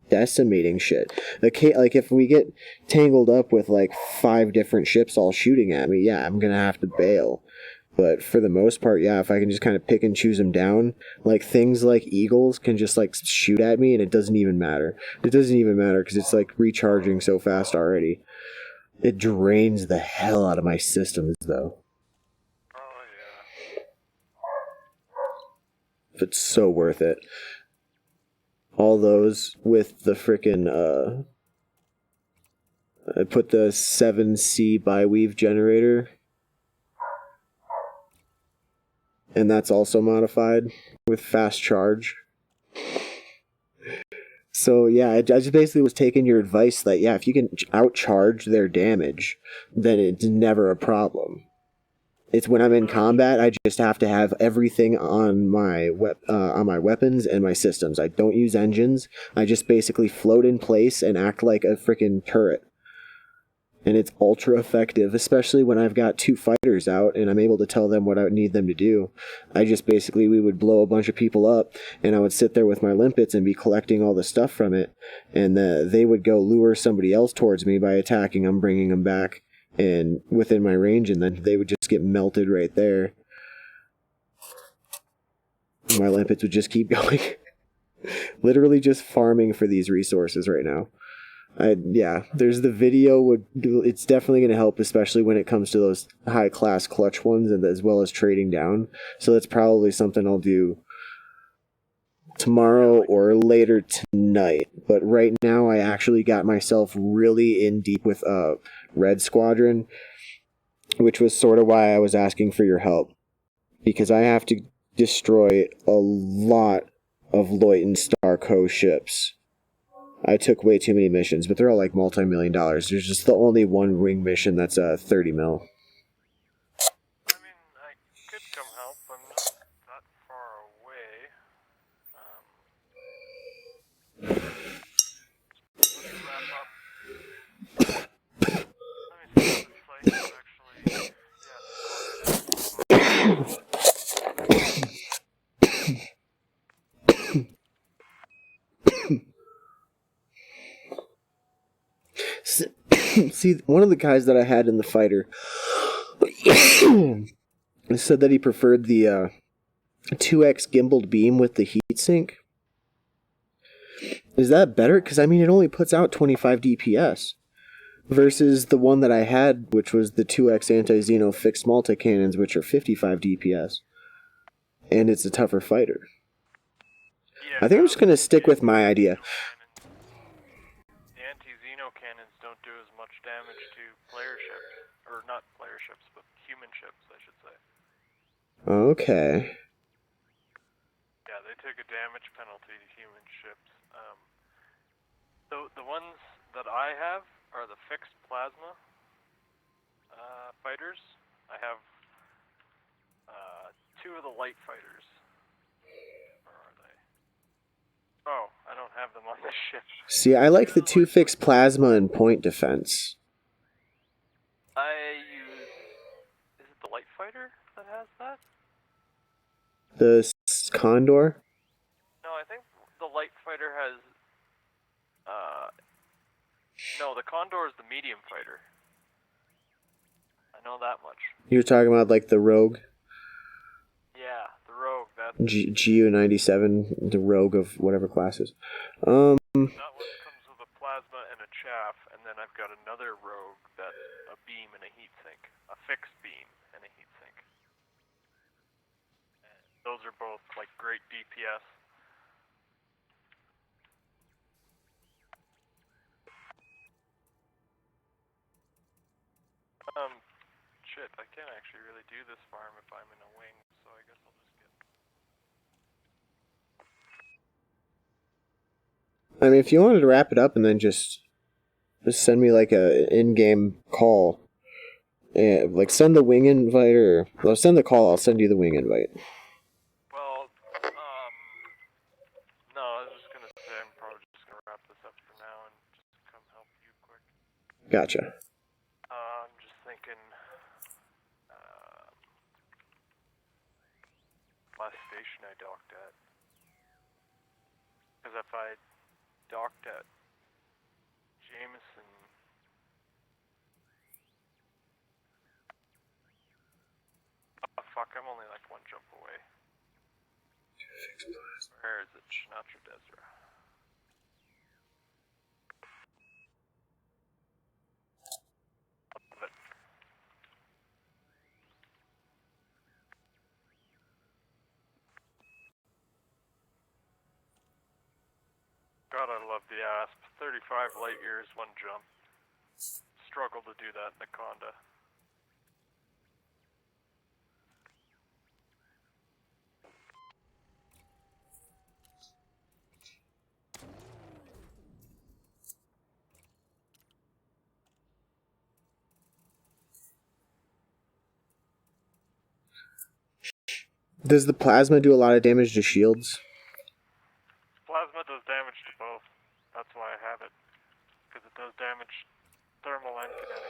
decimating shit. Like, if we get tangled up with, like, 5 different ships all shooting at me, yeah, I'm gonna have to bail. But for the most part, yeah, if I can just kind of pick and choose them down, like, things like eagles can just, like, shoot at me, and it doesn't even matter. It doesn't even matter, because it's, like, recharging so fast already. It drains the hell out of my systems, though. Oh, yeah. But it's so worth it. All those with the frickin', I put the 7C biweave generator, and that's also modified with fast charge. So yeah, I just basically was taking your advice that, yeah, if you can outcharge their damage, then it's never a problem. It's when I'm in combat, I just have to have everything on my weapons and my systems. I don't use engines. I just basically float in place and act like a freaking turret. And it's ultra effective, especially when I've got 2 fighters out and I'm able to tell them what I need them to do. I just basically, we would blow a bunch of people up, and I would sit there with my limpets and be collecting all the stuff from it, and they would go lure somebody else towards me by attacking them, bringing them back and within my range, and then they would just get melted right there. My limpets would just keep going. Literally just farming for these resources right now. Yeah, there's the video. It's definitely going to help, especially when it comes to those high class clutch ones, and as well as trading down. So that's probably something I'll do tomorrow or later tonight. But right now, I actually got myself really in deep with Red Squadron, which was sort of why I was asking for your help, because I have to destroy a lot of Loyton Star Co ships. I took way too many missions, but they're all like multi-million dollars. There's just the only one wing mission that's 30 mil. I mean, I could come help. I'm not that far away. Let me wrap up. Let me see if this flight is actually... See, one of the guys that I had in the fighter said that he preferred the 2x gimbaled beam with the heatsink. Is that better? Because, I mean, it only puts out 25 DPS. Versus the one that I had, which was the 2x anti-Xeno fixed multi-cannons, which are 55 DPS. And it's a tougher fighter. Yeah, I think I'm just going to stick with my idea. damage to player ships. Or not player ships, but human ships, I should say. Okay. Yeah, they take a damage penalty to human ships. The ones that I have are the fixed plasma fighters. I have 2 of the light fighters. Where are they? Oh, I don't have them on this ship. See, I like the 2 fixed plasma and point defense. I use... Is it the light fighter that has that? The Condor? No, I think the light fighter has... No, the Condor is the medium fighter. I know that much. You're talking about like the Rogue? Yeah, the Rogue. That's... GU-97, the Rogue of whatever classes. That one comes with a plasma and a chaff, and then I've got another Rogue that's a beam and a heatsink. A fixed beam and a heatsink. And those are both like great DPS. Shit, I can't actually really do this farm if I'm in a wing, so I guess I'll just get... I mean, if you wanted to wrap it up and then just send me like a in-game call. Like send the wing invite or... Well, send the call, I'll send you the wing invite. Well, no, I was just gonna say I'm probably just gonna wrap this up for now and just come help you quick. Gotcha. I'm just thinking, last station I docked at. Because if I docked at Jameson... Oh, fuck, I'm only like 1 jump away. Where is it? Shinatra Desra. Love it. God, I love the ASP. 35 light years, 1 jump. Struggle to do that in the Conda. Does the plasma do a lot of damage to shields? Plasma does damage to both. That's why I have it. Because it does damage thermal and kinetic.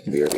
BRB.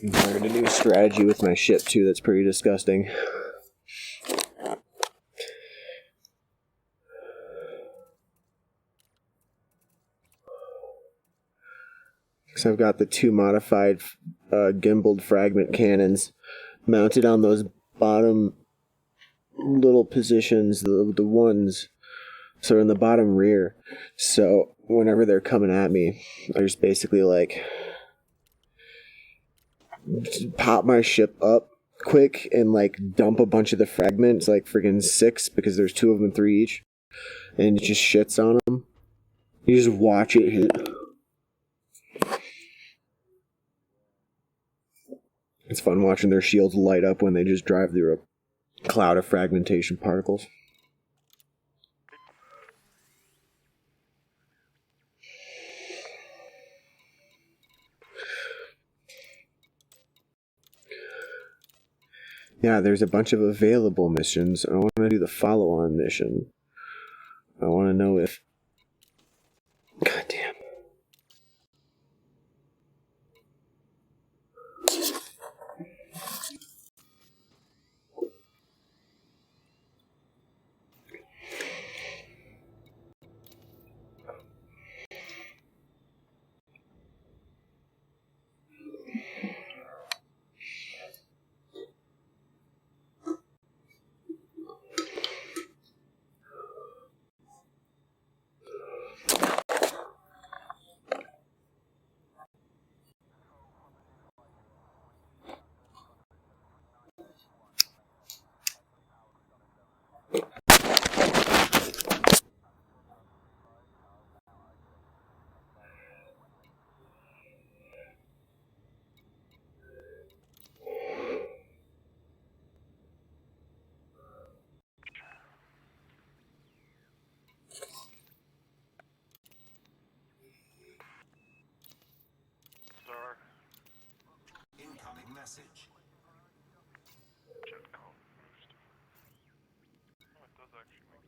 Learned a new strategy with my ship too that's pretty disgusting. So I've got the 2 modified gimbaled fragment cannons mounted on those bottom little positions, the ones, so in the bottom rear. So whenever they're coming at me, I just basically like pop my ship up quick and like dump a bunch of the fragments, like friggin' 6, because there's 2 of them, 3 each, and it just shits on them. You just watch it hit. It's fun watching their shields light up when they just drive through a cloud of fragmentation particles. Yeah, there's a bunch of available missions. I want to do the follow-on mission. I want to know if... God damn. Star. Incoming message. Jet comp boost. Oh, it does actually make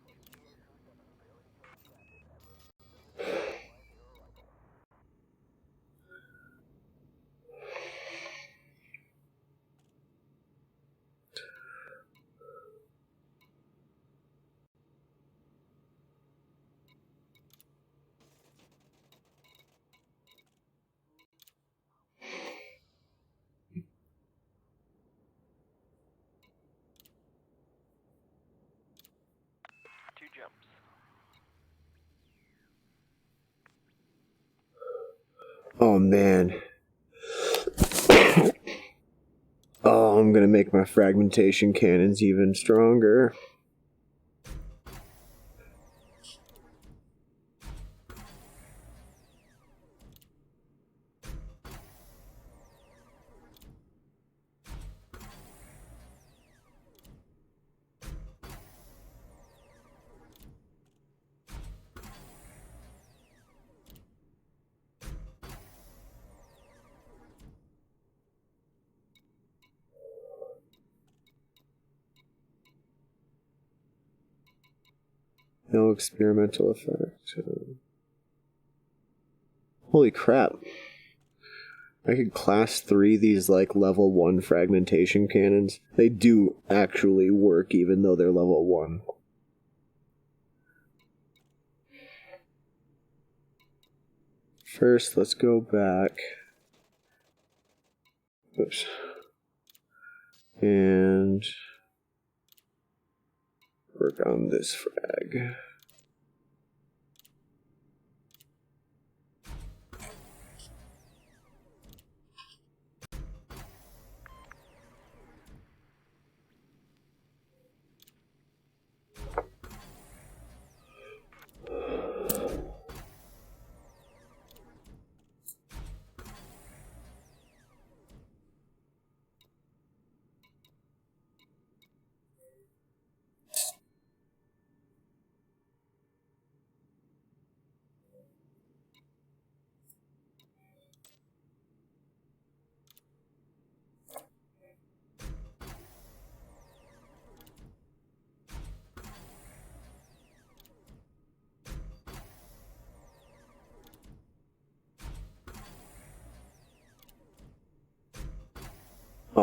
two jumps. Oh, man. Oh, I'm gonna make my fragmentation cannons even stronger. No experimental effect. Holy crap. I could class 3 these like level 1 fragmentation cannons. They do actually work even though they're level 1. First, let's go back. Oops. And work on this frag.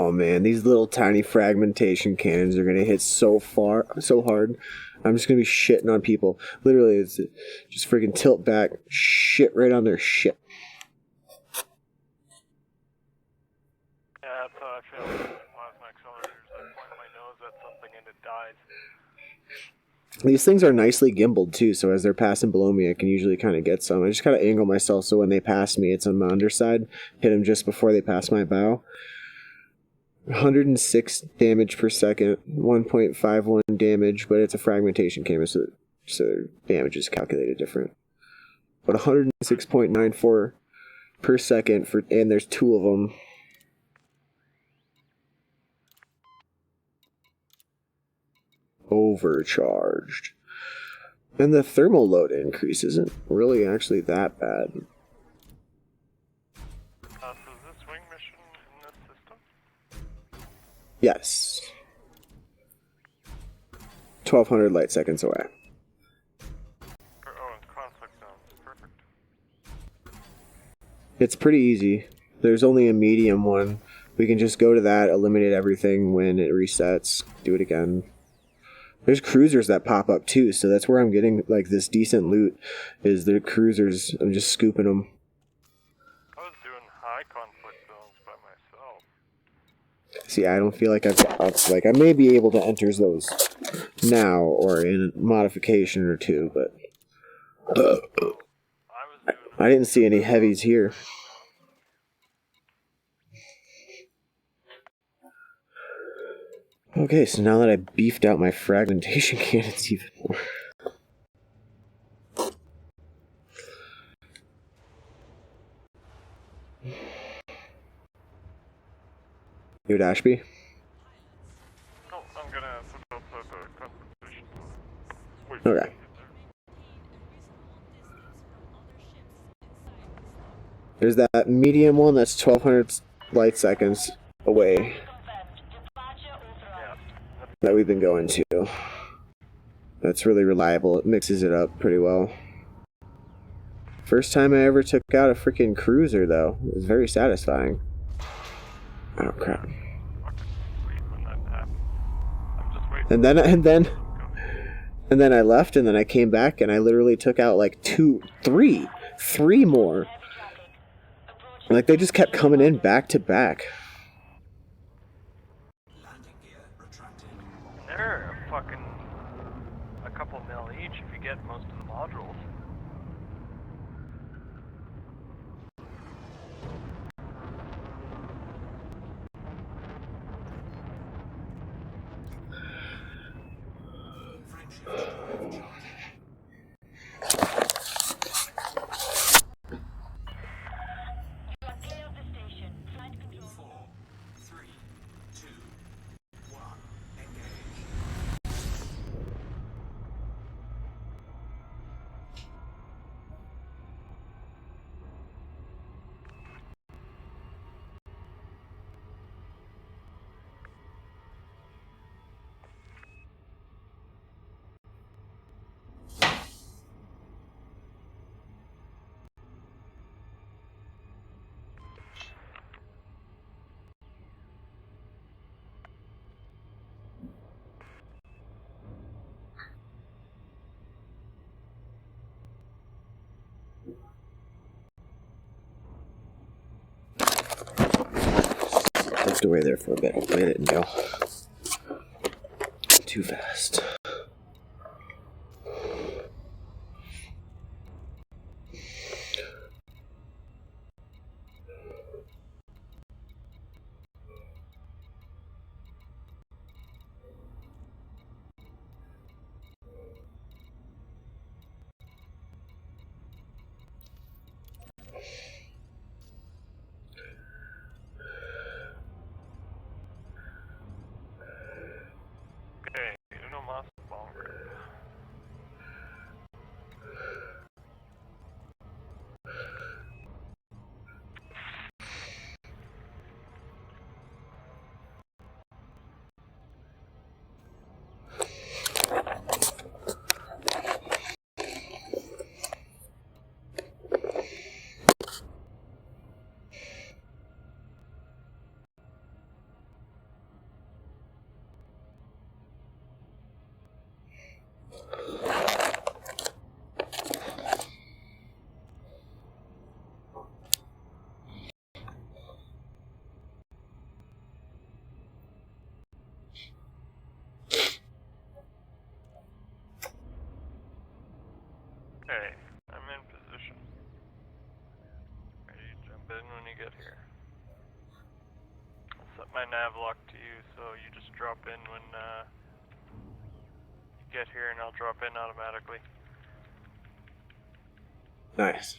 Oh man, these little tiny fragmentation cannons are gonna hit so hard. I'm just gonna be shitting on people. Literally, it's just freaking tilt back, shit right on their shit. Yeah, that's how I feel with plasma accelerators. I point my nose at something and it dies. These things are nicely gimbaled too, so as they're passing below me, I can usually kind of get some. I just kind of angle myself so when they pass me, it's on my underside. Hit them just before they pass my bow. 106 damage per second, 1.51 damage, but it's a fragmentation camera, so damage is calculated different. But 106.94 per second and there's two of them. Overcharged. And the thermal load increase isn't really actually that bad. So is this swing mission in this system? Yes. 1200 light seconds away. Oh, and conflict zones. Perfect. It's pretty easy. There's only a medium one. We can just go to that, eliminate everything when it resets, do it again. There's cruisers that pop up too, so that's where I'm getting like this decent loot, is the cruisers. I'm just scooping them. I was doing high conflict zones by myself. See, I don't feel like like I may be able to enter those now or in a modification or two, but I didn't see any heavies here. Okay, so now that I beefed out my fragmentation cannons even more. Dude, Ashby? Oh, I'm gonna put up the concentration. Wait, Okay. There's that medium one that's 1200 light seconds away that we've been going to. That's really reliable. It mixes it up pretty well. First time I ever took out a freaking cruiser, though. It was very satisfying. Oh, crap. And then I left, and then I came back, and I literally took out like three more. Like, they just kept coming in back to back. Landing gear retracted. They're a couple mil each if you get most of the modules. Looked away there for a bit. Hopefully I didn't go too fast. Okay, uno mas. in when you get here. I'll set my nav lock to you, so you just drop in when you get here, and I'll drop in automatically. Nice.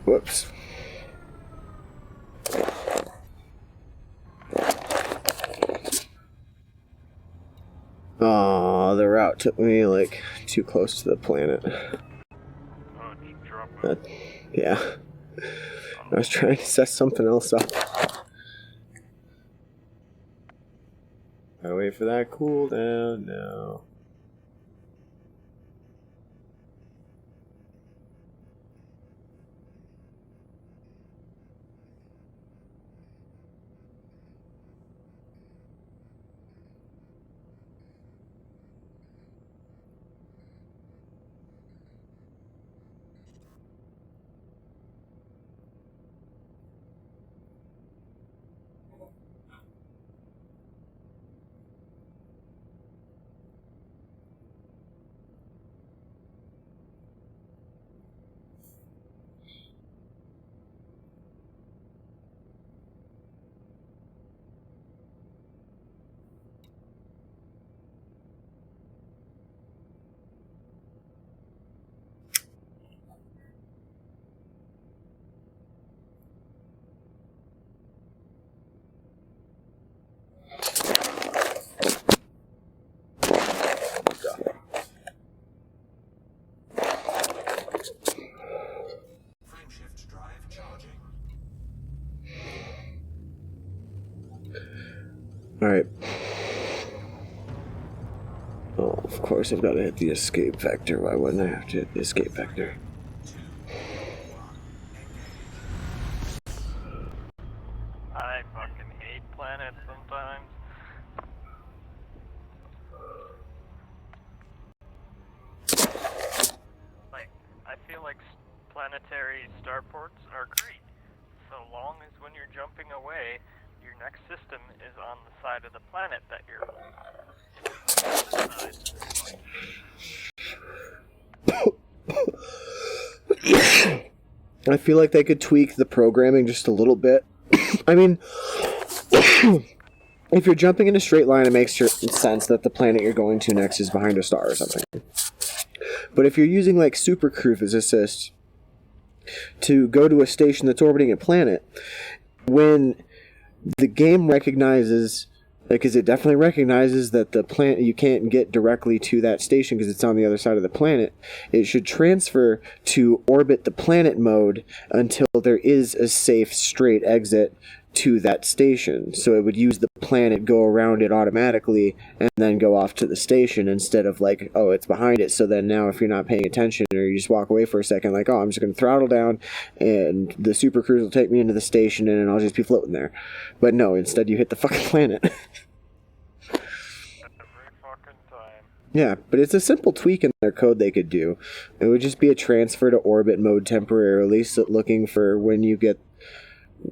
Whoops. Aw, the route took me, like, too close to the planet. Oh, just drop in. Yeah. I was trying to set something else up. I wait for that cooldown now. Frameshift drive charging. Alright. Oh, of course I've got to hit the escape vector. Why wouldn't I have to hit the escape vector? 2, 1, I fucking hate planets sometimes. Like, I feel like planetary starports are great, so long as when you're jumping away, your next system is on the side of the planet that you're on. I feel like they could tweak the programming just a little bit. I mean, if you're jumping in a straight line, it makes sense that the planet you're going to next is behind a star or something. But if you're using like super cruise assist to go to a station that's orbiting a planet, when the game recognizes, because it definitely recognizes that the planet, you can't get directly to that station because it's on the other side of the planet, it should transfer to orbit the planet mode until there is a safe straight exit to that station. So it would use the planet, go around it automatically, and then go off to the station instead of like, oh, it's behind it. So then now if you're not paying attention or you just walk away for a second, like, oh, I'm just going to throttle down and the super cruise will take me into the station and I'll just be floating there. But no, instead you hit the fucking planet. Every fucking time. Yeah, but it's a simple tweak in their code they could do. It would just be a transfer to orbit mode temporarily, so looking for when you get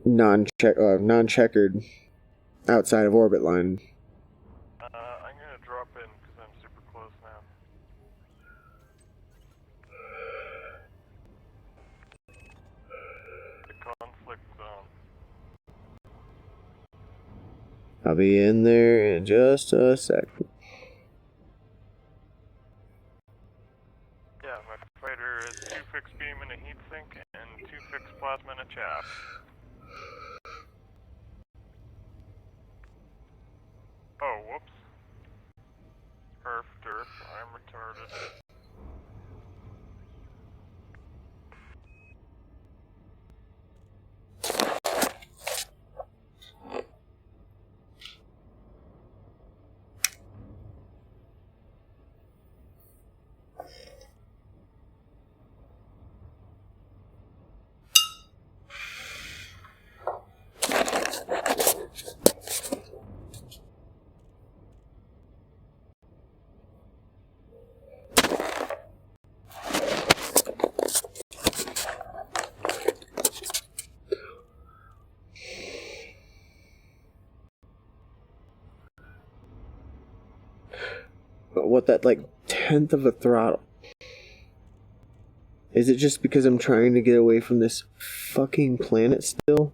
non-checkered outside of orbit line. I'm gonna drop in because I'm super close now. The conflict zone. I'll be in there in just a second. Yeah, my fighter is 2 fixed beam and a heatsink and 2 fixed plasma and a chaff. Oh, whoops. Perf, derf, I'm retarded. what, that like 10th of a throttle? Is it just because I'm trying to get away from this fucking planet still?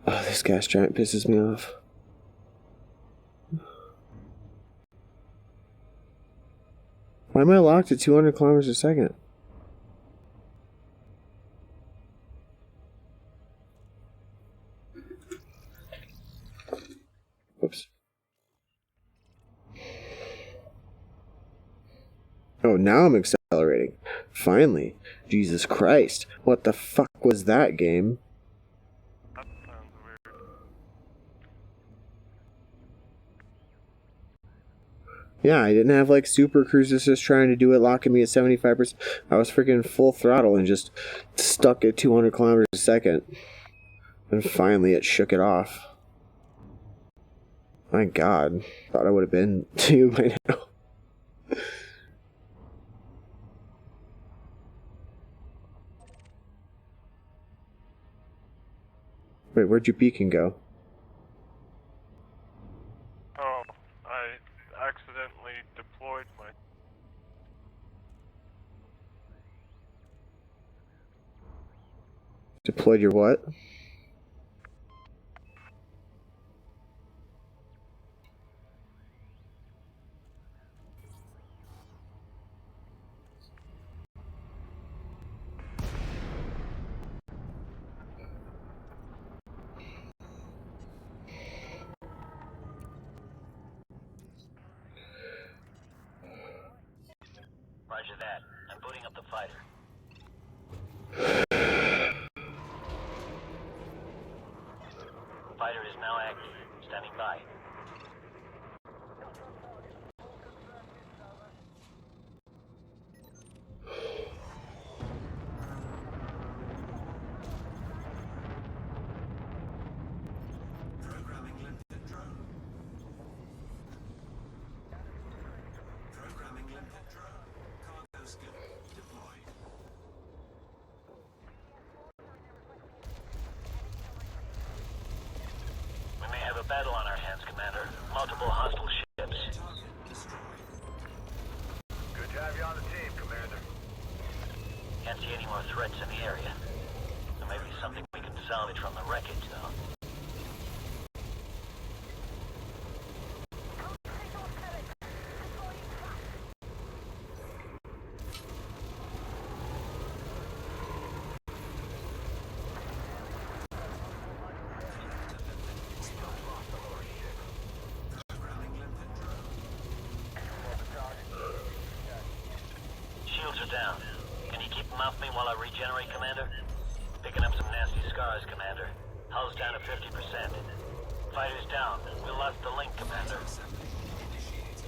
Oh, this gas giant pisses me off. Why am I locked at 200 kilometers a second? Whoops. Oh, now I'm accelerating. Finally. Jesus Christ. What the fuck was that game? That sounds weird. Yeah, I didn't have like Super Cruise Assist trying to do it, locking me at 75%. I was freaking full throttle and just stuck at 200 kilometers a second. And finally it shook it off. My God. Thought I would have been to you by now. Wait, where'd your beacon go? Oh, I accidentally deployed my... Deployed your what? Roger that. I'm booting up the fighter. Fighter is now active. Standing by. Programming limpet drone. Programming limpet drone. Cargo skill deployed. We may have a battle on our hands, Commander. Multiple hostile ships. Target destroyed. Good to have you on the team, Commander. Can't see any more threats in the area. There may be something we can salvage from the wreckage, though. Programming limpet drone. Shields are down. Can you keep them off me while I regenerate, Commander? Picking up some nasty scars, Commander. Hull's down to 50%. Fighter's down. We lost the link, Commander. Assembly initiated.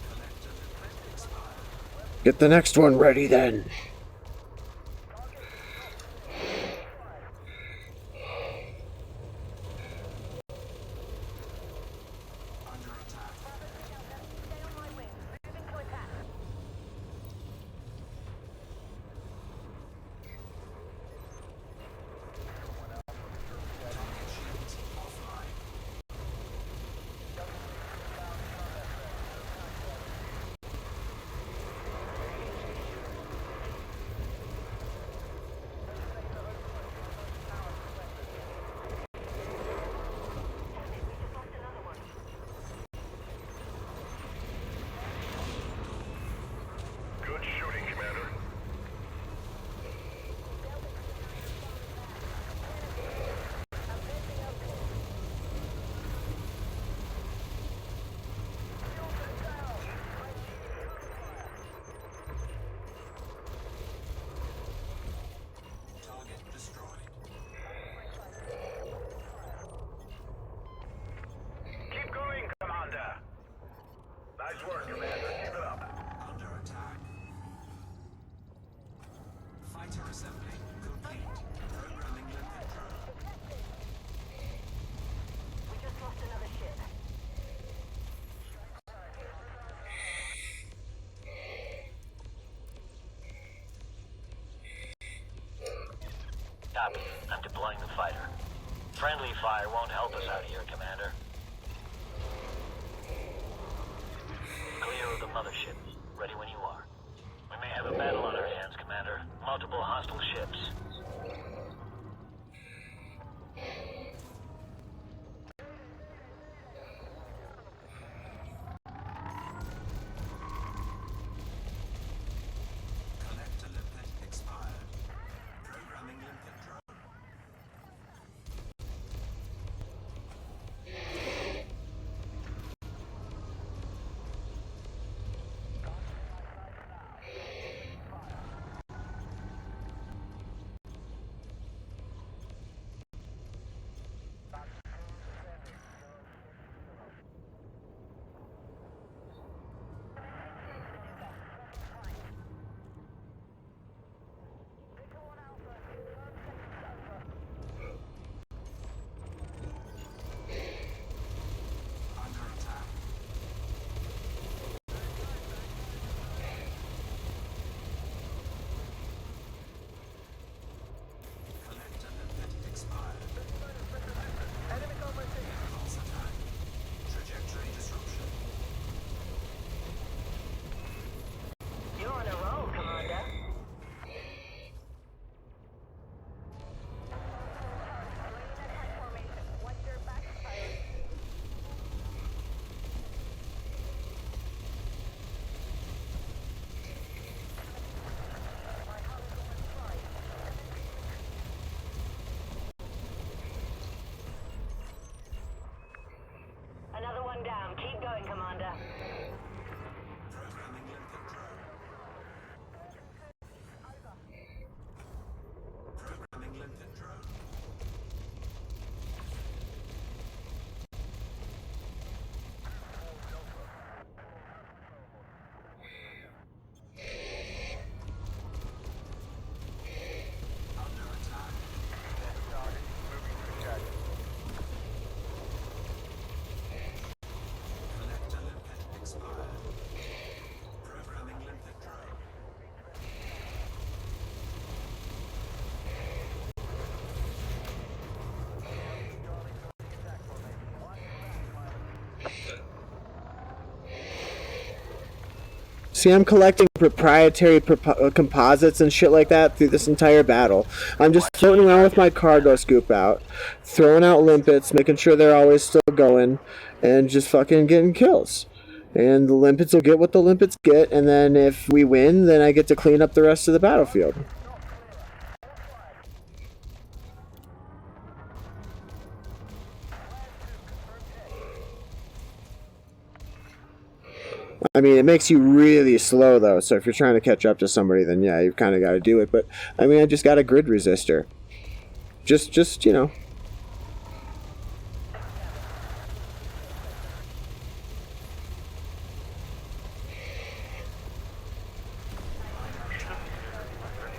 Connector limpet expired. Get the next one ready then. Under attack. Stay on my wing. Moving to attack. Target shields offline. Copy. I'm deploying the fighter. Friendly fire won't help us out here, Commander. Clear of the mothership. Ready when you are. We may have a battle on our hands, Commander. Multiple hostile ships. Collector limpet expired. Programming limpet drone. Under attack. Collector limpet expired. Pulse attack. Trajectory disruption. You're on a roll, Commander. Another one down. Keep going, Commander. Programming limpet drone. Programming limpet drone. Under attack. Collector limpet expired. Programming limpet drone. See, I'm collecting proprietary composites and shit like that through this entire battle. I'm just floating around with my cargo scoop out, throwing out limpets, making sure they're always still going, and just fucking getting kills. And the limpets will get what the limpets get, and then if we win, then I get to clean up the rest of the battlefield. I mean, it makes you really slow, though, so if you're trying to catch up to somebody, then yeah, you've kind of got to do it. But, I mean, I just got a grid resistor. Just, you know. I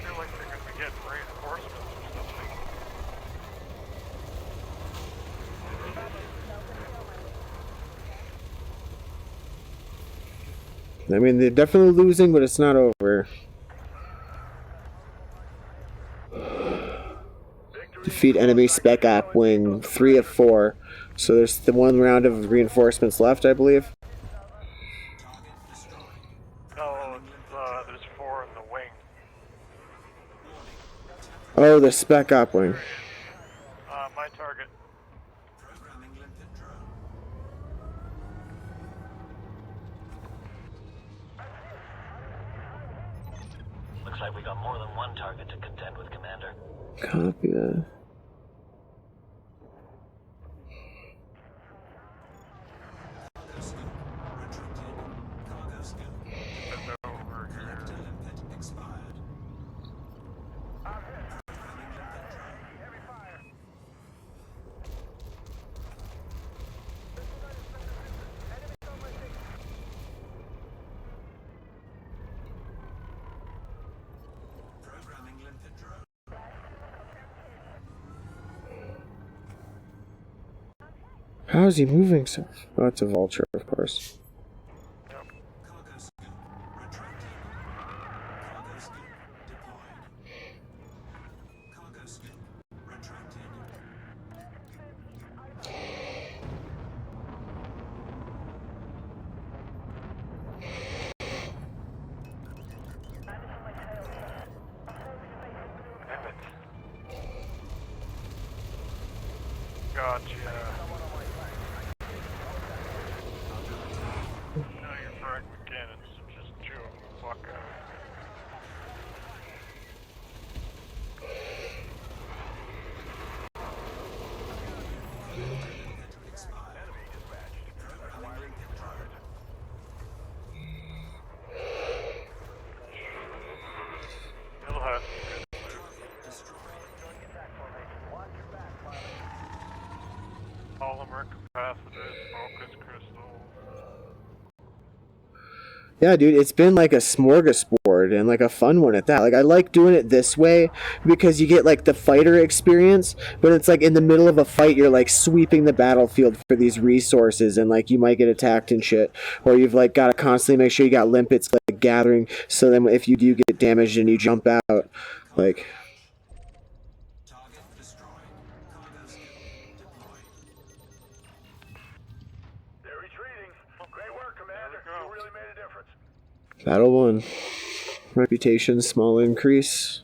feel like they're going to be getting reinforcements or something. I mean, they're definitely losing, but it's not over. Defeat enemy spec op wing 3 of 4. So there's the one round of reinforcements left, I believe. Target destroyed. No, it's, there's 4 in the wing. Warning. Oh, the spec op wing. My target. Programming limpet drone. Looks like we got more than one target to contend with, Commander. Copy that. Cargo scoop. Retracted. Cargo scoop. It's over here. Collector limpet expired. Programming limpet drone. Programming limpet drone. How is he moving so? Oh, it's a vulture, of course. Cargo scoop. Retracted. Cargo scoop deployed. Cargo scoop Gotcha. Now your fragment cannons just chew them the fuck out. It'll have some good polymer capacitors, focus crystals. Yeah, dude, it's been like a smorgasbord and like a fun one at that. Like, I like doing it this way because you get like the fighter experience, but it's like in the middle of a fight, you're like sweeping the battlefield for these resources and like you might get attacked and shit. Or you've like got to constantly make sure you got limpets like gathering so then if you do get damaged and you jump out, like. Target destroyed. Cargo skill deployed. They're retreating. Great work, Commander. There we go. You really made a difference. Battle 1. Reputation, small increase.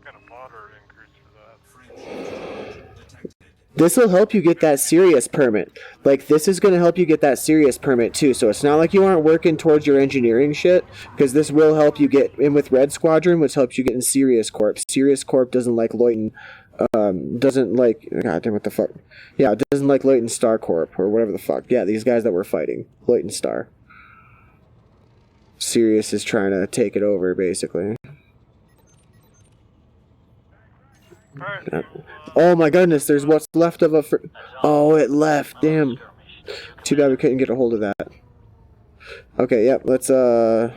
Got a moderate increase for that. Fringe charge detected. This will help you get that serious permit. Like, this is going to help you get that serious permit, too. So it's not like you aren't working towards your engineering shit, because this will help you get in with Red Squadron, which helps you get in Sirius Corp. Sirius Corp doesn't like Leuchten, doesn't like, god damn, what the fuck. Yeah, it doesn't like Leuchten Star Corp, or whatever the fuck. Yeah, these guys that we're fighting. Leuchten Star. Sirius is trying to take it over, basically. Alright, Yeah. Oh my goodness, there's what's left of a... Oh, it left, damn. Too bad we couldn't get a hold of that. Okay, yep, let's, landed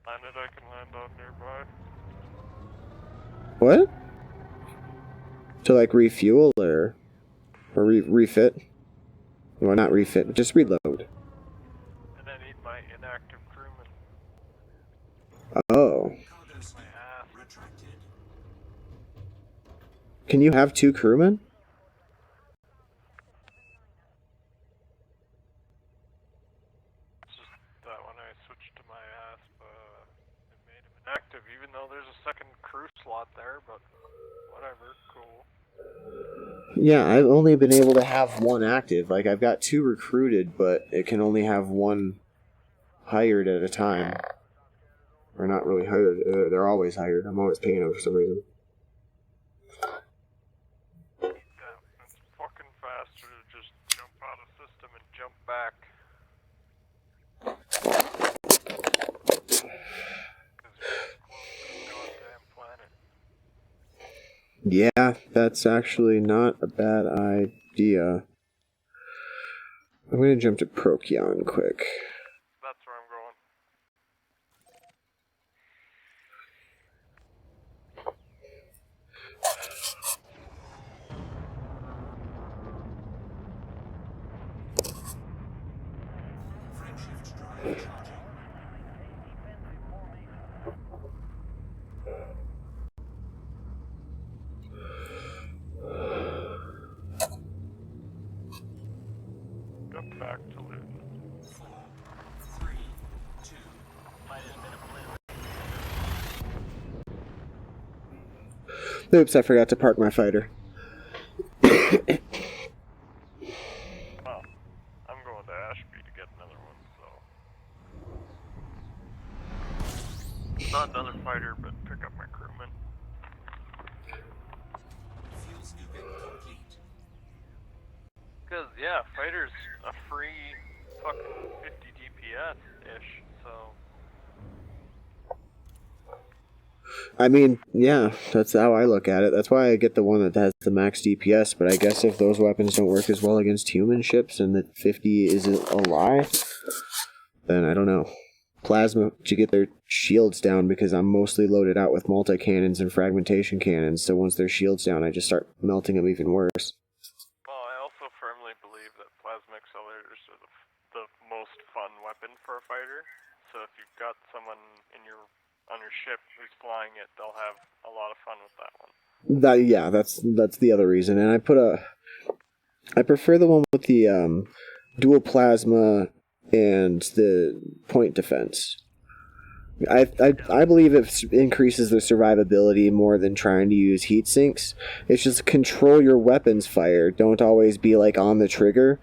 I can land on nearby. What? To, like, refuel, or refit? Well, not refit, just reload. And I need my inactive crewman. Oh. Cargo skill retracted. Can you have 2 crewmen? It's just that when I switched to my ASP, it made him inactive, even though there's a second crew slot there, but whatever, cool. Yeah, I've only been able to have 1 active. Like, I've got 2 recruited, but it can only have 1 hired at a time. Or not really hired. They're always hired. I'm always paying them for some reason. Damn, it's fucking faster to just jump out of system and jump back. Because you're close to the goddamn planet. Yeah, that's actually not a bad idea. I'm gonna jump to Procyon quick. That's where I'm going. Frameshift drive charging. Jump back to Luton. 4, 3, 2. Oops, I forgot to park my fighter. Well, I'm going to Ashby to get another one, so. Not another fighter, but pick up my crewman. Fuel scooping complete. Because, yeah, fighter's a free fucking 50 DPS-ish, so. I mean, yeah, that's how I look at it. That's why I get the one that has the max DPS, but I guess if those weapons don't work as well against human ships and that 50 isn't a lie, then I don't know. Plasma to get their shields down because I'm mostly loaded out with multi-cannons and fragmentation cannons, so once their shields down, I just start melting them even worse. Well, I also firmly believe that plasma accelerators are the most fun weapon for a fighter. So if you've got someone on your ship who's flying it, they'll have a lot of fun with that one. Yeah, that's the other reason. And I prefer the one with the dual plasma and the point defense. I believe it increases the survivability more than trying to use heat sinks. It's just control your weapons fire. Don't always be like on the trigger.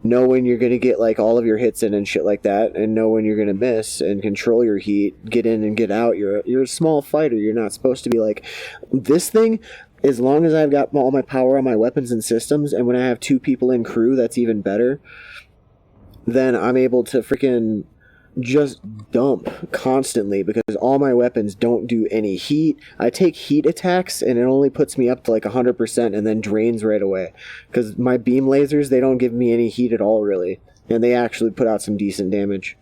Know when you're gonna get like all of your hits in and shit like that, and know when you're gonna miss, and control your heat. Get in and get out. You're a small fighter. You're not supposed to be like this thing. As long as I've got all my power on my weapons and systems, and when I have 2 people in crew, that's even better. Then I'm able to freaking just dump constantly because all my weapons don't do any heat. I take heat attacks and it only puts me up to like 100% and then drains right away. Because my beam lasers, they don't give me any heat at all really. And they actually put out some decent damage.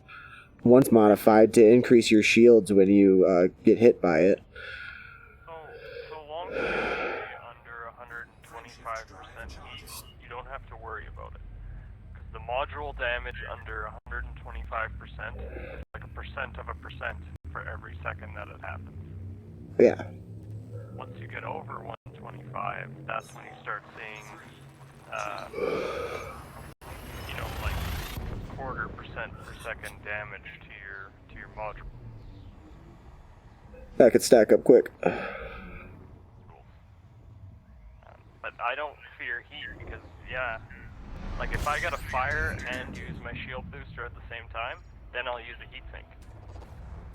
One's modified to increase your shields when you get hit by it. So long as you stay under 125% heat, you don't have to worry about it. Because the module damage under 125% is like a percent of a percent for every second that it happens. Yeah. Once you get over 125, that's when you start seeing, like 0.25% per second damage to your module. That could stack up quick. But I don't fear heat because, yeah, like if I gotta fire and use my shield booster at the same time, then I'll use a heat sink.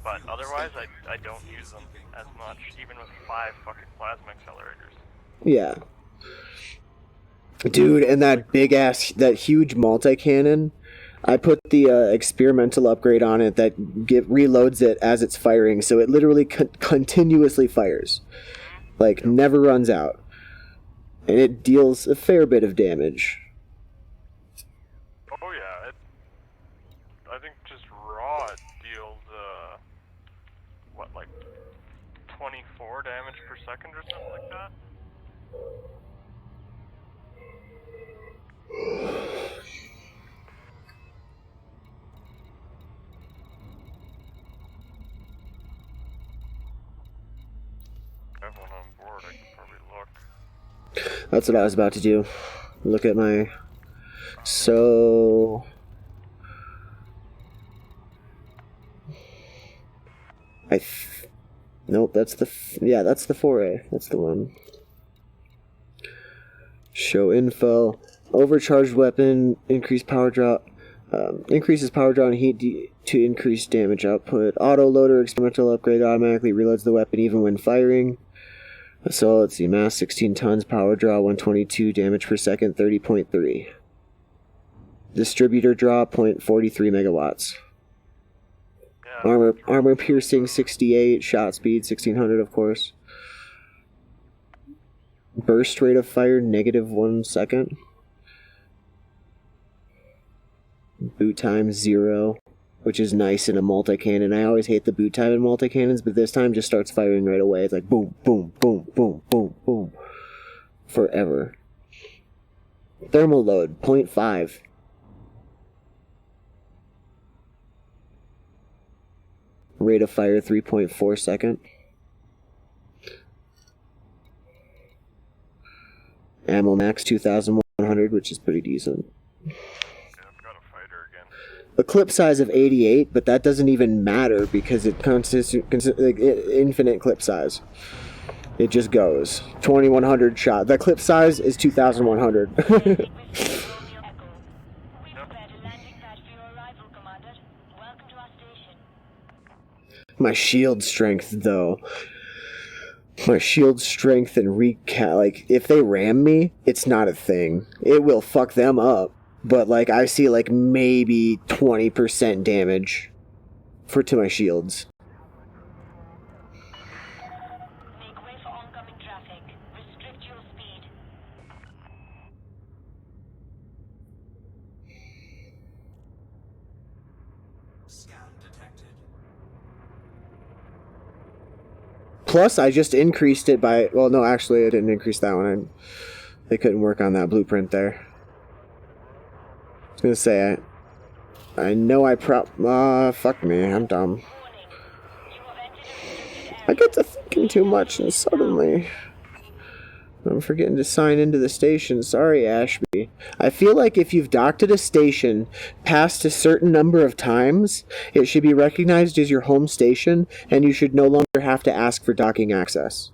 But otherwise, I don't use them as much, even with 5 fucking plasma accelerators. Yeah. Dude, and that big ass, that huge multi-cannon, I put the experimental upgrade on it that reloads it as it's firing, so it literally continuously fires. Like, never runs out. And it deals a fair bit of damage. Oh yeah, I think just raw it deals, like 24 damage per second or something like that? Everyone on board, I could probably look. That's what I was about to do. Look at my... So... Nope, that's the... Yeah, that's the 4A. That's the one. Show info. Overcharged weapon, increased power drop. Increases power draw and heat to increase damage output. Auto loader experimental upgrade automatically reloads the weapon even when firing. So let's see, mass 16 tons, power draw 122, damage per second 30.3. Distributor draw 0.43 megawatts. Yeah. Armor piercing 68, shot speed 1600 of course. Burst rate of fire -1 second. Boot time 0, which is nice in a multi-cannon. I always hate the boot time in multi-cannons, but this time just starts firing right away. It's like boom, boom, boom, boom, boom, boom. Forever. Thermal load 0.5. Rate of fire 3.4 second. Ammo max 2,100, which is pretty decent. A clip size of 88, but that doesn't even matter because it consists like infinite clip size. It just goes 2,100 shot. The clip size is 2,100. We've prepared a landing pad for your arrival, Commander. Welcome to our station. My shield strength, though. My shield strength and like if they ram me, it's not a thing. It will fuck them up. But, like, I see, like, maybe 20% damage to my shields. Make way for oncoming traffic. Restrict your speed. Scan detected. Plus, I just increased it by... Well, no, actually, I didn't increase that one. They couldn't work on that blueprint there. I was gonna say, I know fuck me, I'm dumb. I get to thinking too much and suddenly... I'm forgetting to sign into the station. Sorry, Ashby. I feel like if you've docked at a station past a certain number of times, it should be recognized as your home station, and you should no longer have to ask for docking access.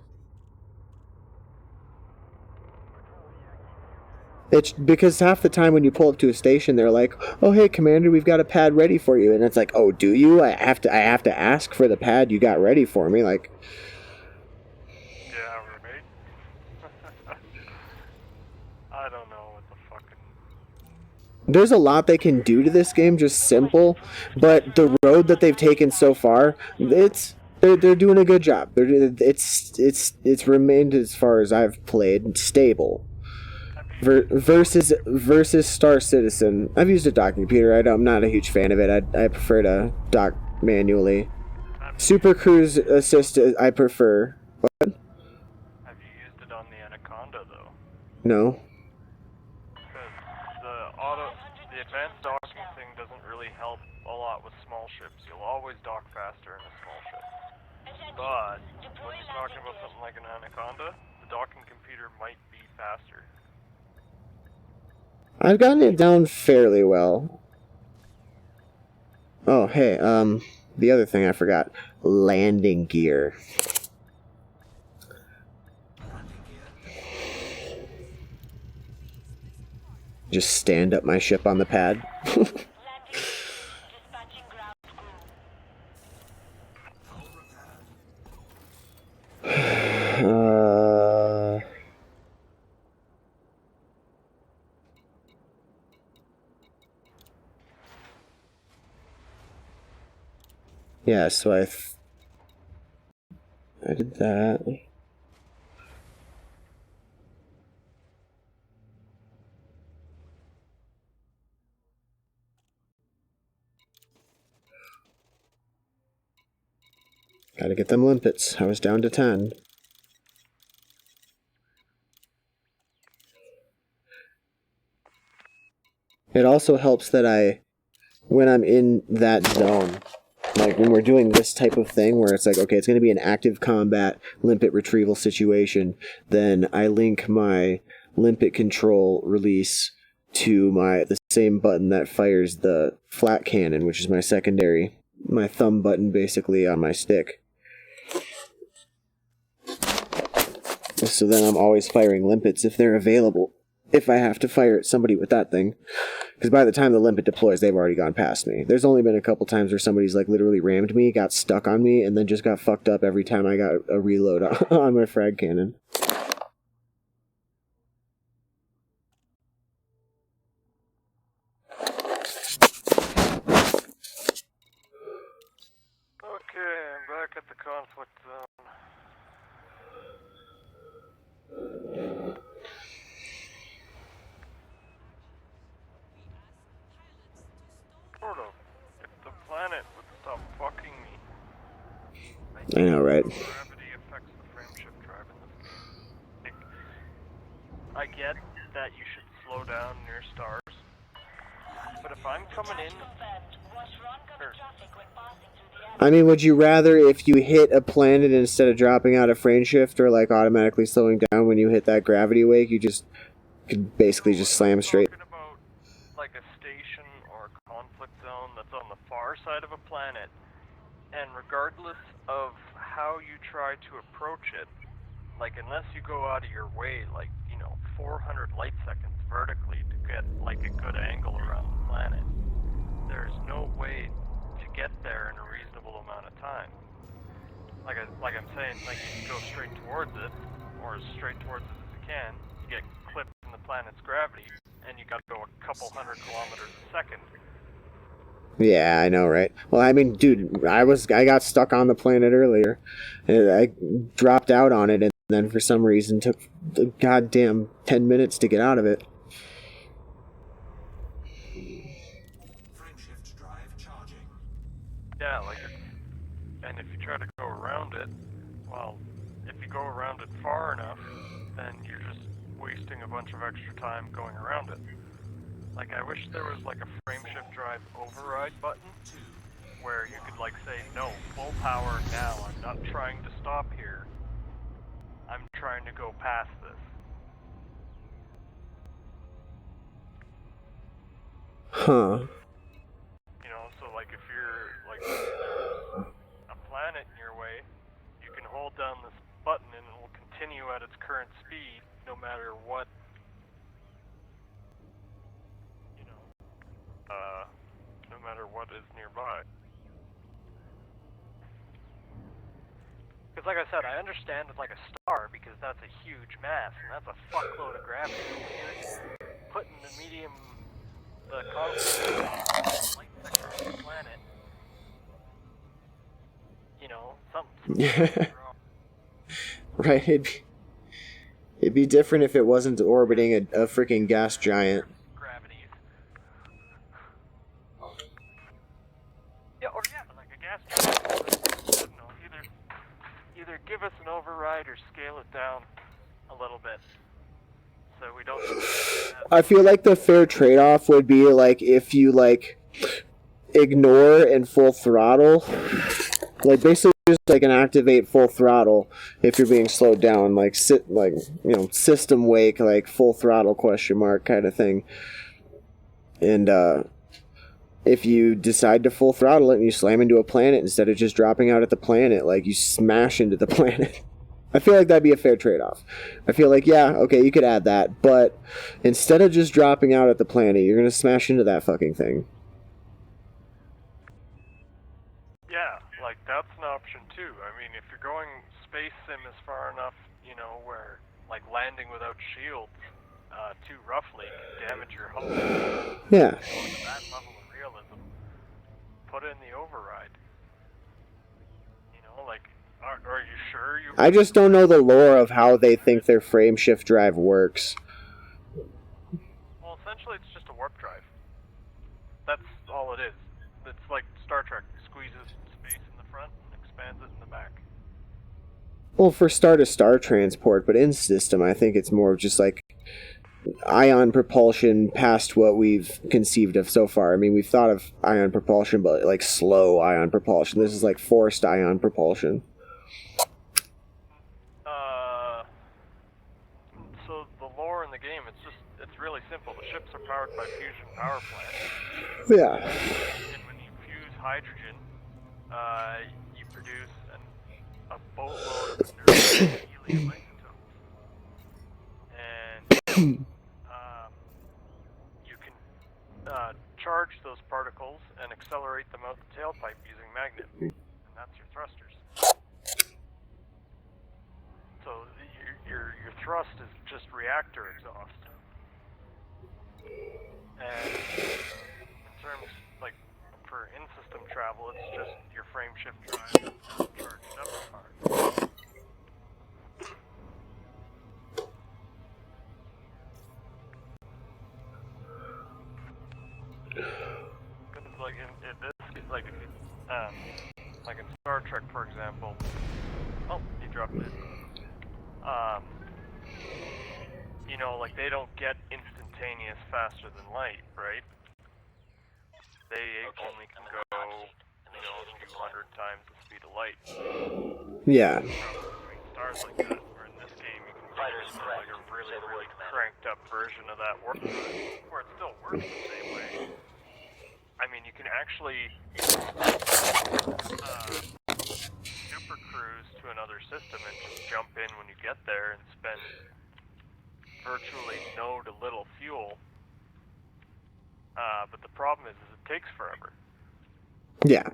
It's because half the time when you pull up to a station, they're like, "Oh, hey, Commander, we've got a pad ready for you," and it's like, "Oh, do you? I have to ask for the pad you got ready for me." Like, Yeah, right. I don't know what the fucking. there's a lot they can do to this game, just simple, but the road that they've taken so far, they're doing a good job. It's remained, as far as I've played, stable. Versus Star Citizen. I've used a docking computer. I'm not a huge fan of it. I prefer to dock manually. Super Cruise Assist I prefer. What? Have you used it on the Anaconda though? No. Because the advanced docking thing doesn't really help a lot with small ships. You'll always dock faster in a small ship. But when you're talking about something like an Anaconda, the docking computer might be faster. I've gotten it down fairly well. Oh, hey, the other thing I forgot. Landing gear. Just stand up my ship on the pad. Landing. Dispatching ground crew. Yeah, so I did that. Gotta get them limpets. I was down to 10. It also helps that when I'm in that zone, like when we're doing this type of thing where it's like, okay, it's going to be an active combat limpet retrieval situation, then I link my limpet control release to the same button that fires the flat cannon, which is my secondary, my thumb button basically on my stick. So then I'm always firing limpets if they're available, if I have to fire at somebody with that thing. Because by the time the limpet deploys, they've already gone past me. There's only been a couple times where somebody's like literally rammed me, got stuck on me, and then just got fucked up every time I got a reload on my frag cannon. Okay, I'm back at the conflict zone. Sort of. If the planet would stop fucking me. I know, right? Gravity affects the frameshift drive in this game. I get that you should slow down near stars, but if I'm coming in, I mean, would you rather if you hit a planet instead of dropping out of frameshift or like automatically slowing down when you hit that gravity wake, you just could basically just slam straight? talking about like a station or a conflict zone that's on the far side of a planet, and regardless of how you try to approach it, like unless you go out of your way, like 400 light seconds vertically to get like a good angle around the planet, there's no way to get there in a reasonable amount of time. Like I'm saying, like you can go straight towards it, or as straight towards it as you can, you get clipped in the planet's gravity, and you gotta go a couple hundred kilometers a second. Yeah, I know, right? Well, I mean, dude, I got stuck on the planet earlier, and I dropped out on it, and then for some reason took the goddamn 10 minutes to get out of it. Frameshift drive charging. Yeah, and if you try to go around it, well, if you go around it far enough, then you're just wasting a bunch of extra time going around it. Like, I wish there was like a frameshift drive override button where you could like say, no, full power now, I'm not trying to stop here, I'm trying to go past this. Huh. You know, so like if you're like there's a planet in your way, you can hold down this button and it will continue at its current speed no matter what, you know, no matter what is nearby. Because like I said, I understand with like a star because that's a huge mass and that's a fuckload of gravity. You're putting the medium, the constant light sector of the planet, you know, something's wrong. Right, it'd be different if it wasn't orbiting a freaking gas giant. Gravities. Yeah, or yeah, like a gas giant. I don't know, either give us an override or scale it down a little bit, so we don't. I feel like the fair trade-off would be like if you like ignore and full throttle, like basically just like an activate full throttle if you're being slowed down, like system wake, like full throttle question mark kind of thing. And if you decide to full throttle it and you slam into a planet instead of just dropping out at the planet, like you smash into the planet. I feel like that'd be a fair trade-off. I feel like, yeah, okay, you could add that, but instead of just dropping out at the planet, you're gonna smash into that fucking thing. Yeah, like that's an option too. I mean, if you're going space sim is far enough, you know, where like landing without shields too roughly can damage your hull. Yeah. Go to that level of realism. Put in the override. You know, like, are you sure you... I just don't know the lore of how they think their frame shift drive works. Well, essentially it's just a warp drive. That's all it is. It's like Star Trek. Squeezes space in the front and expands it in the back. Well, for star-to-star transport, but in system, I think it's more just like ion propulsion past what we've conceived of so far. I mean, we've thought of ion propulsion, but like slow ion propulsion. This is like forced ion propulsion. So the lore in the game, it's really simple. The ships are powered by fusion power plants. Yeah. And when you fuse hydrogen, you produce a boatload of helium isotopes. And you can charge those particles and accelerate them out the tailpipe using magnets. And that's your thrusters. So your thrust is just reactor exhaust. And in terms, like, for in-system travel, it's just your frame shift drive charged up hard. Like in this, like in Star Trek, for example. Oh, he dropped it. You know, like they don't get instantaneous faster than light, right? They only can go, you know, a few hundred times the speed of light. Yeah. Between stars like that, where in this game you can fighters like a really cranked up version of that warp drive, where it still works the same way. I mean, you can actually super cruise to another system and just jump in when you get there and spend virtually no to little fuel. But the problem is it takes forever. Yeah.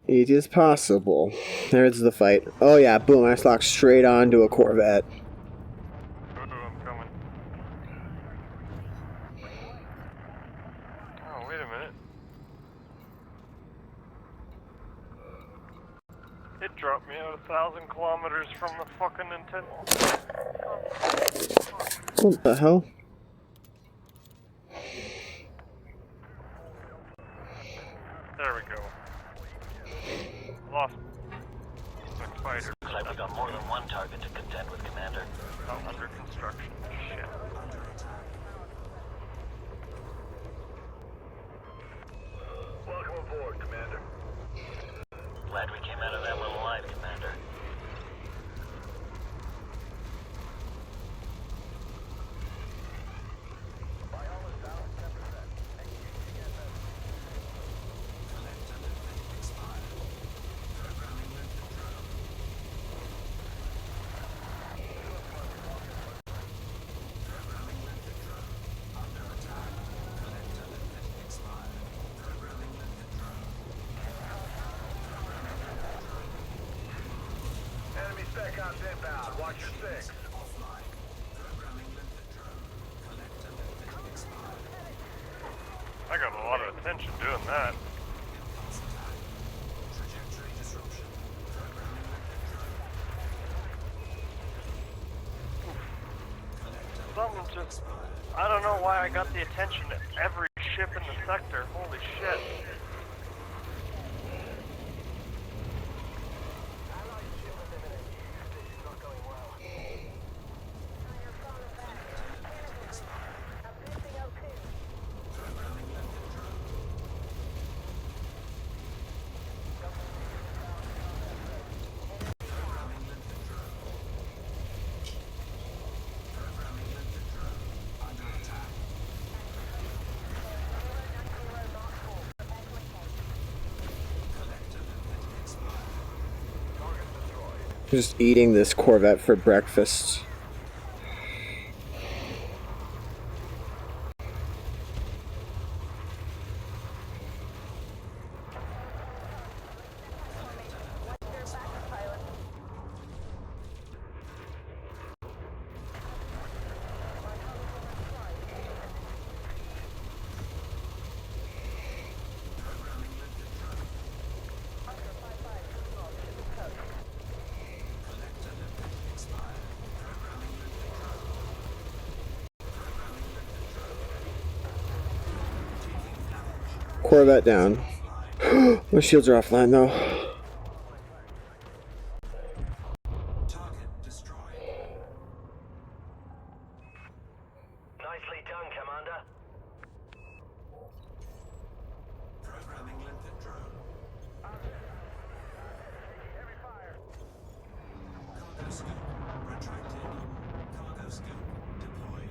It is possible. There's the fight. Oh yeah, boom, I just locked straight onto a Corvette. Ooh, I'm coming. Oh, wait a minute. It dropped me out 1,000 kilometers from the fucking Nintendo. What the hell? There we go. Lost my spider. Looks like we got more than one target to contend with, Commander. Oh, under construction. Shit. Welcome aboard, Commander. Glad we came out of that one alive, Commander. watch your six. Offline. Programming limpet drone. Collector limpet expired. I got a lot of attention doing that. Impulse attack. Trajectory disruption. Programming limpet drone. Collector Something just... expired. I don't know why I got the attention of every ship in the sector. Holy shit. Programming limpet drone. Programming limpet drone. Programming limpet drone. Under attack. Collector limpet expired. Just eating this Corvette for breakfast. Programming limpet drone. Collector limpet expired. Programming limpet drone. Programming limpet drone. Taking damage. Corvette down. My shields are offline though. Target destroyed. Nicely done, Commander. Programming limpet drone. Cargo scoop retracted. Cargo scoop deployed.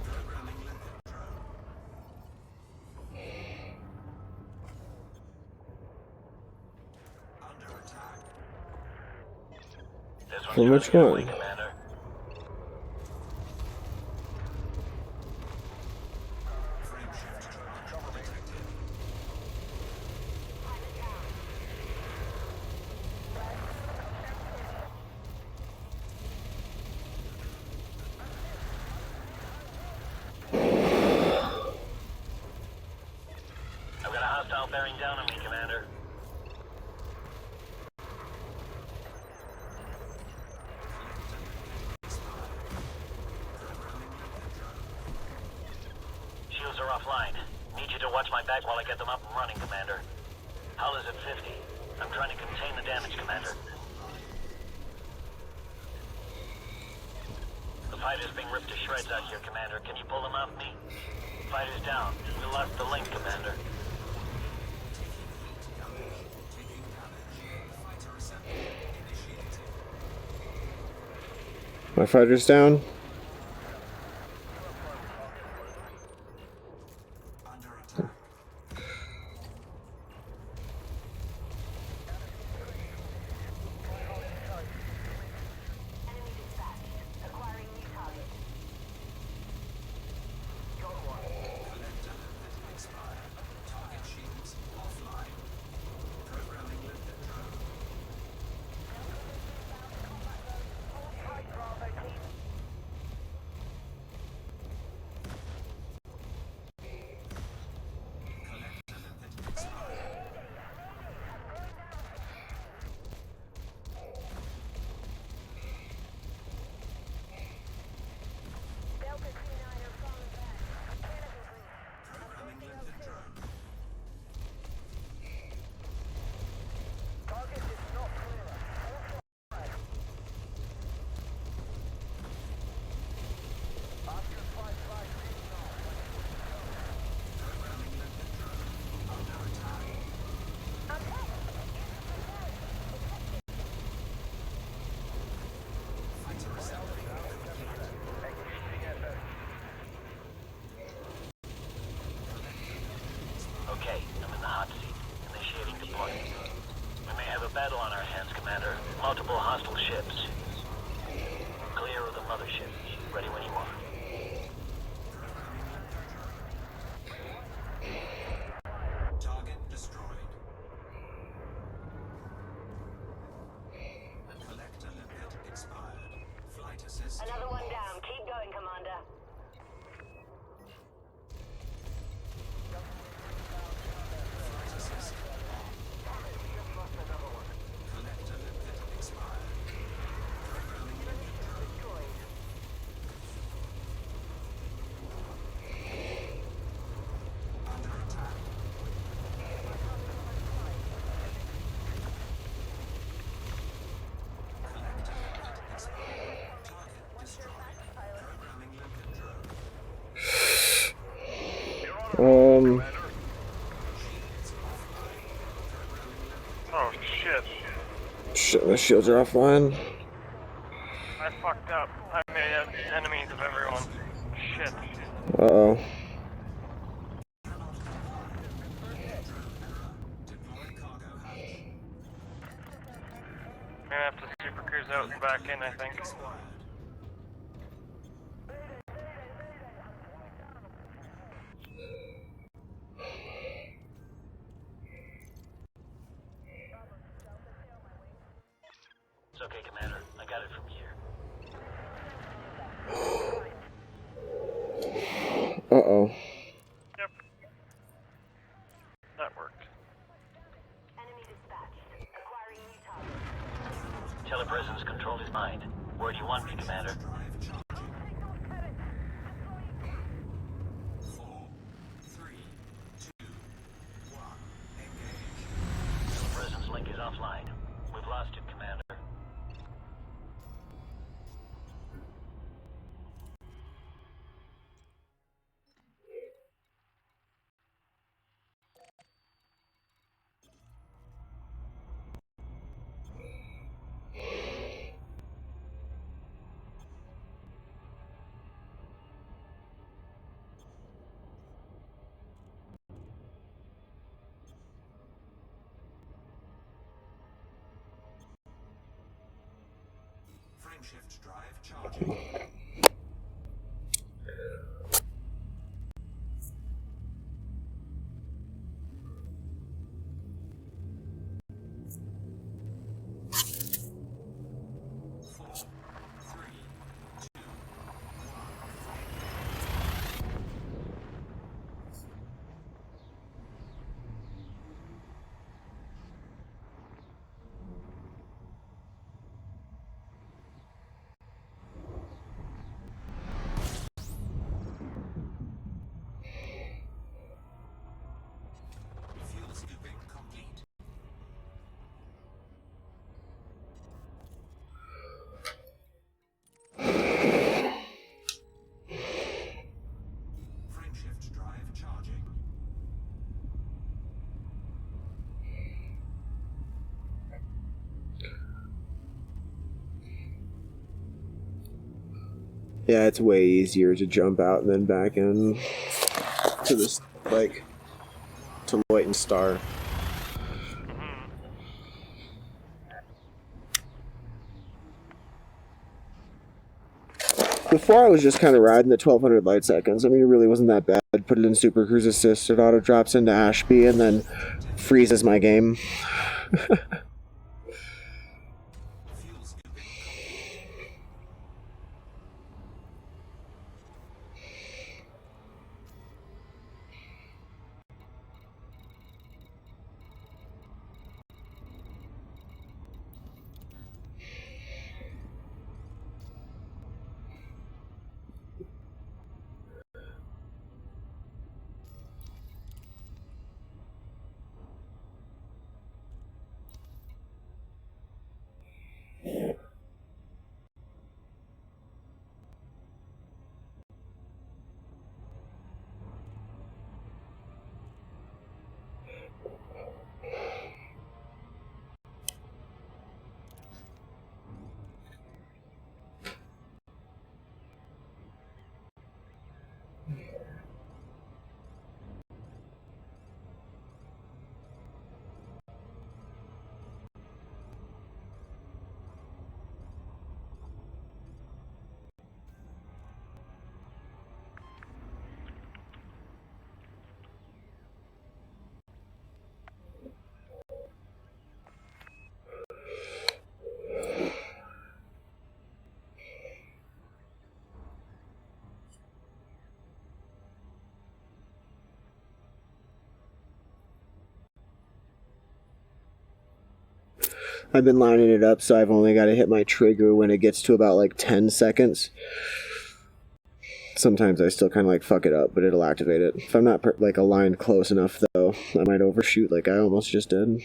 Programming limpet drone. Under attack. This one's From yours which to get away, one? Commander. Frame shift charge detected. I've got a hostile bearing down on me, Commander. Shields are offline. Need you to watch my back while I get them up and running, Commander. Hull is at 50. I'm trying to contain the damage, Commander. The fighter's being ripped to shreds out here, Commander. Can you pull them off me? Fighter's down. We lost the link, Commander. Taking damage. Fighter assembly initiated. My fighter's down. Under attack. Enemy dispatched. Acquiring new target. Collector limpet expired. Target shields offline. Programming limpet drone. Oh shit. Shit, the shields are offline. I fucked up. I made enemies of everyone. Shit. Uh-oh. Deploy cargo hatch. I'm gonna have to super cruise out and back in, I think. Expired. It's okay, Commander. I got it from here. Uh-oh. Yep. That worked. Enemy dispatched. Acquiring new target. Telepresence controlled his mind. Where do you want me, Commander? Drive charging. 4, 3, 2, 1. Engage. Telepresence link is offline. We've lost it, Commander. Frameshift drive charging. Four, three, two, fuel scooping complete. Frameshift drive charging. Yeah, it's way easier to jump out and then back in to this, like, to Lloyd Star. Before I was just kind of riding the 1200 light seconds. I mean, it really wasn't that bad. I'd put it in Super Cruise Assist, it auto drops into Ashby, and then freezes my game. Fuel scooping complete. I've been lining it up, so I've only got to hit my trigger when it gets to about like 10 seconds. Sometimes I still kind of like fuck it up, but it'll activate it. If I'm not like aligned close enough, though, I might overshoot like I almost just did.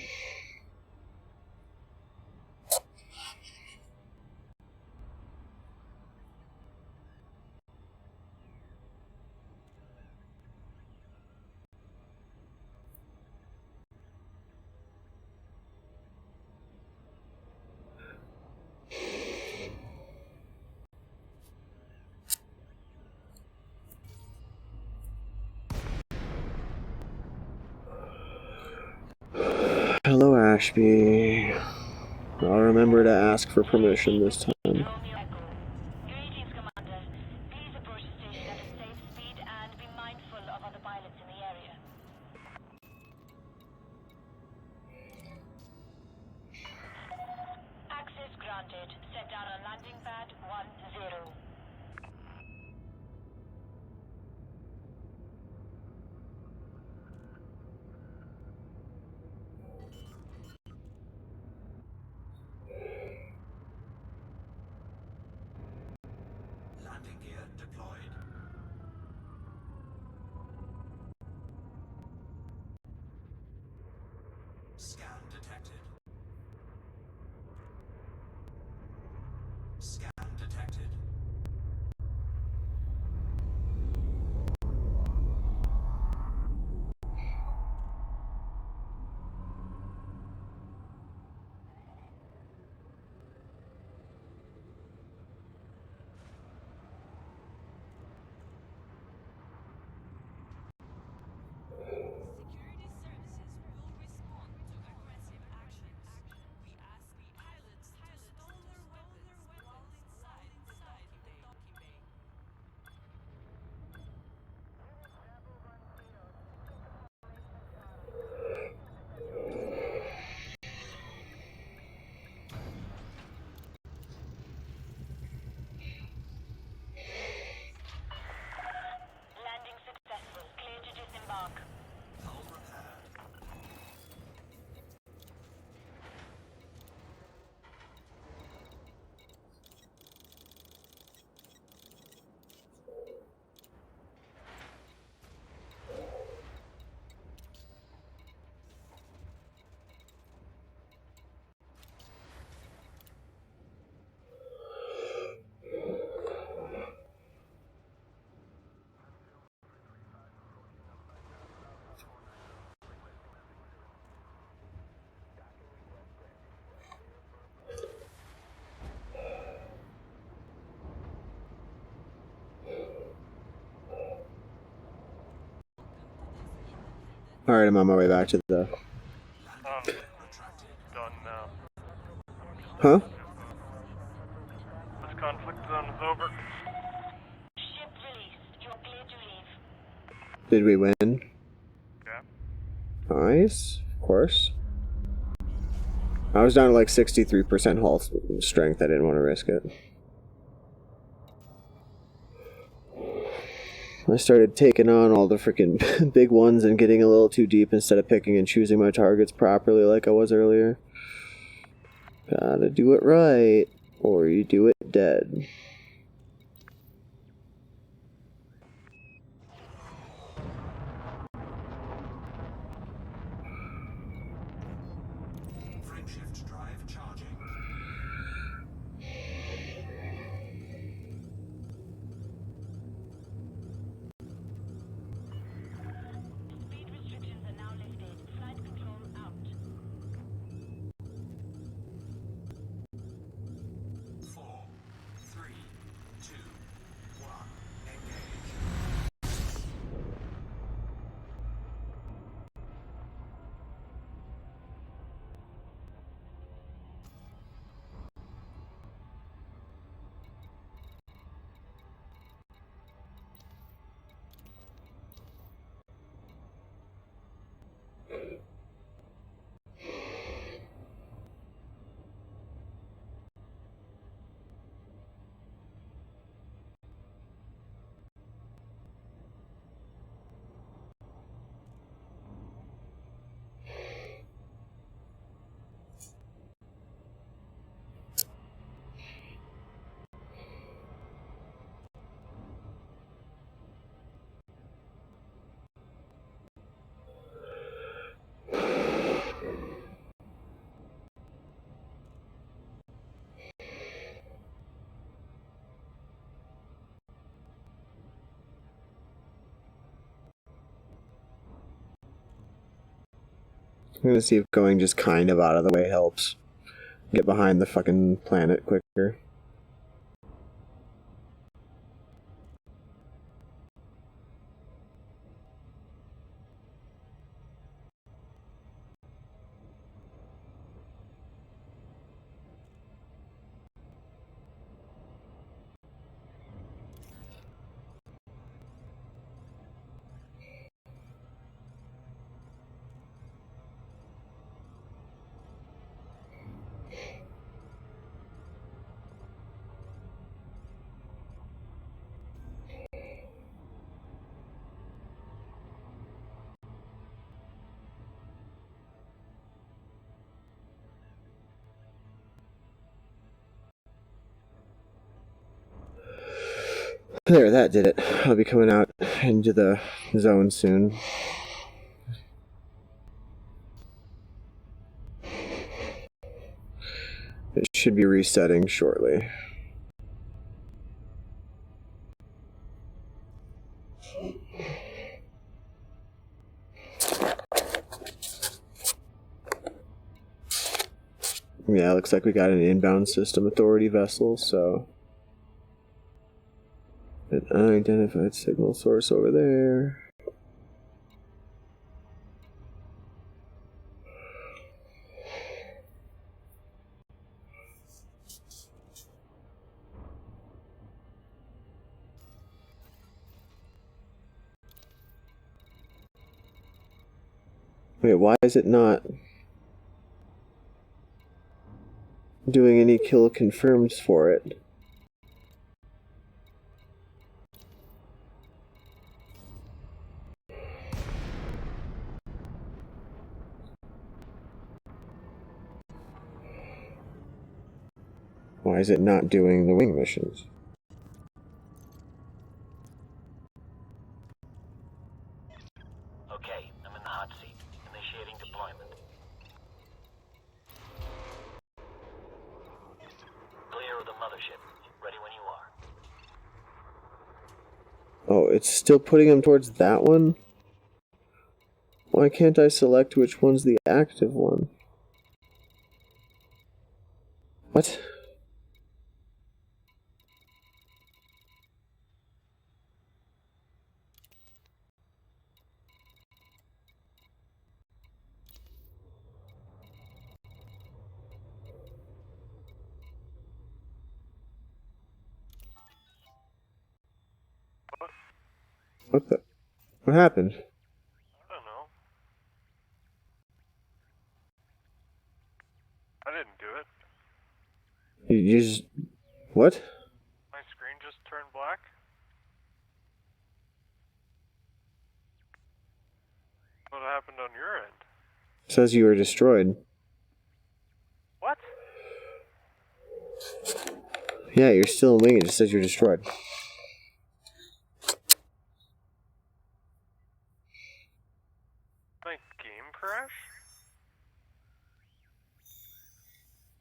Ashby. I'll remember to ask for permission this time. Romeo Echo. Greetings, Commander. Please approach the station at a safe speed and be mindful of other pilots in the area. Access granted. Set down on landing pad 10. Landing gear deployed. Scan detected. Scan detected. Security services will respond to aggressive actions. We ask pilots to stow their weapons while inside the docking bay. Landing successful. Clear to disembark. Hull repaired. Alright, I'm on my way back to the... Retracted. Done now. Huh? This conflict zone is over. Ship released. You are clear to leave. Did we win? Yeah. Nice. Of course. I was down to like 63% hull strength. I didn't want to risk it. I started taking on all the freaking big ones and getting a little too deep instead of picking and choosing my targets properly like I was earlier. Gotta do it right, or you do it dead. Frameshift drive charging. Speed restrictions are now lifted. Flight control out. 4, 3, 2, 1. Engage. I'm gonna see if going just kind of out of the way helps. Get behind the fucking planet quicker. There, that did it. I'll be coming out into the zone soon. It should be resetting shortly. Yeah, looks like we got an inbound system authority vessel, so... An unidentified signal source over there. Wait, why is it not doing any kill confirms for it? Why is it not doing the wing missions? Okay, I'm in the hot seat. Initiating deployment. Clear of the mothership. Ready when you are. Oh, it's still putting them towards that one? Why can't I select which one's the active one? What? What the? What happened? I don't know. I didn't do it. You just... What? My screen just turned black. What happened on your end? It says you were destroyed. What? Yeah, you're still in wing, it just says you're destroyed. My game crash?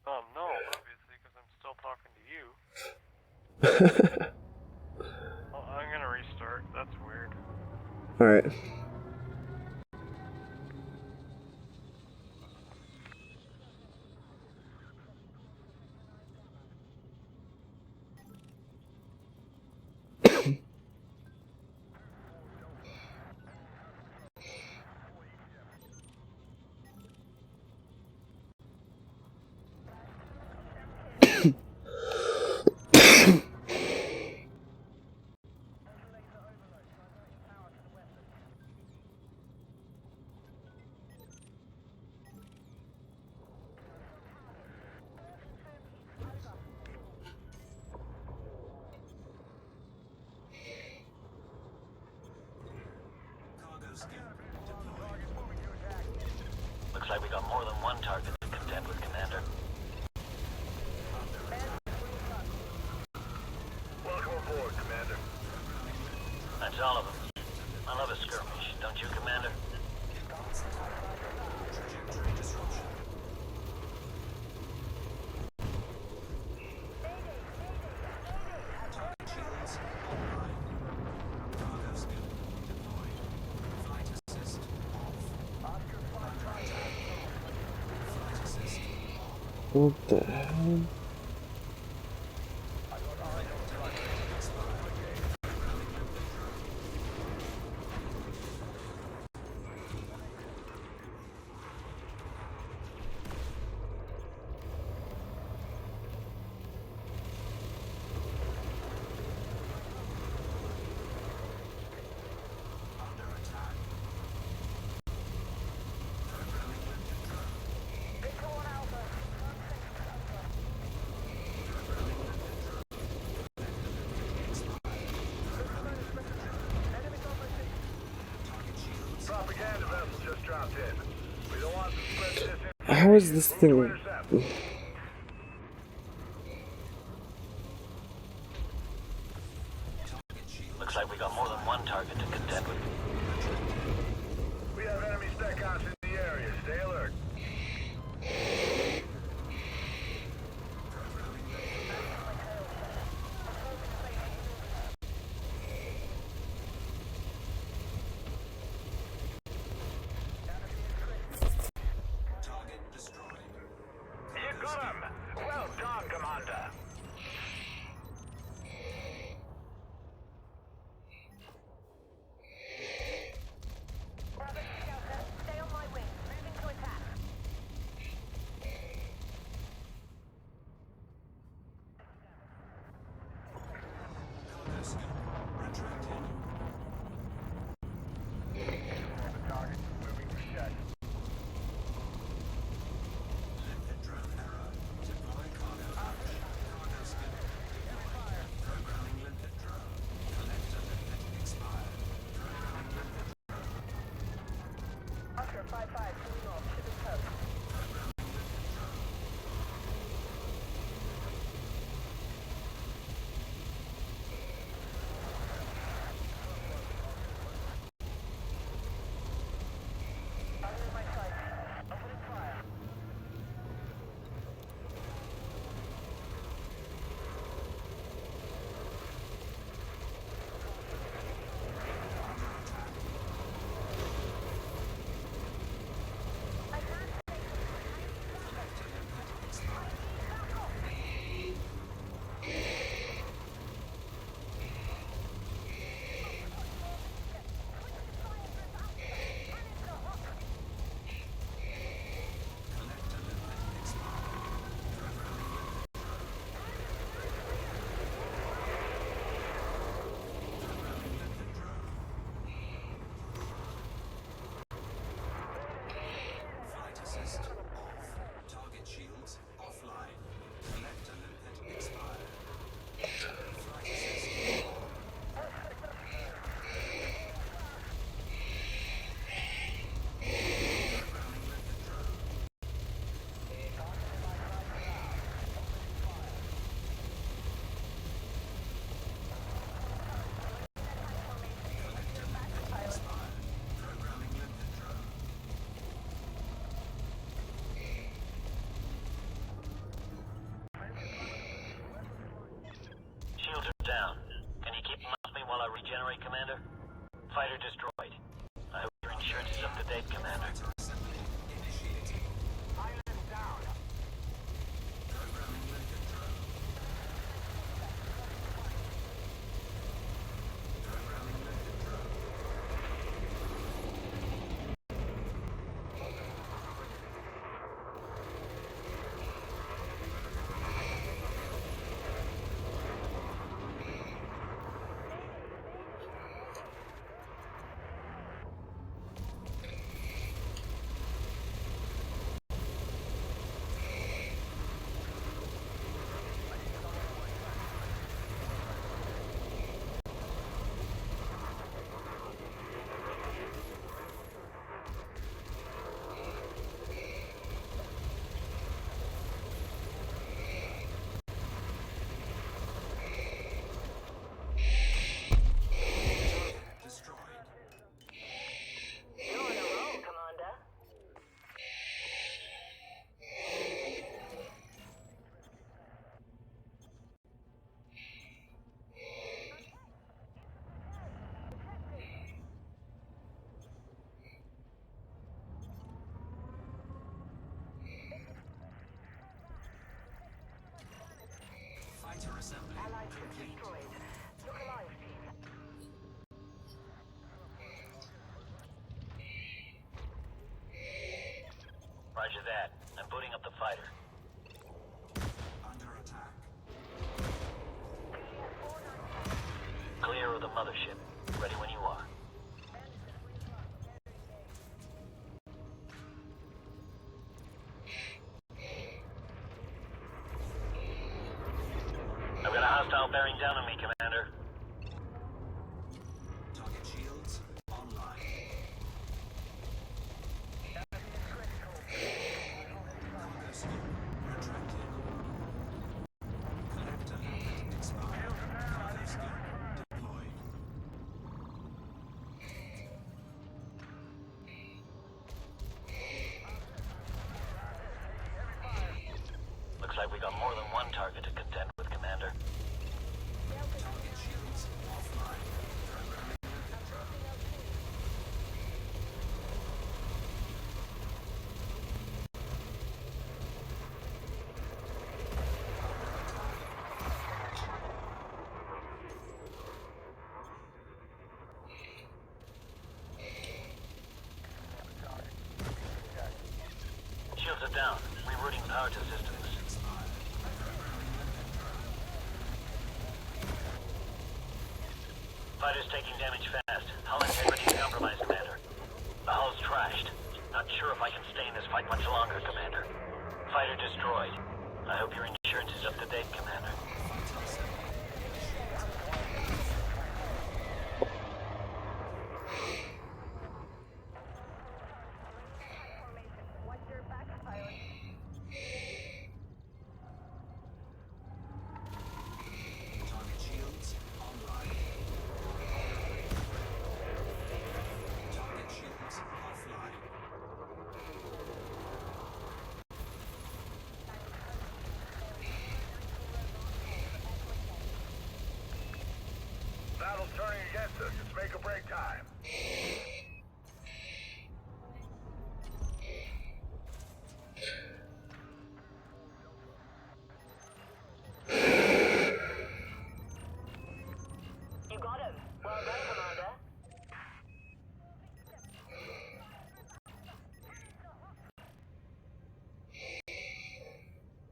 Oh no, obviously, because I'm still talking to you. Well, I'm gonna restart. That's weird. Alright. Cargo skin deployed. Looks like we got more than one target to contend with, Commander. Welcome aboard, Commander. That's all of them. I love a skirmish, don't you, Commander? Trajectory disruption. Target shields online. Cargo skin deployed. Flight assist off. Flight assist on. What the hell? Under attack. Programming limited drone. Target shields. Propaganda vessel just dropped in. We don't want to spread this How is this to thing... intercept. Target Roger that. I'm booting up the fighter. Under attack. Clear of the mothership. Ready when you are. I've got a hostile bearing down on me, Commander. Target shields online. Cargo scoop retracted. Collector limpet expired. Cargo scoop deployed. Looks like we got more than one target to contend with, Commander. Target shields offline. Programming limpet drone. Shields are down. Rerouting power to systems. Fighter's taking damage fast. Hull integrity is compromised, Commander. The hull's trashed. Not sure if I can stay in this fight much longer, Commander. Fighter destroyed. I hope your insurance is up to date, Commander. Target shields online. Target shields offline. Battle's turning against us. It's make or break time. You got him. Well done, Commander.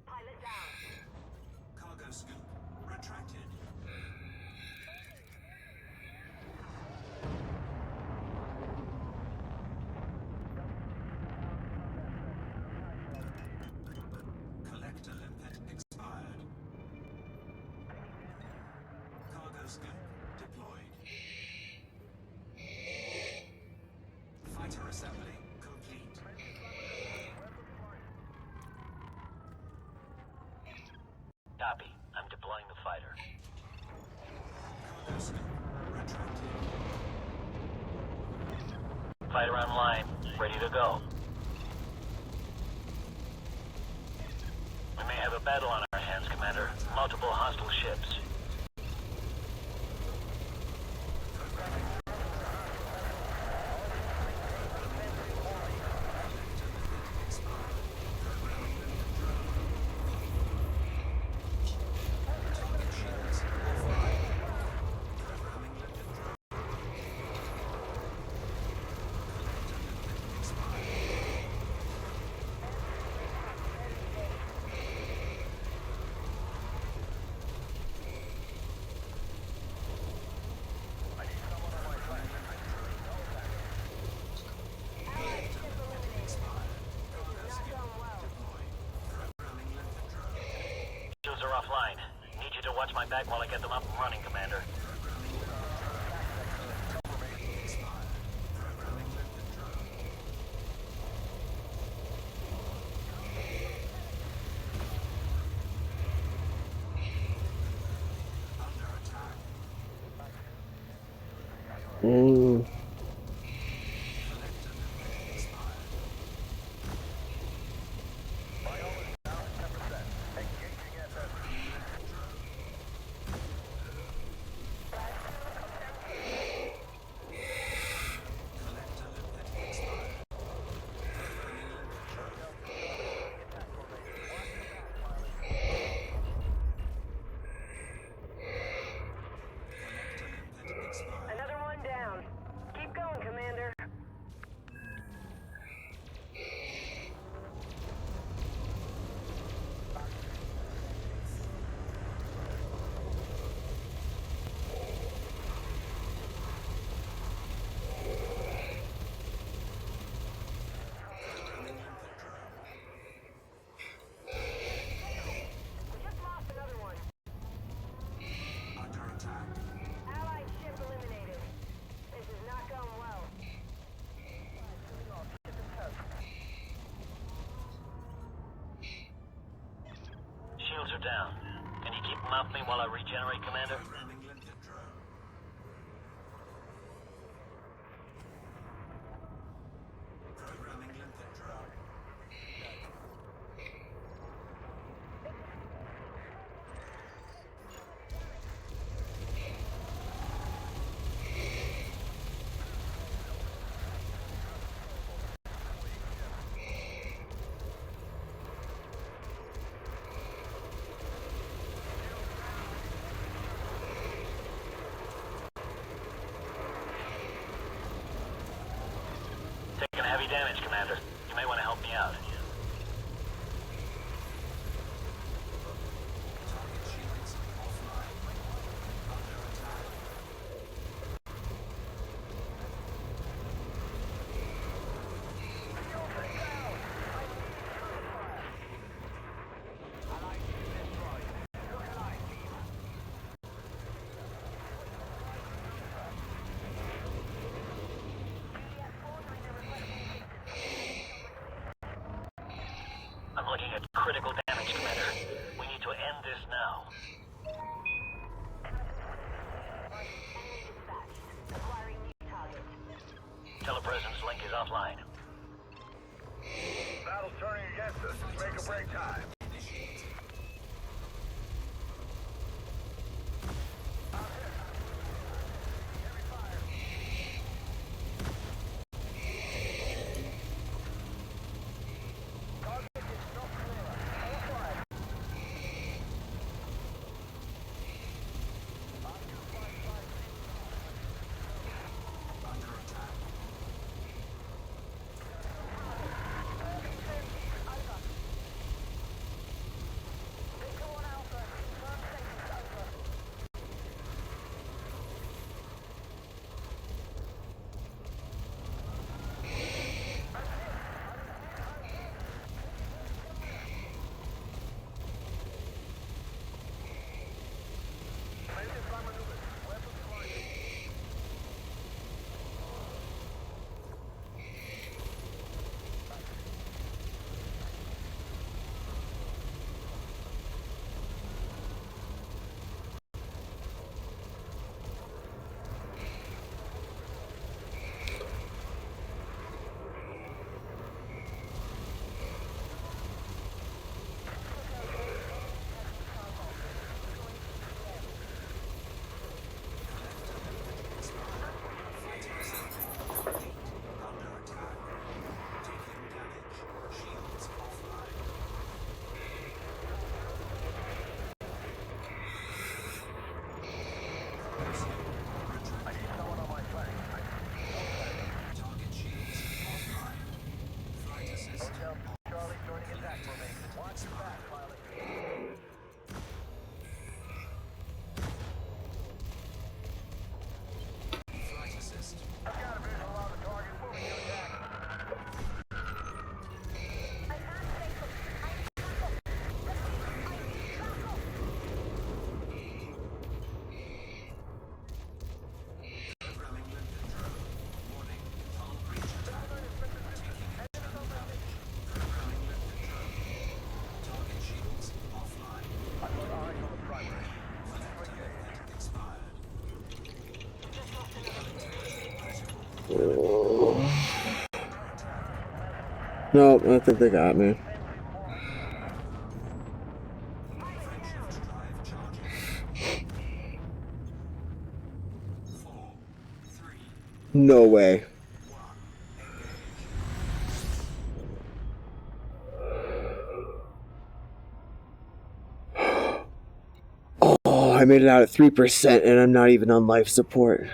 Pilot down. Cargo scoop retracted. Collector limpet expired. Cargo scoop deployed. Fighter assembly complete. Copy. I'm deploying the fighter. Cargo scoop retracted. Fighter online. Ready to go. We may have a battle on our hands, Commander. Multiple hostile ships. Target shields offline. Programming limpet drone. Collector limpet expired. Shields are offline. Need you to watch my back while I get them up and running, Commander. Under attack. Mm. Mount me while I regenerate, Commander. Programming limpet drone. Programming limpet drone. Taking heavy damage, Commander. You may want to help me out. Target shields offline. Under attack. I'm looking at critical damage, Commander. We need to end this now. Enemy dispatched. Acquiring new target. Telepresence link is offline. Battle's turning against us. It's make or break time. Initiated. Under attack. Target shields offline. Flight assist. Charlie joining attack formation. Watch your back, pilot. Flight assist. I've got a visual on the target. Moving to attack. Programming limpet drone. Warning. Hull breach attack. Taking internal damage. Programming limpet drone. Target shields offline. I've got eyes on the primary. Connector limpet expired. Nope, I think they got me. Frameshift drive charging. 4, 3, No way. 1. Oh, I made it out at 3% and I'm not even on life support.